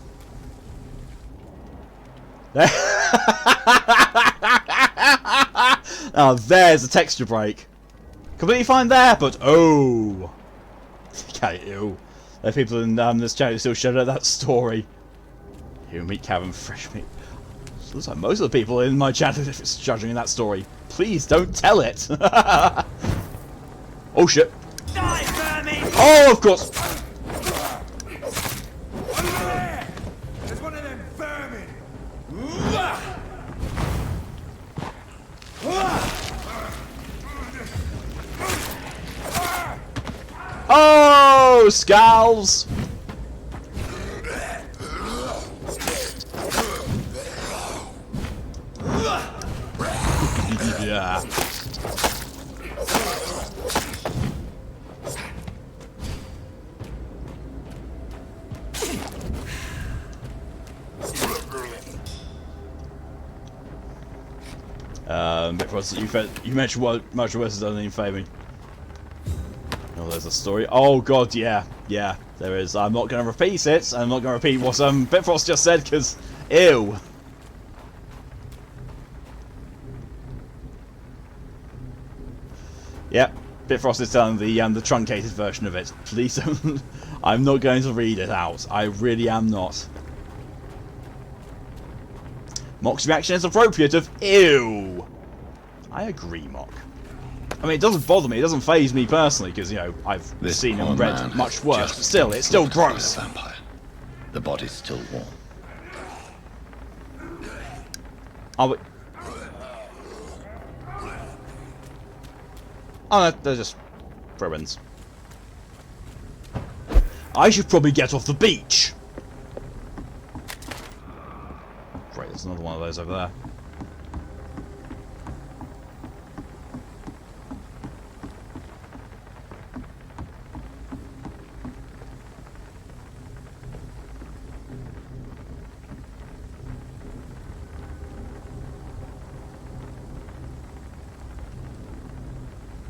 Oh, there's a texture break. Completely fine there, but oh. Okay, ew. There are people in this channel who still shudder at that story. Here, meat cabin, fresh meat. Looks like most of the people in my channel are judging that story. Please don't tell it. Oh shit. Oh, of course. There's one of them vermin. Oh, scowls. Yeah. Bit for us, you mentioned what much worse doesn't even favour me. Oh, there's a story. Oh god, yeah, there is. I'm not going to repeat it. I'm not going to repeat what Bitfrost just said because, ew. Yep, Bitfrost is telling the truncated version of it. Please don't. I'm not going to read it out. I really am not. Mock's reaction is appropriate of ew. I agree, Mock. I mean, it doesn't bother me. It doesn't faze me personally because, you know, I've seen and read much worse. But still, it's still gross. Vampire. The body's still warm. Oh, but... Oh, no, they're just ruins. I should probably get off the beach. Great, there's another one of those over there.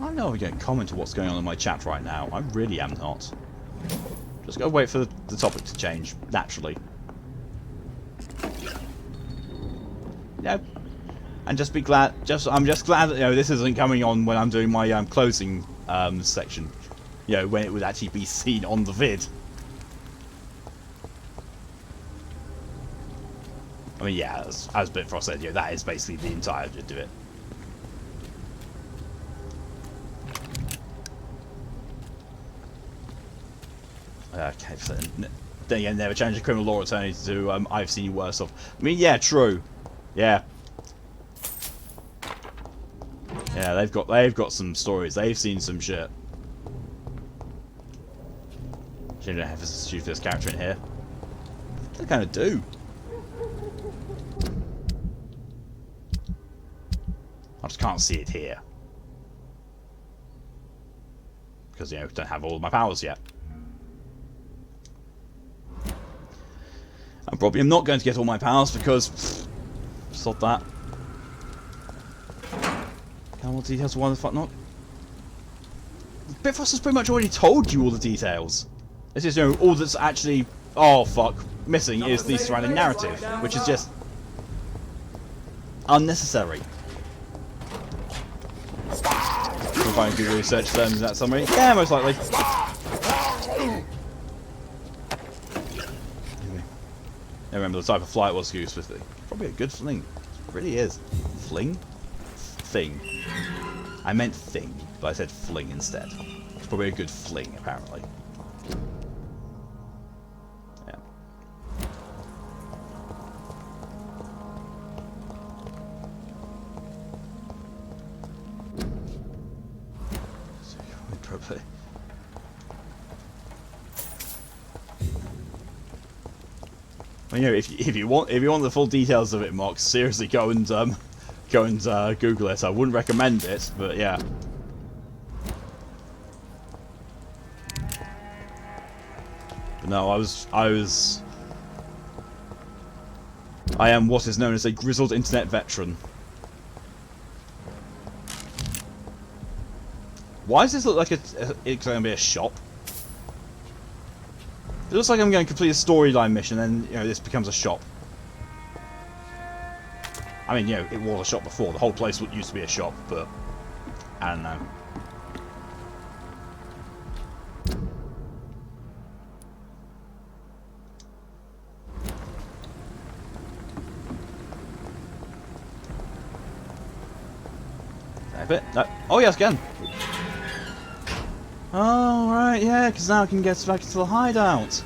I'm not going to comment on what's going on in my chat right now. I really am not. Just gotta wait for the topic to change naturally. Yeah, and just be glad. I'm just glad that, you know, this isn't coming on when I'm doing my closing section. You know, when it would actually be seen on the vid. I mean, yeah, as Bitfrost said, you know, that is basically the entire gist of it. Okay, so then again, never change the criminal law attorney to I've seen you worse off. I mean, yeah, true. Yeah. Yeah, they've got some stories. They've seen some shit. Shouldn't have to shoot this character in here. They kind of do. I just can't see it here because, you know, don't have all of my powers yet. I probably am not going to get all my powers because sod that. More details, why the fuck not? Bitfrost has pretty much already told you all the details. This is, you know, all that's actually, oh fuck, missing is the surrounding narrative, which is just unnecessary. We'll find Google search terms in that summary. Yeah, most likely. I remember the type of flight was used with it. Probably a good fling. It really is. Fling? Thing. I meant thing, but I said fling instead. It's probably a good fling, apparently. Yeah. Probably. Well, you know, if you want the full details of it, Mox, seriously go and Google it. I wouldn't recommend it, but yeah. But no, I was I am what is known as a grizzled internet veteran. Why does this look like it's going to be a shop? It looks like I'm going to complete a storyline mission and, you know, this becomes a shop. I mean, you know, it was a shop before. The whole place used to be a shop, but I don't know. No. Oh yes, again. Oh right, yeah, because now I can get back into the hideout.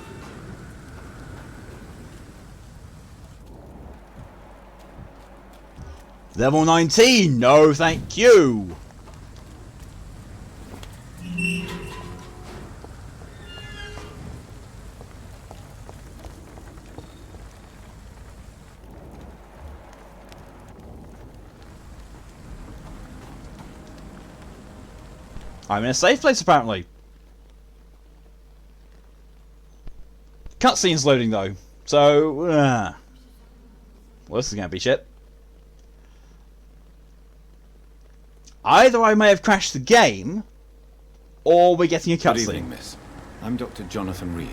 Level 19. No, thank you. I'm in a safe place, apparently. Cutscene's loading, though. So, well, this is going to be shit. Either I may have crashed the game, or we're getting a cutscene. Good evening, miss. I'm Dr. Jonathan Reed.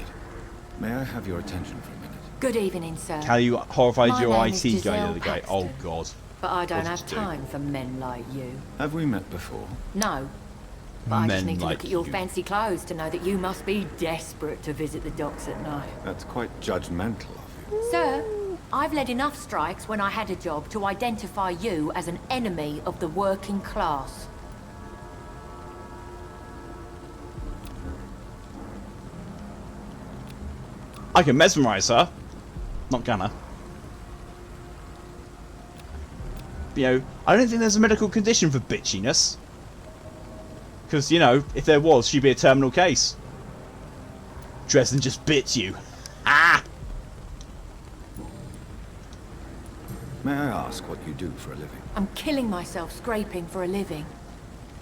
May I have your attention for a minute? Good evening, sir. How you horrified My your name IT is guy the other Giselle day. Oh, God. But I don't have time for men like you. Have we met before? No. But I just Men need to like look at your you. fancy clothes to know that you must be desperate to visit the docks at night. That's quite judgmental of you. Sir, I've led enough strikes when I had a job to identify you as an enemy of the working class. I can mesmerize her. Not gonna. You know, I don't think there's a medical condition for bitchiness. Because, you know, if there was, she'd be a terminal case. Dresden just bit you. Ah! May I ask what you do for a living? I'm killing myself scraping for a living.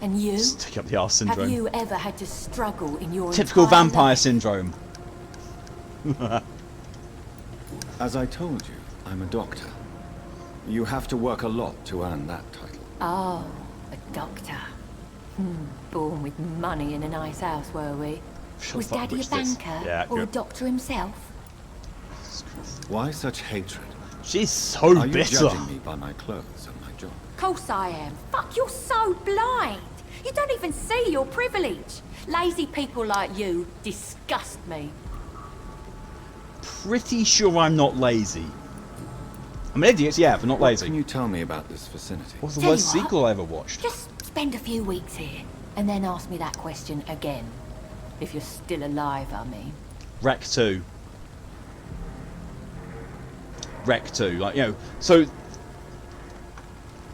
And you? Stick up the arse syndrome. Have you ever had to struggle in your Typical entire vampire life? syndrome. As I told you, I'm a doctor. You have to work a lot to earn that title. Oh, a doctor. Born with money in a nice house, were we? Was Daddy a banker? Yeah, or a good. doctor himself? Why such hatred? She's so Are you bitter. judging me by my clothes and my job? Course I am. Fuck, you're so blind. You don't even see your privilege. Lazy people like you disgust me. Pretty sure I'm not lazy. I'm an idiot, yeah, but not lazy. What can you tell me about this vicinity? What's the Tell worst you what, sequel I ever watched? Just spend a few weeks here, and then ask me that question again. If you're still alive, I mean. Rec 2. Rec 2, like, you know, so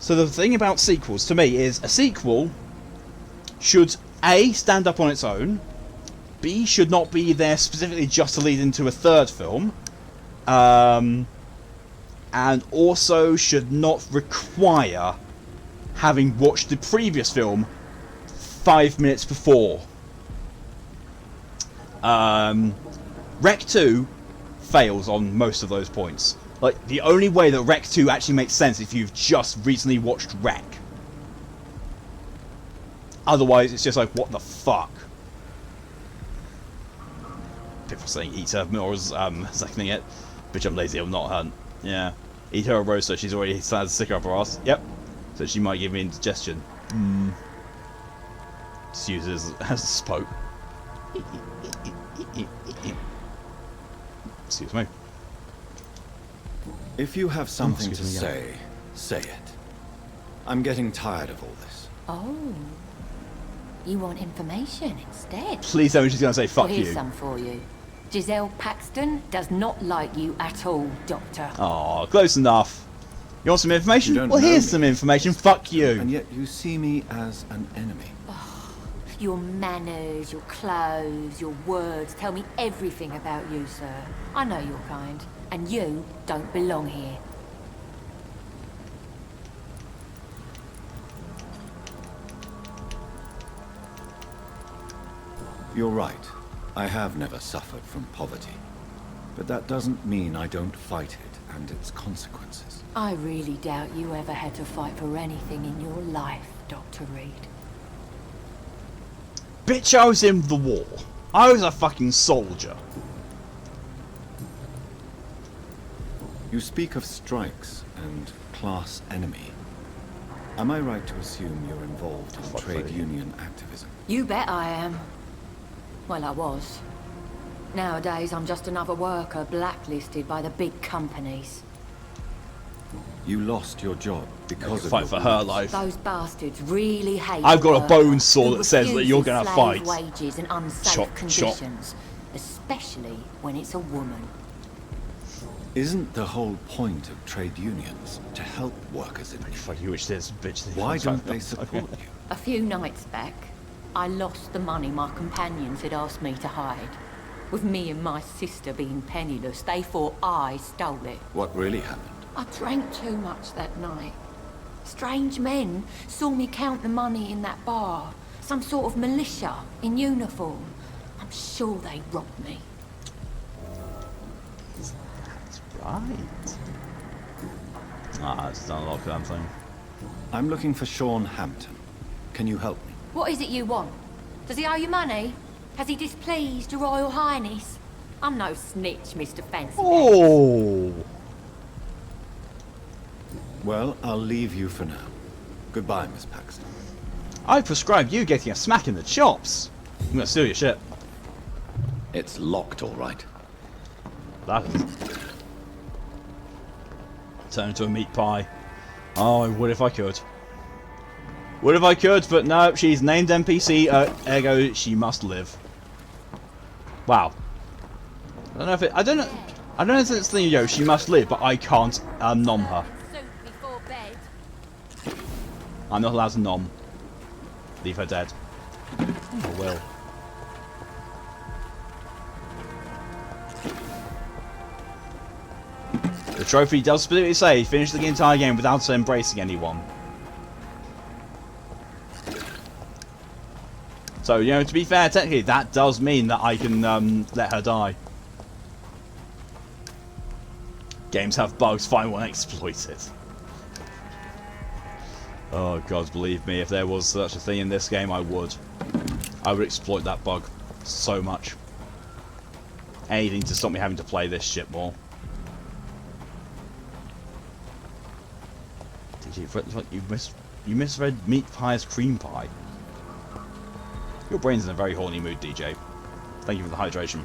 the thing about sequels to me is a sequel should A, stand up on its own, B, should not be there specifically just to lead into a third film, and also should not require having watched the previous film 5 minutes before. Rec 2 fails on most of those points. Like, the only way that Rec 2 actually makes sense if you've just recently watched Rec. Otherwise, it's just like, what the fuck? People saying eat her, Miller's seconding it. Bitch, I'm lazy, I'm not her. Yeah. Eat her a roaster, she's already started to stick her up her ass. Yep. So she might give me indigestion. Just use it as a spoke. Excuse me. If you have something to excuse me, say, say it. I'm getting tired of all this. Oh. You want information instead? Please tell me she's going to say fuck well, here's you. some for you. Giselle Paxton does not like you at all, Doctor. Oh, close enough. You want some information? You don't Well, know here's me. some information. Fuck you. And yet you see me as an enemy. Your manners, your clothes, your words tell me everything about you, sir. I know your kind, and you don't belong here. You're right. I have never suffered from poverty. But that doesn't mean I don't fight it and its consequences. I really doubt you ever had to fight for anything in your life, Dr. Reed. Bitch, I was in the war. I was a fucking soldier. You speak of strikes and class enemy. Am I right to assume you're involved in trade union activism? You bet I am. Well, I was. Nowadays, I'm just another worker blacklisted by the big companies. You lost your job because of fight for her life. Those bastards really hate. I've got a bone saw that says that you're gonna fight. Wages and unsafe Chop, conditions, especially when it's a woman. Isn't the whole point of trade unions to help workers in need? Fuck you, which this bitch. Why don't they support you? A few nights back, I lost the money my companions had asked me to hide. With me and my sister being penniless, they thought I stole it. What really happened? I drank too much that night. Strange men saw me count the money in that bar. Some sort of militia in uniform. I'm sure they robbed me. That's right. Ah, it's done a lot of damn thing. I'm looking for Sean Hampton. Can you help me? What is it you want? Does he owe you money? Has he displeased your Royal Highness? I'm no snitch, Mr. Fancy. Oh. Well, I'll leave you for now. Goodbye, Miss Paxton. I prescribe you getting a smack in the chops. I'm gonna steal your shit. It's locked, all right. That is. Turn into a meat pie. Oh, I would if I could. Would if I could, but no, she's named NPC, ergo she must live. Wow. I don't know if it. I don't know if it's the she must live, but I can't nom her. I'm not allowed to nom. Leave her dead. I will. The trophy does specifically say finish the entire game without embracing anyone. So, to be fair, technically that does mean that I can let her die. Games have bugs, find one, exploit it. Oh god, believe me, if there was such a thing in this game, I would. I would exploit that bug so much. Anything to stop me having to play this shit more. You misread meat pie as cream pie. Your brain's in a very horny mood, DJ. Thank you for the hydration.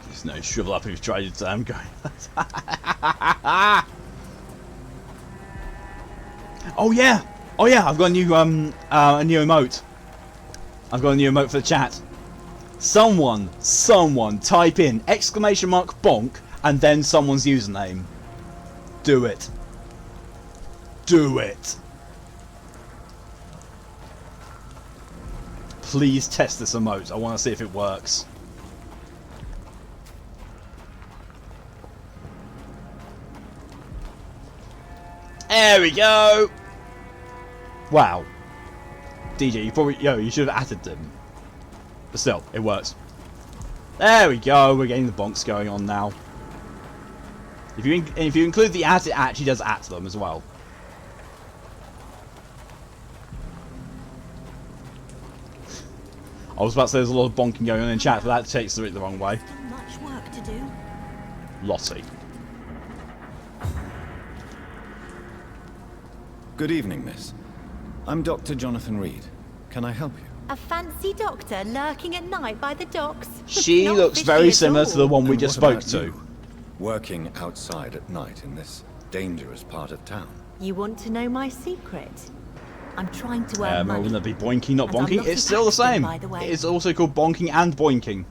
Just no shrivel up if you've tried it. I'm going. Oh yeah! Oh yeah! I've got a new emote. I've got a new emote for the chat. Someone, type in ! bonk and then someone's username. Do it. Do it. Please test this emote. I want to see if it works. There we go. Wow. DJ, you probably you should have added them. But still, it works. There we go. We're getting the bonks going on now. If you include the at, it actually does at them as well. I was about to say there's a lot of bonking going on in chat, but that takes it the wrong way. Much work to do. Lottie. Good evening, miss. I'm Dr. Jonathan Reed. Can I help you? A fancy doctor lurking at night by the docks. She looks very similar to the one we just spoke to. Working outside at night in this dangerous part of town. You want to know my secret? I'm trying to earn money. Wouldn't that be boinking, not bonking? It's still the same. It is also called bonking and boinking.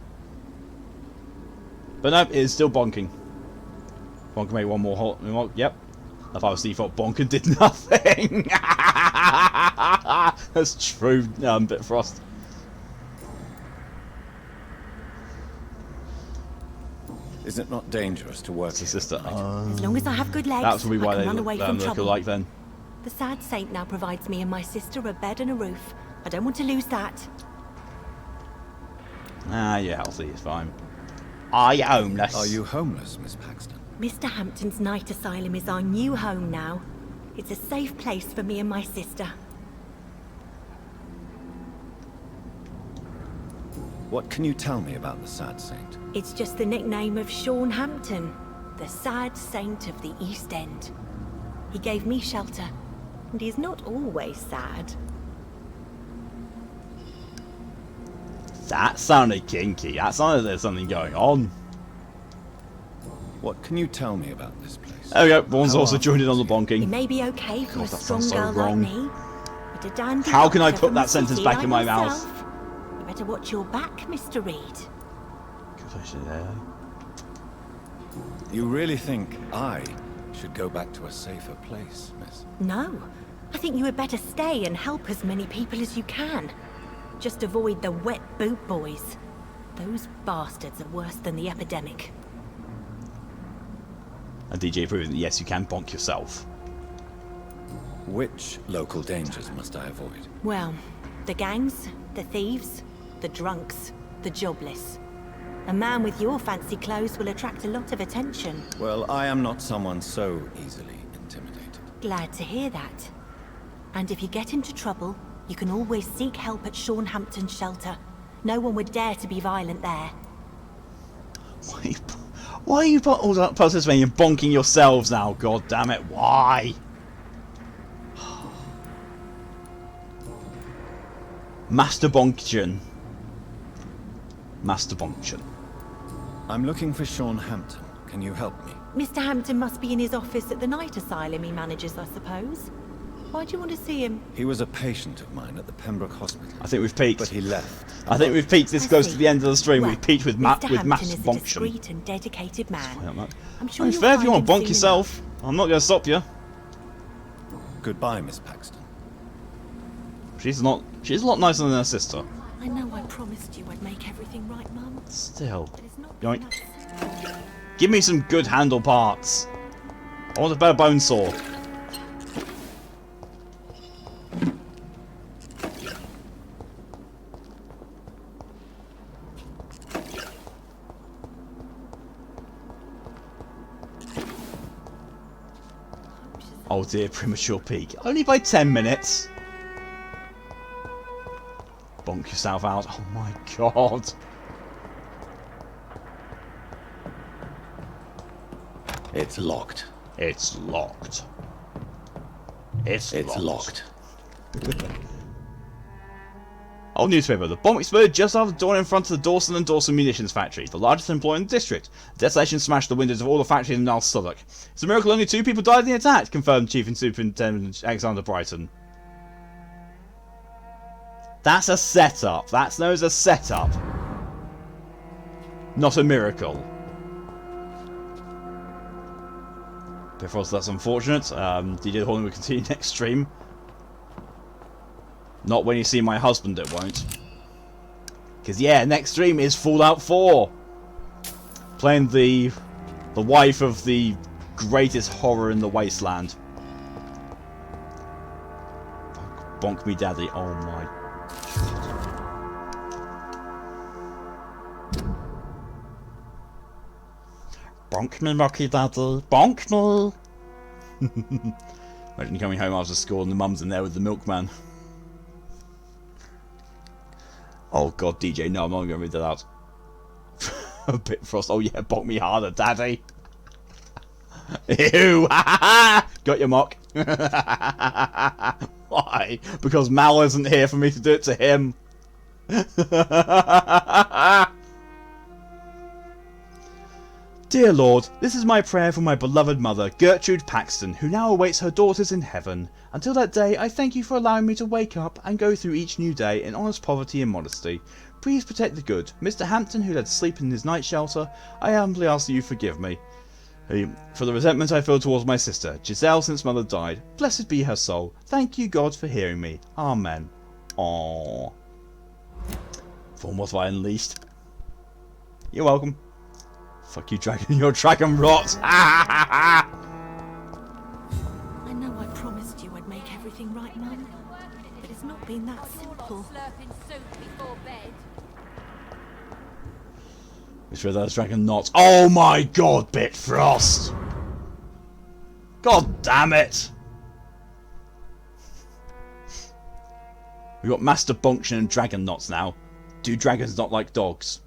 But no, it is still bonking. Bonk made one more hole. Yep. If I was default, bonker did nothing. That's true, Bitfrost. Is it not dangerous to work? It's his sister. As long as I have good legs, That's probably why I can they run away from look trouble. alike then. The sad saint now provides me and my sister a bed and a roof. I don't want to lose that. Ah, you're healthy, it's fine. Are you homeless? Are you homeless, Miss Paxton? Mr. Hampton's night asylum is our new home now. It's a safe place for me and my sister. What can you tell me about the Sad Saint? It's just the nickname of Sean Hampton, the sad saint of the East End. He gave me shelter, and he's not always sad. That sounded kinky. That sounded there's something going on. What can you tell me about this place? There we go. Ron's also joined in on the bonking. It may be okay for God, a that strong sounds so girl wrong. like me, but a dandy How can I doctor put from that the sentence city back like in my myself, mouth? You better watch your back, Mr. Reed. You really think I should go back to a safer place, miss? No. I think you had better stay and help as many people as you can. Just avoid the wet boot boys. Those bastards are worse than the epidemic. And DJ proving that yes, you can bonk yourself. Which local dangers must I avoid? Well, the gangs, the thieves, the drunks, the jobless. A man with your fancy clothes will attract a lot of attention. Well, I am not someone so easily intimidated. Glad to hear that. And if you get into trouble, you can always seek help at Sean Hampton's shelter. No one would dare to be violent there. Why are you participating in bonking yourselves now? God damn it! Why? Master bonction. Master bonction. I'm looking for Sean Hampton. Can you help me? Mr. Hampton must be in his office at the night asylum he manages, I suppose. Why do you want to see him? He was a patient of mine at the Pembroke Hospital. I think we've peaked. But he left. I think we've peaked. This goes to the end of the stream. Well, We've peaked with Mr. Hampton master is a bonction. discreet and dedicated man. I'm sure It's you'll fair if you find want to him bonk soon yourself. I'm not going to stop you. Goodbye, Miss Paxton. She's a lot nicer than her sister. enough. I know I promised you I'd make everything right, Mum. Still. But it's not Yoink. Give me some good handle parts. I want a better bone saw. Oh dear, premature peak. Only by 10 minutes. Bonk yourself out. Oh my god. It's locked. It's locked. It's locked. Old newspaper. The bomb exploded just after dawn in front of the Dawson & Dawson munitions factory, the largest employer in the district. The desolation smashed the windows of all the factories in North Southwark. It's a miracle only 2 people died in the attack, confirmed Chief and Superintendent Alexander Brighton. That's a setup. That's known as a setup. Not a miracle. Bifrost, that's unfortunate. DJ Horn will continue next stream. Not when you see my husband, it won't. Because, yeah, next stream is Fallout 4. Playing the wife of the greatest horror in the wasteland. Bonk me daddy. Oh my god. Bonk me, Rocky Daddy. Bonk me. Imagine coming home after school and the mum's in there with the milkman. Oh god, DJ, no, I'm not going to read that out. A bit frost. Oh yeah, bonk me harder, Daddy. Ew! Got your mock. Why? Because Mal isn't here for me to do it to him. Dear Lord, this is my prayer for my beloved mother, Gertrude Paxton, who now awaits her daughters in heaven. Until that day, I thank you for allowing me to wake up and go through each new day in honest poverty and modesty. Please protect the good. Mr. Hampton, who had to sleep in his night shelter, I humbly ask that you forgive me. For the resentment I feel towards my sister, Giselle, since mother died. Blessed be her soul. Thank you, God, for hearing me. Amen. Aww. For what have I unleashed? You're welcome. Fuck you, dragon. You're dragon rot. I know I promised you I'd make everything right, Mum. But it's not been that simple. Which of those dragon knots? Oh my god, Bitfrost! God damn it! We've got Master Bunction and Dragon Knots now. Do dragons not like dogs?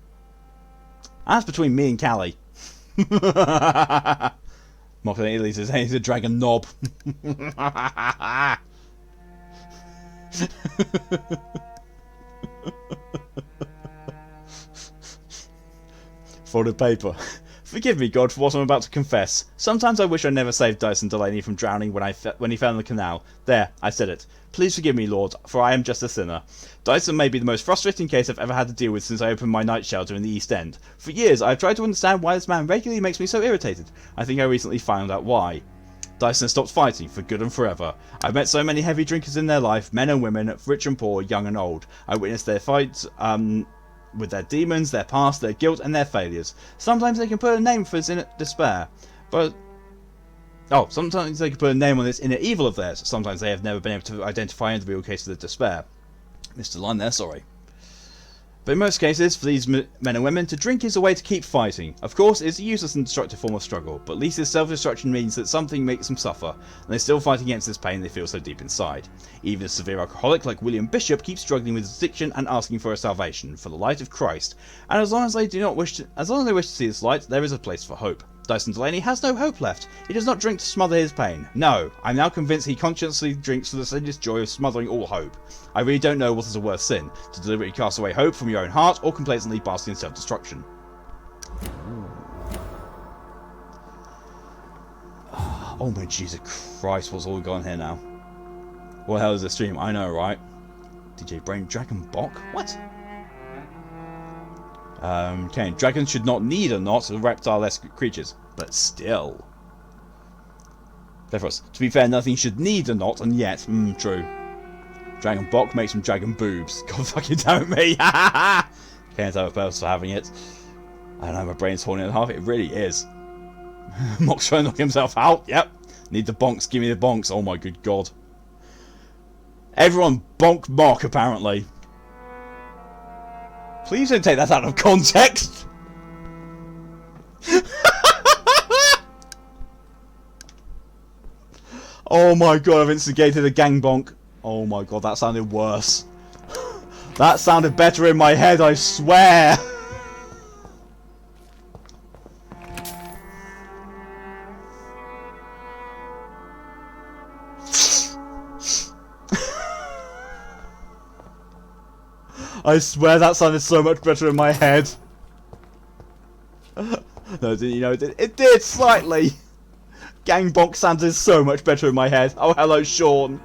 That's between me and Callie. Mocking Italy says, hey, he's a dragon knob. Folded paper. Forgive me, God, for what I'm about to confess. Sometimes I wish I never saved Dyson Delaney from drowning when he fell in the canal. There, I said it. Please forgive me, Lord, for I am just a sinner. Dyson may be the most frustrating case I've ever had to deal with since I opened my night shelter in the East End. For years, I've tried to understand why this man regularly makes me so irritated. I think I recently found out why. Dyson stopped fighting, for good and forever. I've met so many heavy drinkers in their life, men and women, rich and poor, young and old. I witnessed their fights, with their demons, their past, their guilt, and their failures. Sometimes they can put a name for this inner despair, but... Oh, sometimes they can put a name on this inner evil of theirs. Sometimes they have never been able to identify the real case of the despair. Missed a line there, sorry. But in most cases, for these men and women, to drink is a way to keep fighting. Of course, it's a useless and destructive form of struggle, but at least this self-destruction means that something makes them suffer, and they still fight against this pain they feel so deep inside. Even a severe alcoholic like William Bishop keeps struggling with addiction and asking for a salvation, for the light of Christ, and as long as they wish to see this light, there is a place for hope. Dyson Delaney has no hope left. He does not drink to smother his pain. No, I'm now convinced he consciously drinks for the sinless joy of smothering all hope. I really don't know what is a worse sin, to deliberately cast away hope from your own heart, or complacently bask in self-destruction. Oh my Jesus Christ, what's all going on here now? What the hell is this stream? I know, right? DJ Brain Dragon Bok? What? Okay, dragons should not need a knot of reptile-esque creatures, but still. Therefore, to be fair, nothing should need a knot, and yet, true. Dragon Bok makes some dragon boobs. God fucking damn it me! Can't have a purpose for having it. I don't know, my brain's torn in half, it really is. Mock's trying to knock himself out, yep. Need the bonks, give me the bonks, oh my good god. Everyone bonk Mock, apparently. Please don't take that out of context! Oh my god, I've instigated a gang bonk. Oh my god, that sounded worse. That sounded better in my head, I swear! I swear that sounded so much better in my head. No, you know, it did slightly. Gang bonk sounded so much better in my head. Oh, hello, Sean.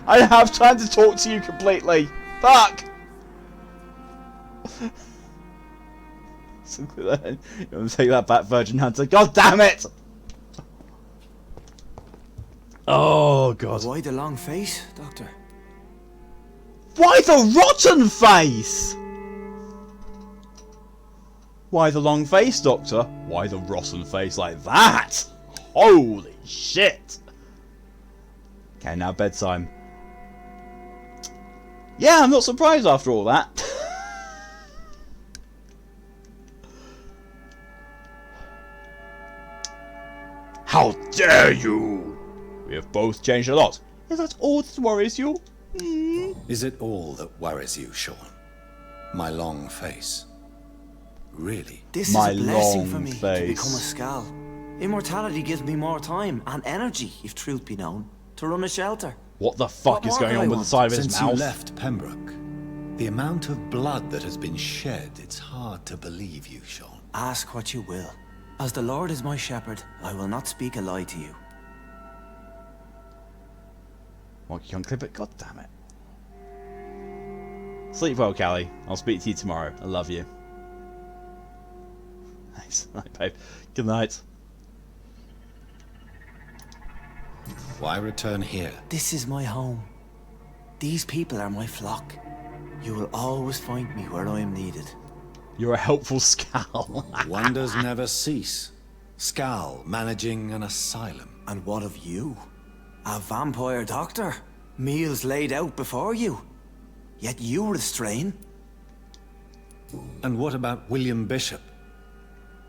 I don't have time to talk to you completely. Fuck! You want to take that back, Virgin Hunter? God damn it! Oh, God. Why the long face, Doctor? Why the rotten face? Why the long face, Doctor? Why the rotten face like that? Holy shit! Okay, now bedtime. Yeah, I'm not surprised after all that. How dare you! We have both changed a lot. Is that all that worries you? Is it all that worries you, Sean? My long face? Really? This is a blessing for me to become a Skal. Immortality gives me more time and energy, if truth be known, to run a shelter. What the fuck is going on with the side of his mouth? Since you left Pembroke, the amount of blood that has been shed, it's hard to believe you, Sean. Ask what you will. As the Lord is my shepherd, I will not speak a lie to you. What, you can't clip it? God damn it. Sleep well, Callie. I'll speak to you tomorrow. I love you. Nice. Night, babe. Good night. Why return here? This is my home. These people are my flock. You will always find me where I am needed. You're a helpful Scal. Wonders never cease. Scal managing an asylum. And what of you? A vampire doctor? Meals laid out before you. Yet you restrain. And what about William Bishop?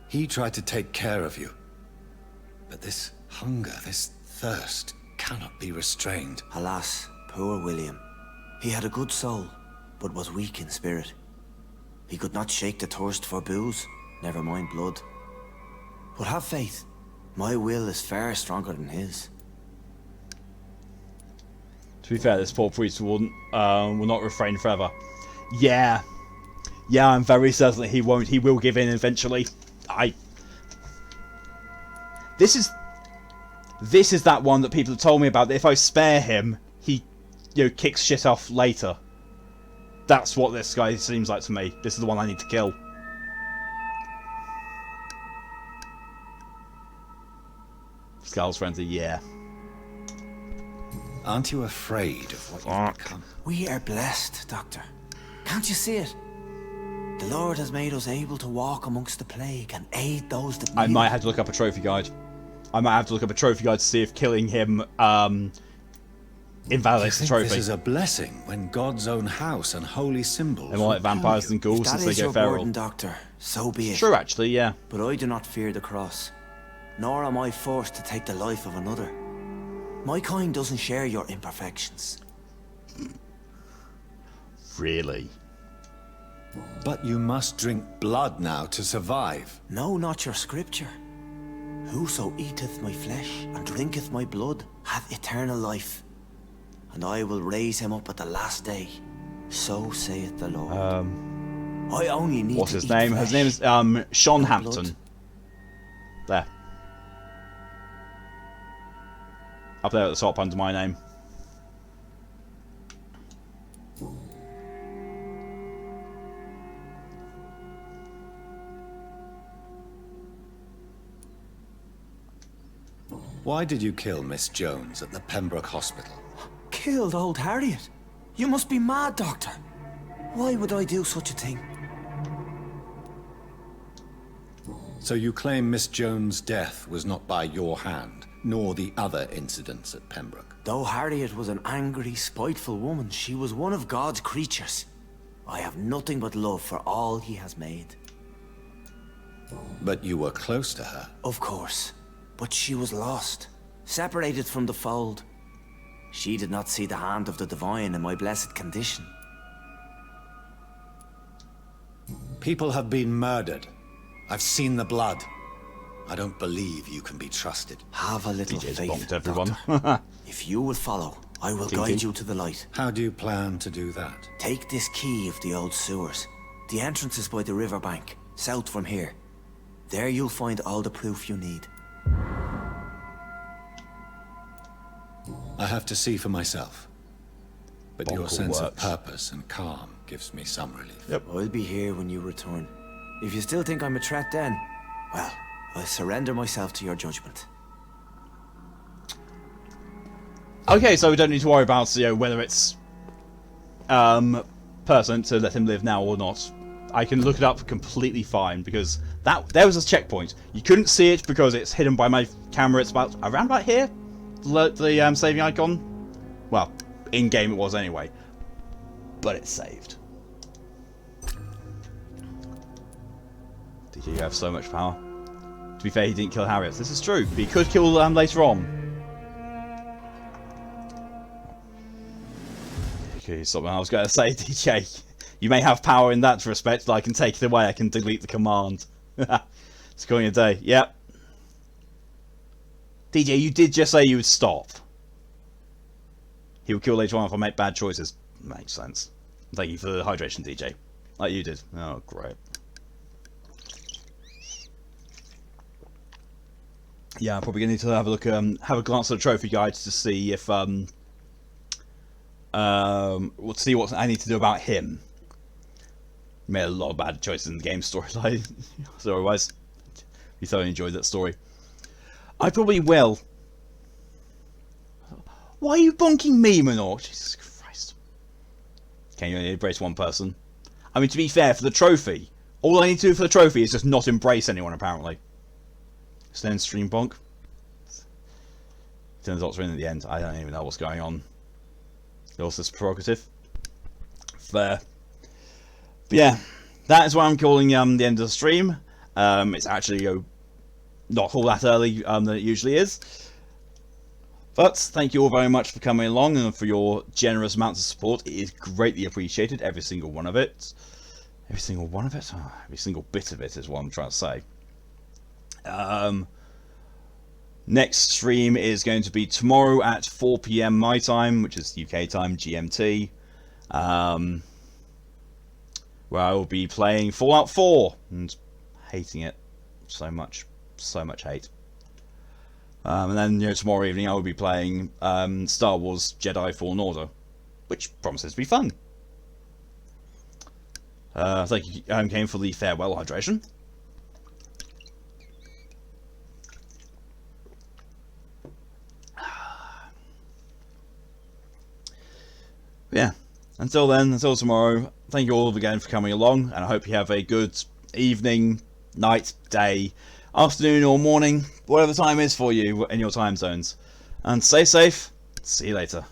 He tried to take care of you. But this hunger, this thirst, cannot be restrained. Alas, poor William. He had a good soul, but was weak in spirit. He could not shake the thirst for booze, never mind blood. But have faith. My will is far stronger than his. To be fair, this poor priest will not refrain forever. Yeah. Yeah, I'm very certain that he won't. He will give in eventually. This is that one that people have told me about, that if I spare him, he, kicks shit off later. That's what this guy seems like to me. This is the one I need to kill. Scal's frenzy, yeah. Aren't you afraid of what you've become? We are blessed, Doctor. Can't you see it? The Lord has made us able to walk amongst the plague and aid those that need. I might have to look up a trophy guide. I might have to look up a trophy guide to see if killing him invalidates the trophy. This is a blessing when God's own house and holy symbols. They're more like vampires than ghouls since they go feral. That is your burden, Doctor. So be it. True, actually, yeah. But I do not fear the cross, nor am I forced to take the life of another. My kind doesn't share your imperfections. Really? But you must drink blood now to survive. No, not your scripture. Whoso eateth my flesh and drinketh my blood hath eternal life, and I will raise him up at the last day. So saith the Lord. I only need what's to his eat name? flesh. His name is Sean Hampton. There. Up there at the top under my name. Why did you kill Miss Jones at the Pembroke Hospital? Killed old Harriet? You must be mad, Doctor. Why would I do such a thing? So you claim Miss Jones' death was not by your hand, nor the other incidents at Pembroke? Though Harriet was an angry, spiteful woman, she was one of God's creatures. I have nothing but love for all he has made. But you were close to her. Of course. But she was lost, separated from the fold. She did not see the hand of the divine in my blessed condition. People have been murdered. I've seen the blood. I don't believe you can be trusted. Have a little DJ's faith, bonked everyone. If you will follow, I will guide you to the light. How do you plan to do that? Take this key of the old sewers. The entrance is by the riverbank, south from here. There you'll find all the proof you need. I have to see for myself. But your Bonk sense of works. purpose and calm gives me some relief. Yep. I'll be here when you return. If you still think I'm a threat then, well, I surrender myself to your judgment. Okay, so we don't need to worry about whether it's pertinent to let him live now or not. I can look it up completely fine because there was a checkpoint. You couldn't see it because it's hidden by my camera. It's around about here. The saving icon. Well, in game it was anyway, but it's saved. Did you have so much power? To be fair, he didn't kill Harriet. This is true. But he could kill them later on. Okay, something I was going to say, DJ. You may have power in that respect, but I can take it away. I can delete the command. It's going a day. Yep. DJ, you did just say you would stop. He will kill later on if I make bad choices. Makes sense. Thank you for the hydration, DJ. Like you did. Oh, great. Yeah, I'm probably going to need to have a look, have a glance at the trophy guides to see if, we'll see what I need to do about him. Made a lot of bad choices in the game storyline, story-wise. We thoroughly enjoyed that story. I probably will. Why are you bonking me, Manor? Jesus Christ. Can you only embrace one person? I mean, to be fair, for the trophy, All I need to do for the trophy is just not embrace anyone, apparently. So then stream bonk. Turns out we're in at the end. I don't even know what's going on. Also, prerogative. Fair. But yeah, that is why I'm calling the end of the stream. It's actually not all that early than it usually is. But thank you all very much for coming along and for your generous amounts of support. It is greatly appreciated, every single one of it. Every single one of it? Oh, every single bit of it is what I'm trying to say. Next stream is going to be tomorrow at 4 PM my time, which is UK time, GMT. Where I will be playing Fallout 4 and hating it so much hate. And then tomorrow evening I will be playing Star Wars Jedi Fallen Order, which promises to be fun. Thank you, Kane, for the farewell hydration. Yeah, until then, until tomorrow, thank you all again for coming along, and I hope you have a good evening, night, day, afternoon or morning, whatever time is for you in your time zones. And stay safe. See you later.